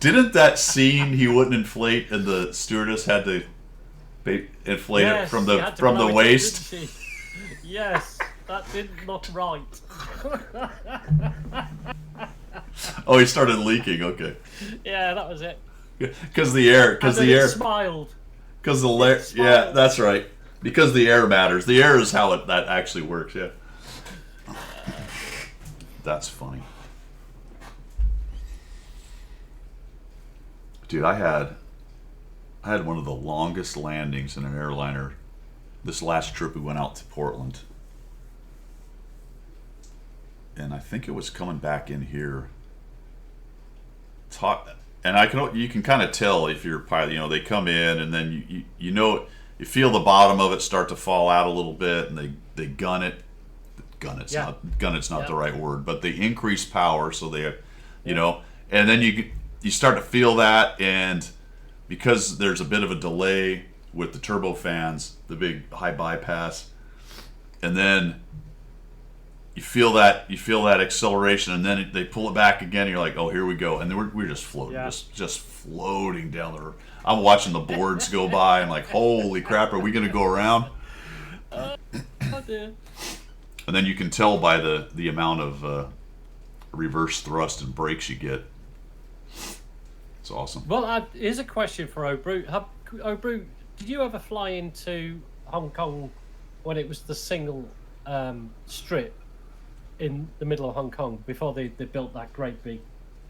B: Didn't that scene he wouldn't inflate and the stewardess had to inflate it from
A: she had to
B: the
A: blow it up,
B: waist?
A: didn't she? Yes, that didn't look right.
B: Oh, he started leaking. Okay,
A: Yeah, that was it.
B: because the air,
A: And then it smiled.
B: because the layer.
A: smiled.
B: Yeah, that's right. Because the air matters. The air is how that actually works. Yeah, that's funny, dude. I had one of the longest landings in an airliner. This last trip we went out to Portland. And I think it was coming back in here. And you can kind of tell if you're a pilot. They come in and then you feel the bottom of it start to fall out a little bit, and they gun it. Gun it's
A: Yeah.
B: not the right word, but they increase power, so they, and then you start to feel that, and because there's a bit of a delay with the turbofans, the big high bypass, and then you feel that acceleration, and then they pull it back again. And you're like, oh, here we go, and then we're just floating,
A: Yeah.
B: just floating down the river. I'm watching the boards go by. I'm like, holy crap, are we gonna go around?
A: Oh dear.
B: And then you can tell by the amount of reverse thrust and brakes you get. It's awesome.
A: Well, here's a question for O'Brute. O'Brute, did you ever fly into Hong Kong when it was the single strip in the middle of Hong Kong before they built that great big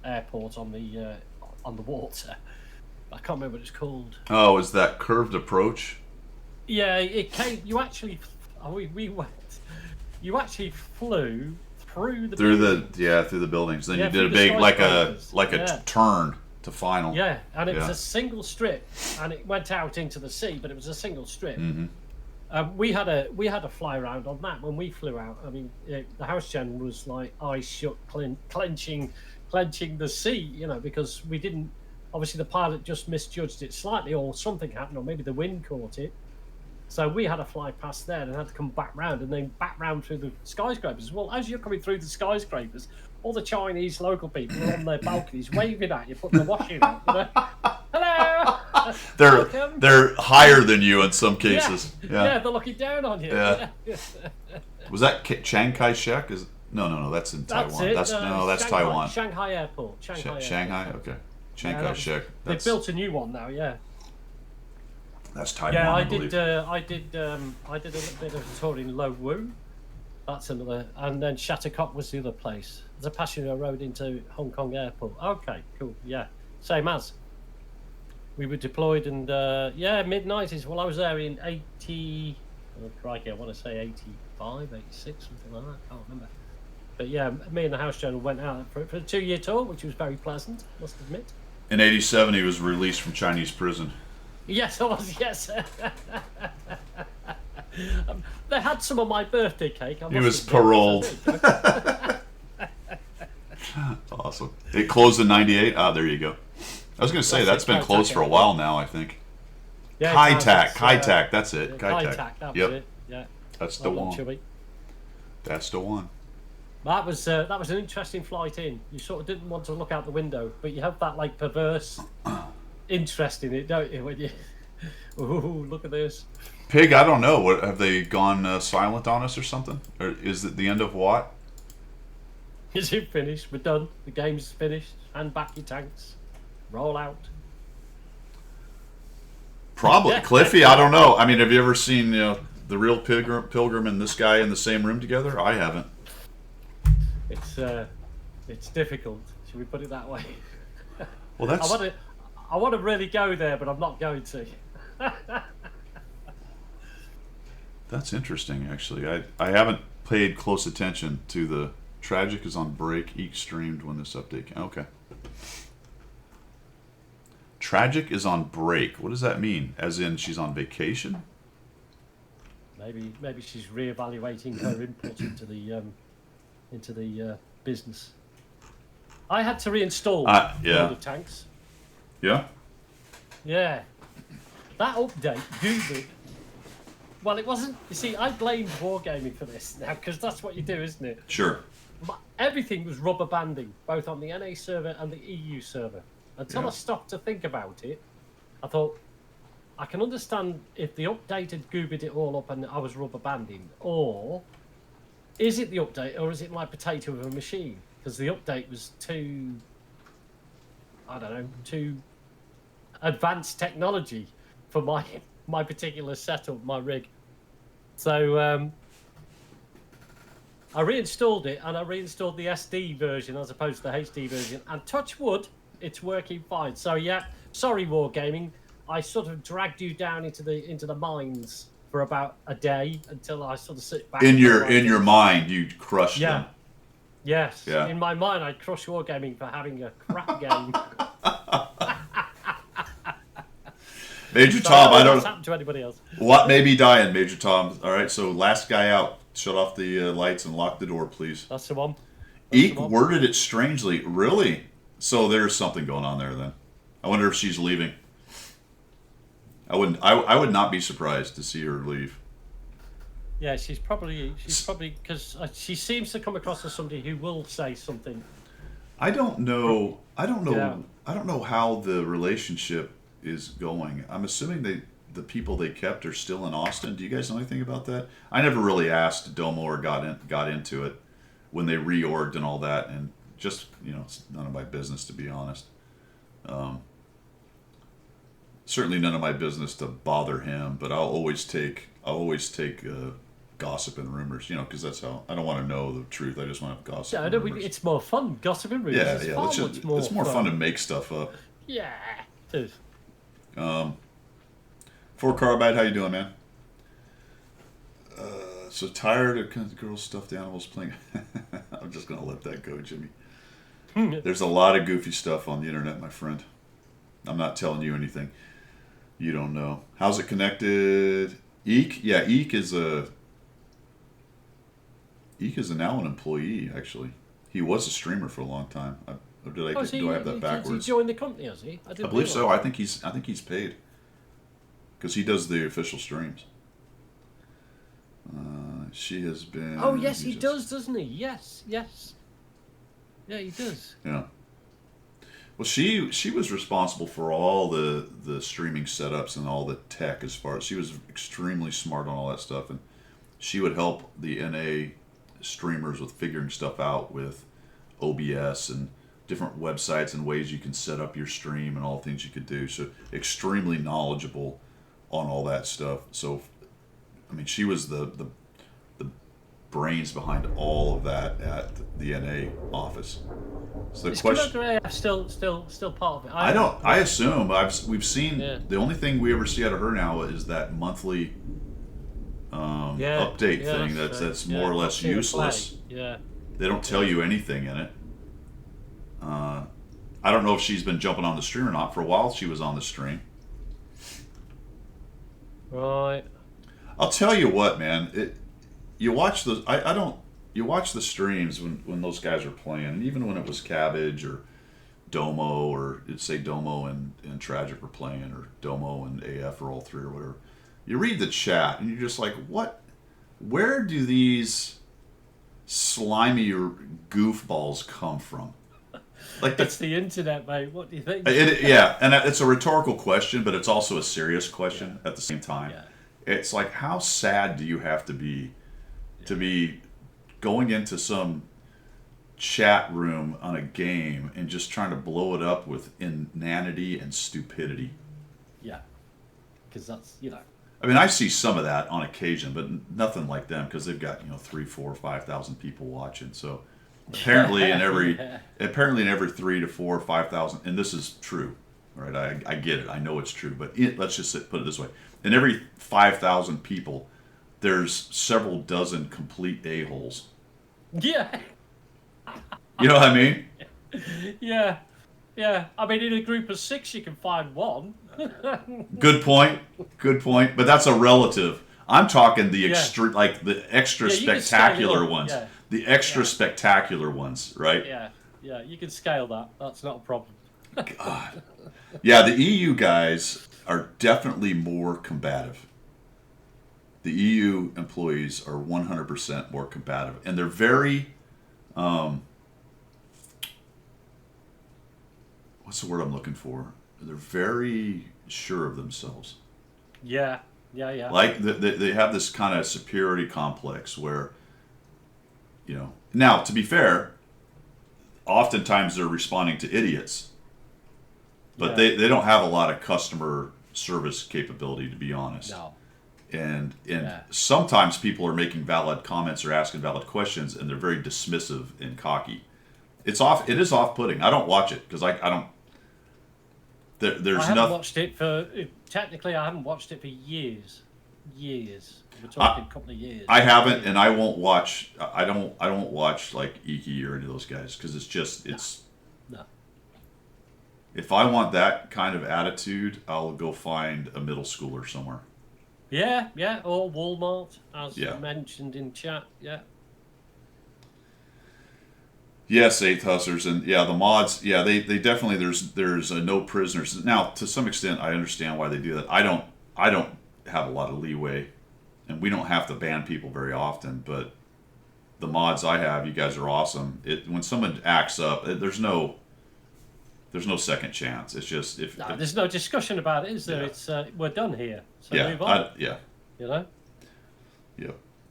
A: airport on the water? I can't remember what it's called.
B: Oh, is that curved approach?
A: Yeah, it came. You actually, we went. You actually flew through the
B: Through
A: building.
B: through the buildings. Then
A: Yeah,
B: you
A: through
B: did a
A: the
B: big
A: skyscrapers.
B: like a
A: Yeah.
B: turn to final.
A: Yeah, and it was
B: Yeah.
A: a single strip, and it went out into the sea, but it was a single strip.
B: Mm-hmm.
A: We had a fly around on that when we flew out. I mean, the house gen was like eyes shut, clenching the seat, because we didn't. Obviously, the pilot just misjudged it slightly, or something happened, or maybe the wind caught it. So we had to fly past there and had to come back round and then back round through the skyscrapers. Well, as you're coming through the skyscrapers, all the Chinese local people are on their balconies waving at you, putting the washing out. You know? Hello.
B: They're higher than you in some cases.
A: Yeah, they're looking down on you.
B: Yeah. Was that Chiang Kai-shek? No. That's in
A: That's
B: Taiwan.
A: it.
B: That's
A: Shanghai,
B: Taiwan.
A: Shanghai Airport.
B: Shanghai. Okay. Chiang
A: Yeah,
B: Kai-shek.
A: They built a new one now. Yeah.
B: That's Taiwan.
A: Yeah, I
B: believe.
A: did a little bit of a tour in Lo Wu. That's another, and then Shattercock was the other place. There's a passenger road into Hong Kong Airport. Okay, cool. Yeah, same as. We were deployed, and mid-90s. Well, I was there in 80. Oh, crikey, I want to say 85, 86, something like that. I can't remember. But yeah, me and the house general went out for a 2-year tour, which was very pleasant, must admit.
B: In '87, he was released from Chinese prison.
A: Yes, I was. Yes. They had some of my birthday cake.
B: He was paroled. Awesome. It closed in '98. Ah, there you go. I was going to say that's been closed for a while now. I think.
A: Yeah,
B: Kai-Tak. That's it.
A: Kai-Tak. That was it. Yeah.
B: That's the one.
A: Chubby.
B: That's the one.
A: That was an interesting flight in. You sort of didn't want to look out the window, but you have that like perverse interest in it, don't you? When you, ooh, look at this.
B: Pig, I don't know. What have they gone silent on us or something? Or is it the end of what?
A: Is it finished? We're done. The game's finished. Hand back your tanks. Roll out.
B: Probably. Cliffy, I don't know. I mean, have you ever seen the real Pilgrim and this guy in the same room together? I haven't.
A: It's difficult. Should we put it that way?
B: Well, that's.
A: I want to really go there, but I'm not going to.
B: That's interesting, actually. I haven't paid close attention to the Tragic is on break. Eek streamed when this update came. Okay. Tragic is on break. What does that mean? As in she's on vacation?
A: Maybe she's reevaluating her input into the business. I had to reinstall the tanks.
B: Yeah.
A: Yeah. That update, Google. Well, it wasn't. You see, I blamed Wargaming for this now because that's what you do, isn't it?
B: Sure.
A: But everything was rubber banding, both on the NA server and the EU server. Until I stopped to think about it, I thought, I can understand if the update had goobered it all up and I was rubber banding, or is it the update, or is it my potato of a machine? Because the update was too, I don't know, too advanced technology for my particular setup, my rig. So I reinstalled it, and I reinstalled the SD version as opposed to the HD version, and touch wood, it's working fine. So yeah, sorry Wargaming, I sort of dragged you down into the mines for about a day until I sort of sit back.
B: In your mind, you crushed them.
A: Yes.
B: Yeah.
A: In my mind, I crushed Wargaming for having a crap game.
B: Major Tom, I don't.
A: What's happened to anybody else?
B: What may be dying, Major Tom? All right, so last guy out. Shut off the lights and lock the door, please.
A: That's the one.
B: Eek worded it strangely. Really? So there's something going on there then. I wonder if she's leaving. I would not be surprised to see her leave.
A: Yeah, she's probably because she seems to come across as somebody who will say something.
B: I don't know.
A: Yeah.
B: I don't know how the relationship is going. I'm assuming the people they kept are still in Austin. Do you guys know anything about that? I never really asked Domo or got into it when they reorged and all that, and just it's none of my business, to be honest. Certainly none of my business to bother him, but I'll always take gossip and rumors, because that's how I don't want to know the truth. I just want to have gossip.
A: Yeah,
B: and rumors.
A: it's more fun. Gossip and rumors.
B: Yeah.
A: It's
B: more fun to make stuff up.
A: Yeah, it is.
B: For Carbide, how you doing, man? So tired of girls stuffed animals playing. I'm just gonna let that go, Jimmy. There's a lot of goofy stuff on the internet, my friend. I'm not telling you anything you don't know. How's it connected? Eek? Yeah, Eek is now an employee, actually. He was a streamer for a long time. Do I have that backwards?
A: He joined the company, has he?
B: I believe so. I think he's paid because he does the official streams. She has been.
A: Oh yes, he does, doesn't he? Yes, yes. Yeah, he does.
B: Yeah. Well, she was responsible for all the streaming setups and all the tech as far as she was extremely smart on all that stuff, and she would help the NA streamers with figuring stuff out with OBS and different websites and ways you can set up your stream and all the things you could do. So extremely knowledgeable on all that stuff. So, I mean, she was the brains behind all of that at the NA office. So the
A: Is
B: question,
A: Commander AF still part of it?
B: I assume we've seen
A: Yeah.
B: the only thing we ever see out of her now is that monthly update thing that's more or less useless.
A: Yeah.
B: They don't tell you anything in it. I don't know if she's been jumping on the stream or not. For a while, she was on the stream.
A: Right.
B: I'll tell you what, man. You watch the you watch the streams when those guys are playing, and even when it was Cabbage or Domo or say Domo and Tragic were playing, or Domo and AF or all three or whatever. You read the chat and you're just like, what? Where do these slimy goofballs come from? Like
A: It's the internet, mate. What do you think?
B: Yeah, and it's a rhetorical question, but it's also a serious question at the same time.
A: Yeah.
B: It's like, how sad do you have to be going into some chat room on a game and just trying to blow it up with inanity and stupidity?
A: Yeah. Because that's,
B: I mean, I see some of that on occasion, but nothing like them because they've got 3, 4, 5,000 people watching. So apparently in every 3 to 4, 5,000, and this is true, right? I get it. I know it's true, but let's just put it this way: in every 5,000 people, there's several dozen complete a-holes.
A: Yeah.
B: You know what I mean?
A: Yeah. Yeah. I mean, in a group of 6, you can find one.
B: Good point. But that's a relative. I'm talking the extra, like the extra
A: Yeah, you can
B: spectacular
A: scale it up,
B: ones.
A: yeah.
B: The extra spectacular ones, right?
A: Yeah. Yeah. You can scale that. That's not a problem.
B: God. Yeah, the EU guys are definitely more combative. The EU employees are 100% more combative, and they're very, what's the word I'm looking for? They're very sure of themselves.
A: Yeah. Yeah. Yeah.
B: Like they have this kind of superiority complex where, now to be fair, oftentimes they're responding to idiots, but they don't have a lot of customer service capability, to be honest.
A: No.
B: And sometimes people are making valid comments or asking valid questions, and they're very dismissive and cocky. It is off-putting. I don't watch it because I don't. There's
A: I haven't
B: nothing.
A: watched it for. Technically, I haven't watched it for years. We're talking a couple of years.
B: I haven't, and I won't watch. I don't watch like Iki or any of those guys because it's.
A: No.
B: If I want that kind of attitude, I'll go find a middle schooler somewhere.
A: Yeah, or Walmart, as
B: Yeah.
A: mentioned in chat. Yeah.
B: Yes, Eighth Hustlers, and the mods. Yeah, they definitely there's no prisoners now. To some extent, I understand why they do that. I don't have a lot of leeway, and we don't have to ban people very often. But the mods I have, you guys are awesome. When someone acts up, there's no second chance. It's just
A: There's no discussion about it, is there?
B: Yeah.
A: It's we're done here. So
B: yeah,
A: move on.
B: yeah.
A: Yeah.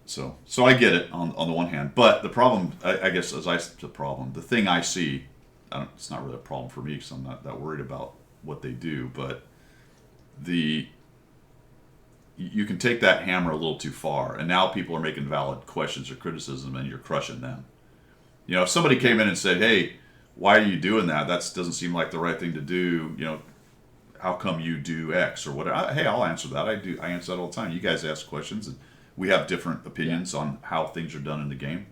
B: So I get it on the one hand, but the problem, I guess, the thing I see, it's not really a problem for me because I'm not that worried about what they do, but you can take that hammer a little too far, and now people are making valid questions or criticism, and you're crushing them. If somebody came in and said, "Hey, why are you doing that? That doesn't seem like the right thing to do. How come you do X or whatever?" Hey, I'll answer that. I answer that all the time. You guys ask questions, and we have different opinions on how things are done in the game.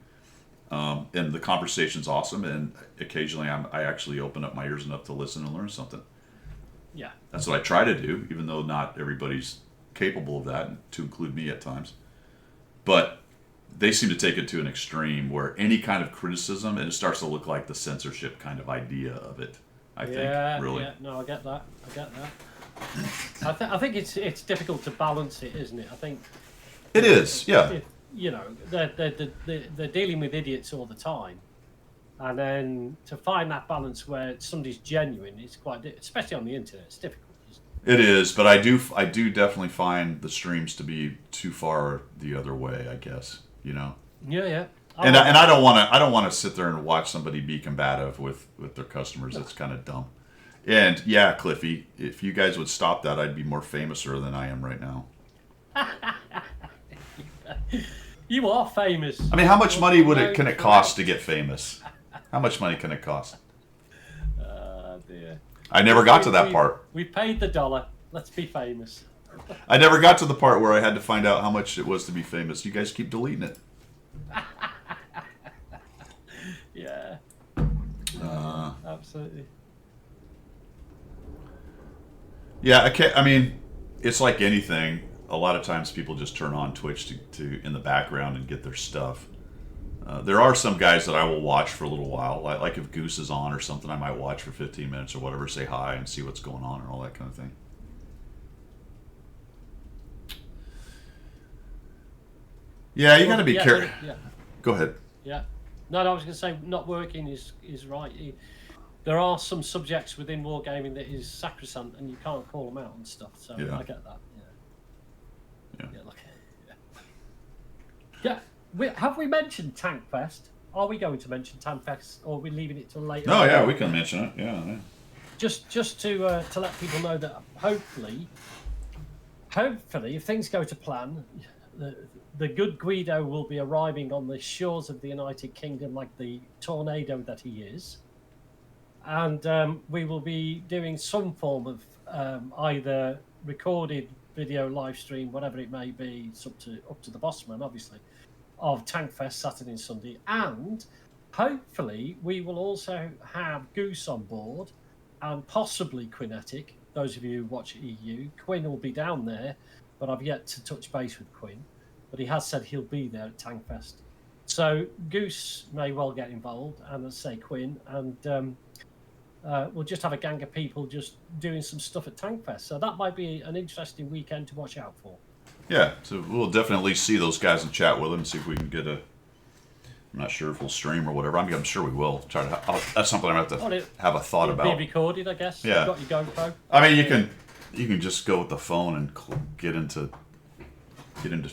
B: And the conversation's awesome, and occasionally I actually open up my ears enough to listen and learn something.
A: Yeah.
B: That's what I try to do, even though not everybody's capable of that, to include me at times. But they seem to take it to an extreme where any kind of criticism, and it starts to look like the censorship kind of idea of it. I think, really.
A: Yeah, no, I get that. I think it's difficult to balance it, isn't it? I think
B: It is, yeah.
A: You know, they're dealing with idiots all the time, and then to find that balance where somebody's genuine is quite, especially on the internet, it's difficult.
B: It is, but I do definitely find the streams to be too far the other way, I guess. You know.
A: Yeah.
B: And I don't want to sit there and watch somebody be combative with their customers. That's kind of dumb. And yeah, Cliffy, if you guys would stop that, I'd be more famouser than I am right now.
A: You are famous.
B: I mean, how much money can it cost to get famous? How much money can it cost?
A: Dear.
B: I never got to that part.
A: We paid the dollar. Let's be famous.
B: I never got to the part where I had to find out how much it was to be famous. You guys keep deleting it.
A: Yeah. Absolutely.
B: Yeah, I mean, it's like anything. A lot of times people just turn on Twitch to in the background and get their stuff. There are some guys that I will watch for a little while. Like if Goose is on or something, I might watch for 15 minutes or whatever, say hi and see what's going on and all that kind of thing. Yeah, you got to be careful.
A: Yeah.
B: Go ahead.
A: Yeah. No, I was going to say not working is right. There are some subjects within wargaming that is sacrosanct, and you can't call them out and stuff. So
B: Yeah.
A: I get that.
B: Yeah.
A: Have we mentioned Tank Fest? Are we going to mention Tank Fest, or are we leaving it till later?
B: Oh yeah, we can mention it. Yeah.
A: Just to let people know that hopefully, if things go to plan, the good Guido will be arriving on the shores of the United Kingdom like the tornado that he is, and we will be doing some form of either recorded video, live stream, whatever it may be. It's up to the boss man, obviously, of Tankfest Saturday and Sunday, and hopefully we will also have Goose on board and possibly Quinetic. Those of you who watch EU, Quinn will be down there, but I've yet to touch base with Quinn. But he has said he'll be there at Tankfest, so Goose may well get involved, and as I say, Quinn, and we'll just have a gang of people just doing some stuff at Tankfest. So that might be an interesting weekend to watch out for.
B: Yeah, so we'll definitely see those guys and chat with them, see if we can get a. I'm not sure if we'll stream or whatever. I'm sure we will. Try to. That's something I have to have a thought
A: It'll
B: about.
A: Be recorded, I guess.
B: Yeah.
A: You've got your GoPro.
B: I mean, you can just go with the phone and get into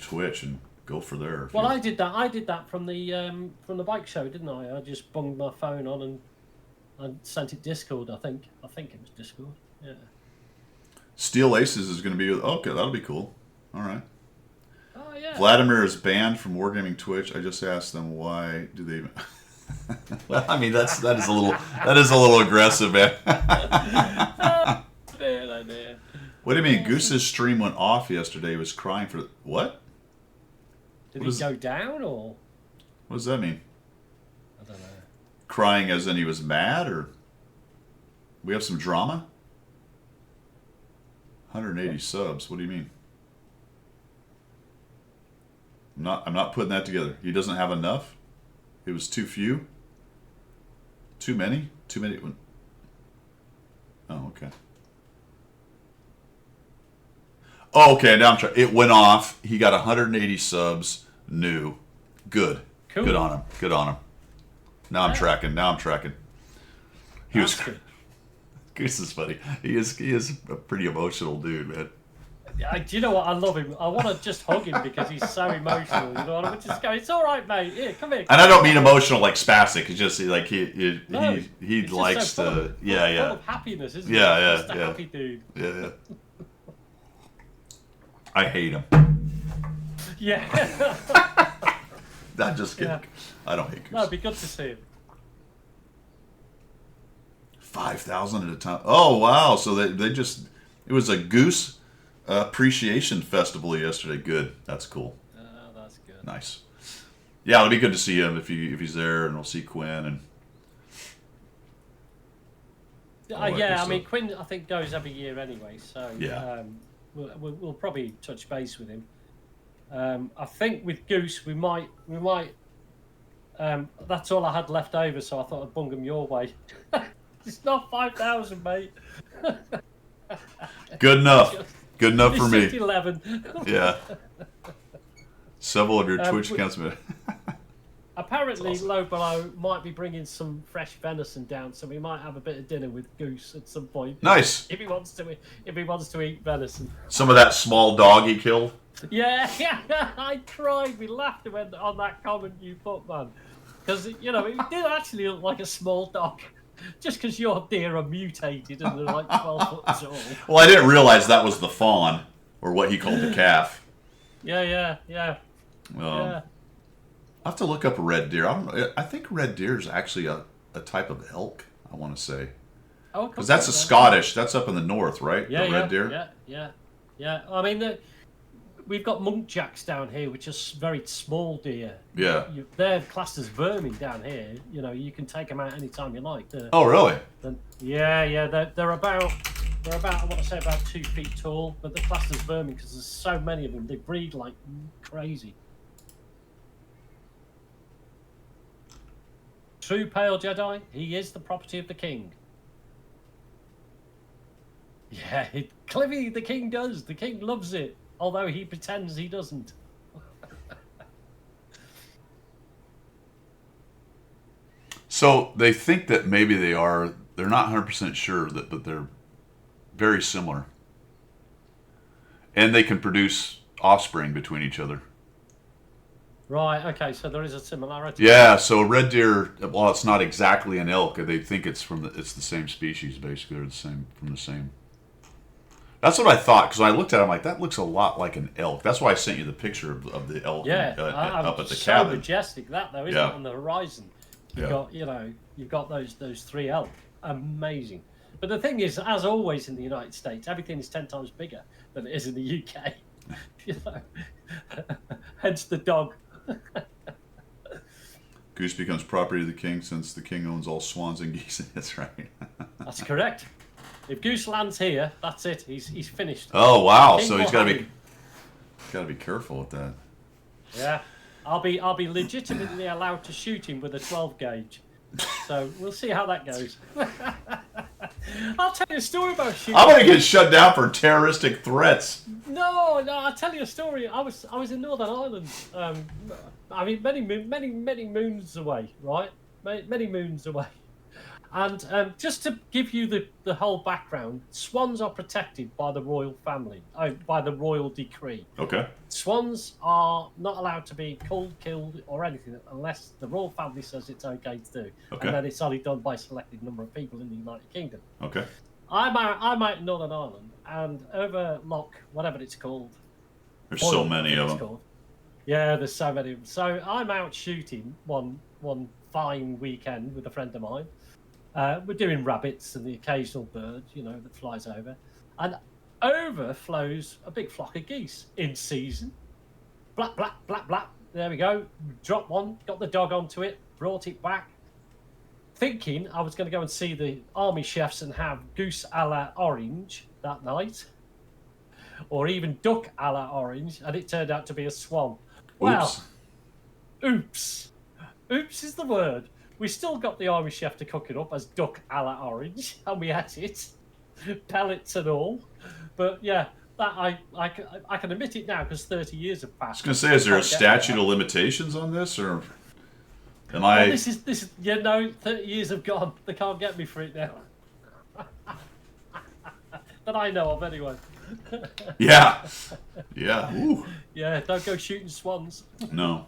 B: Twitch and go for there.
A: Well, I did that. I did that from the bike show, didn't I? I just bunged my phone on and sent it Discord. I think it was Discord. Yeah.
B: Steel Aces is going to be okay. That'll be cool. All right.
A: Oh yeah.
B: Vladimir is banned from Wargaming Twitch. I just asked them why do they. Well, I mean that is a little aggressive, man.
A: Dear.
B: What do you mean? Goose's stream went off yesterday. He was crying for what?
A: Did he go down or?
B: What does that mean?
A: I don't know.
B: Crying as in he was mad, or we have some drama? 180 subs. What do you mean? I'm not putting that together. He doesn't have enough. It was too few. Too many. Too many. Oh, okay. Oh, okay. Now I'm trying. It went off. He got 180 subs. New. Good.
A: Cool.
B: Good on him. Good on him. Now I'm tracking. He was.
A: Good.
B: Goose is funny. He is a pretty emotional dude, man.
A: Do you know what? I love him. I want to just hug him because he's so emotional. You know, I'm just going, it's all right, mate. Here, come here.
B: And I don't mean emotional like spastic. It's just like he
A: it's
B: likes
A: just so
B: to. Yeah.
A: Full of happiness, isn't
B: Yeah,
A: it?
B: yeah,
A: Just a
B: yeah.
A: happy dude.
B: Yeah. I hate him.
A: Yeah.
B: Not just kidding.
A: Yeah.
B: I don't hate Goose.
A: No, it'd be good to see him.
B: 5,000 at a time. Oh wow! So they just it was a Goose appreciation festival yesterday. Good. That's cool.
A: That's good.
B: Nice. Yeah, it'll be good to see him if he's there, and we'll see Quinn and. all that good
A: I
B: stuff.
A: mean, Quinn, I think, goes every year anyway, so
B: Yeah.
A: we'll probably touch base with him. I think with Goose, we might. That's all I had left over, so I thought I'd bung him your way. It's not 5,000, mate.
B: Good enough. Good enough for
A: It's
B: me.
A: 11.
B: Yeah. Several of your Twitch
A: we-
B: accounts.
A: Apparently,
B: That's awesome.
A: Low Below might be bringing some fresh venison down, so we might have a bit of dinner with Goose at some point.
B: Nice.
A: If he wants to eat venison.
B: Some of that small dog he killed.
A: Yeah, I cried. We laughed when on that comment you put, man, because it did actually look like a small dog. Just because your deer are mutated and they're like 12 foot tall.
B: Well, I didn't realize that was the fawn, or what he called the calf.
A: Yeah.
B: I'll have to look up a red deer. I think red deer is actually a type of elk, I want to say.
A: Oh,
B: Because that's a Scottish. That's up in the north, right?
A: Yeah,
B: the red deer?
A: Yeah. I mean, we've got muntjacs down here, which are very small deer.
B: Yeah.
A: They're classed as vermin down here. You can take them out anytime you like.
B: Oh, really?
A: They're about I want to say about 2 feet tall, but they're classed as vermin because there's so many of them. They breed like crazy. True Pale Jedi, he is the property of the king. Yeah, Cliffy, the king does. The king loves it, although he pretends he doesn't.
B: So they think that maybe they're not 100% sure, but they're very similar. And they can produce offspring between each other.
A: Right, okay, so there is a similarity.
B: Yeah, so red deer, well, it's not exactly an elk. They think it's it's the same species, basically. They're from the same. That's what I thought, because when I looked at it, I'm like, that looks a lot like an elk. That's why I sent you the picture of the elk up at the
A: so
B: cabin.
A: majestic that though, isn't it, on the horizon? You've got those 3 elk. Amazing. But the thing is, as always in the United States, everything is 10 times bigger than it is in the UK. Hence the dog.
B: Goose becomes property of the king since the king owns all swans and geese. That's right.
A: That's correct. If Goose lands here, that's it. He's finished.
B: Oh wow!
A: King
B: So he's
A: will
B: got to
A: have
B: be
A: him.
B: careful with that.
A: Yeah, I'll be legitimately allowed to shoot him with a 12 gauge. So we'll see how that goes. I'll tell you a story about shooting.
B: I'm gonna get shut down for terroristic threats.
A: No, I'll tell you a story. I was in Northern Ireland. I mean, many moons away, right? Many moons away. And just to give you the whole background, swans are protected by the royal family, by the royal decree.
B: Okay.
A: Swans are not allowed to be culled, killed, or anything unless the royal family says it's okay to do.
B: Okay.
A: And then it's only done by a selected number of people in the United Kingdom.
B: Okay.
A: I'm out in Northern Ireland, and over Loch, whatever it's called.
B: There's so many of them.
A: Called. Yeah, there's so many of them. So I'm out shooting one fine weekend with a friend of mine. We're doing rabbits and the occasional bird, that flies over. And over flows a big flock of geese in season. Blap, blap, blap, blap. There we go. Dropped one, got the dog onto it, brought it back. Thinking I was going to go and see the army chefs and have goose a la orange that night. Or even duck a la orange. And it turned out to be a swan. Well, oops. Oops is the word. We still got the army chef to cook it up as duck a la orange, and we ate it, pellets and all. But yeah, that I can admit it now because 30 years have passed.
B: I was gonna say, is there a statute of limitations on this, or am I?
A: Well, this is 30 years have gone. They can't get me for it now. That I know of, anyway.
B: Yeah. Ooh.
A: Yeah, don't go shooting swans.
B: No.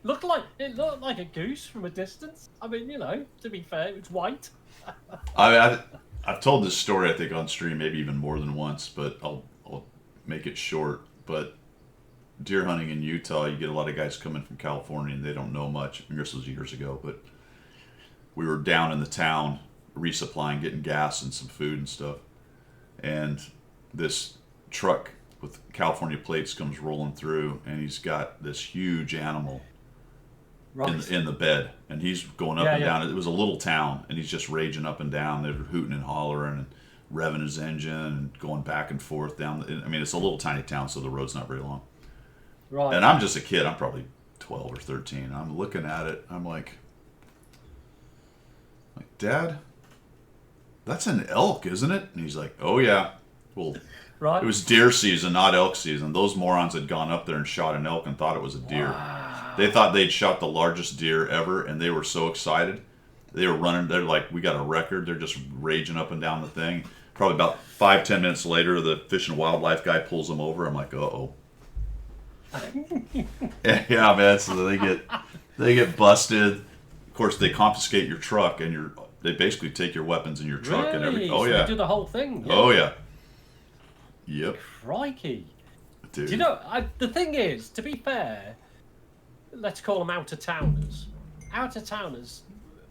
A: It looked like a goose from a distance. I mean, to be fair, it's white.
B: I've told this story, I think, on stream, maybe even more than once, but I'll make it short. But deer hunting in Utah, you get a lot of guys coming from California, and they don't know much. I mean, this was years ago, but we were down in the town resupplying, getting gas and some food and stuff. And this truck with California plates comes rolling through, and he's got this huge animal in the bed, and he's going up and down. It was a little town, and he's just raging up and down. They're hooting and hollering and revving his engine and going back and forth down. I mean, it's a little tiny town, so the road's not very long.
A: Right.
B: And I'm just a kid. I'm probably 12 or 13. I'm looking at it. I'm like, Dad, that's an elk, isn't it? And he's like, oh yeah. Well,
A: Right.
B: it was deer season, not elk season. Those morons had gone up there and shot an elk and thought it was a deer.
A: Wow.
B: They thought they'd shot the largest deer ever, and they were so excited. They were running. They're like, we got a record. They're just raging up and down the thing. Probably about 5-10 minutes later, the Fish and Wildlife guy pulls them over. I'm like, uh-oh. Yeah, man. So they get busted. Of course, they confiscate your truck, and they basically take your weapons and your truck and
A: Really?
B: everything. Oh
A: So
B: yeah.
A: they do the whole thing. Yeah.
B: Oh yeah. Yep.
A: Crikey.
B: Dude.
A: Do you know, the thing is, to be fair, let's call them out-of-towners. Out-of-towners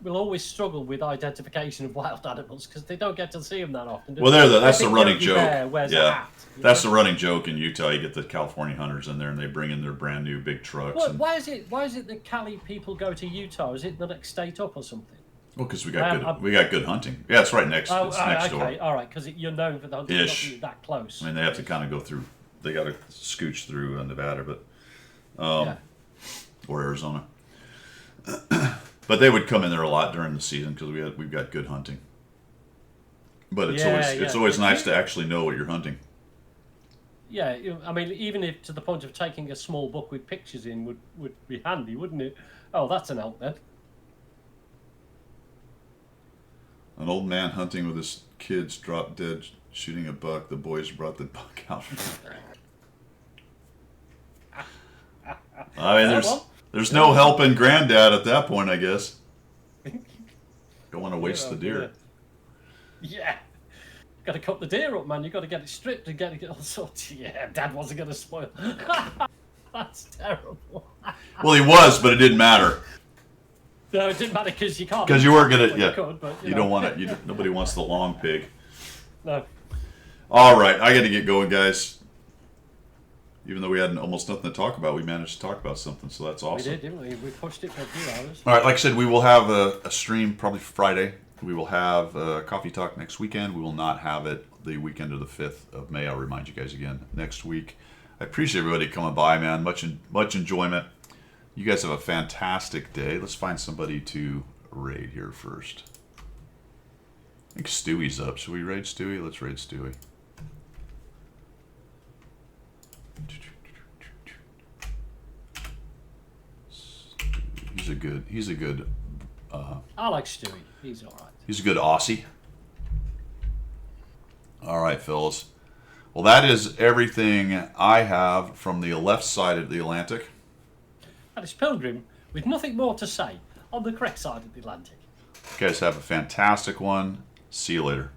A: will always struggle with identification of wild animals because they don't get to see them that often.
B: Well, that's the running joke.
A: Wears a
B: Yeah,
A: hat,
B: that's the running joke in Utah. You get the California hunters in there, and they bring in their brand new big trucks.
A: Well,
B: and,
A: why is it that Cali people go to Utah? Is it the next state up or something?
B: well, because we got good hunting. Yeah, it's right next. It's next door.
A: Okay, all right, because you're known for the hunting,
B: Ish.
A: not that close.
B: I mean, they have to kind of go through. They got to scooch through Nevada, but
A: Yeah.
B: or Arizona. But they would come in there a lot during the season because we've got good hunting. But it's always nice to actually know what you're hunting.
A: Yeah, I mean, even if to the point of taking a small book with pictures in would be handy, wouldn't it? Oh, that's an elk then.
B: An old man hunting with his kids dropped dead shooting a buck. The boys brought the buck out. I mean, there's no helping Granddad at that point, I guess. Don't want to waste the deer.
A: Yeah. Got to cut the deer up, man. You got to get it stripped and get it all sorts. Yeah, Dad wasn't going to spoil. That's terrible.
B: Well, he was, but it didn't matter
A: No, it didn't matter because you can't.
B: because you weren't gonna.
A: Well,
B: Yeah,
A: you could, but,
B: you don't want it. Nobody wants the long pig.
A: No.
B: All right, I got to get going, guys. Even though we had almost nothing to talk about, we managed to talk about something, so that's awesome.
A: We did, didn't we? We pushed it for a few hours.
B: All right, like I said, we will have a stream probably Friday. We will have a coffee talk next weekend. We will not have it the weekend of the 5th of May. I'll remind you guys again next week. I appreciate everybody coming by, man. Much enjoyment. You guys have a fantastic day. Let's find somebody to raid here first. I think Stewie's up. Should we raid Stewie? Let's raid Stewie. He's a good
A: I like Stewie. He's all right.
B: He's a good Aussie. All right, fellas. Well, that is everything I have from the left side of the Atlantic.
A: And it's Pilgrim with nothing more to say on the correct side of the Atlantic.
B: You guys have a fantastic one. See you later.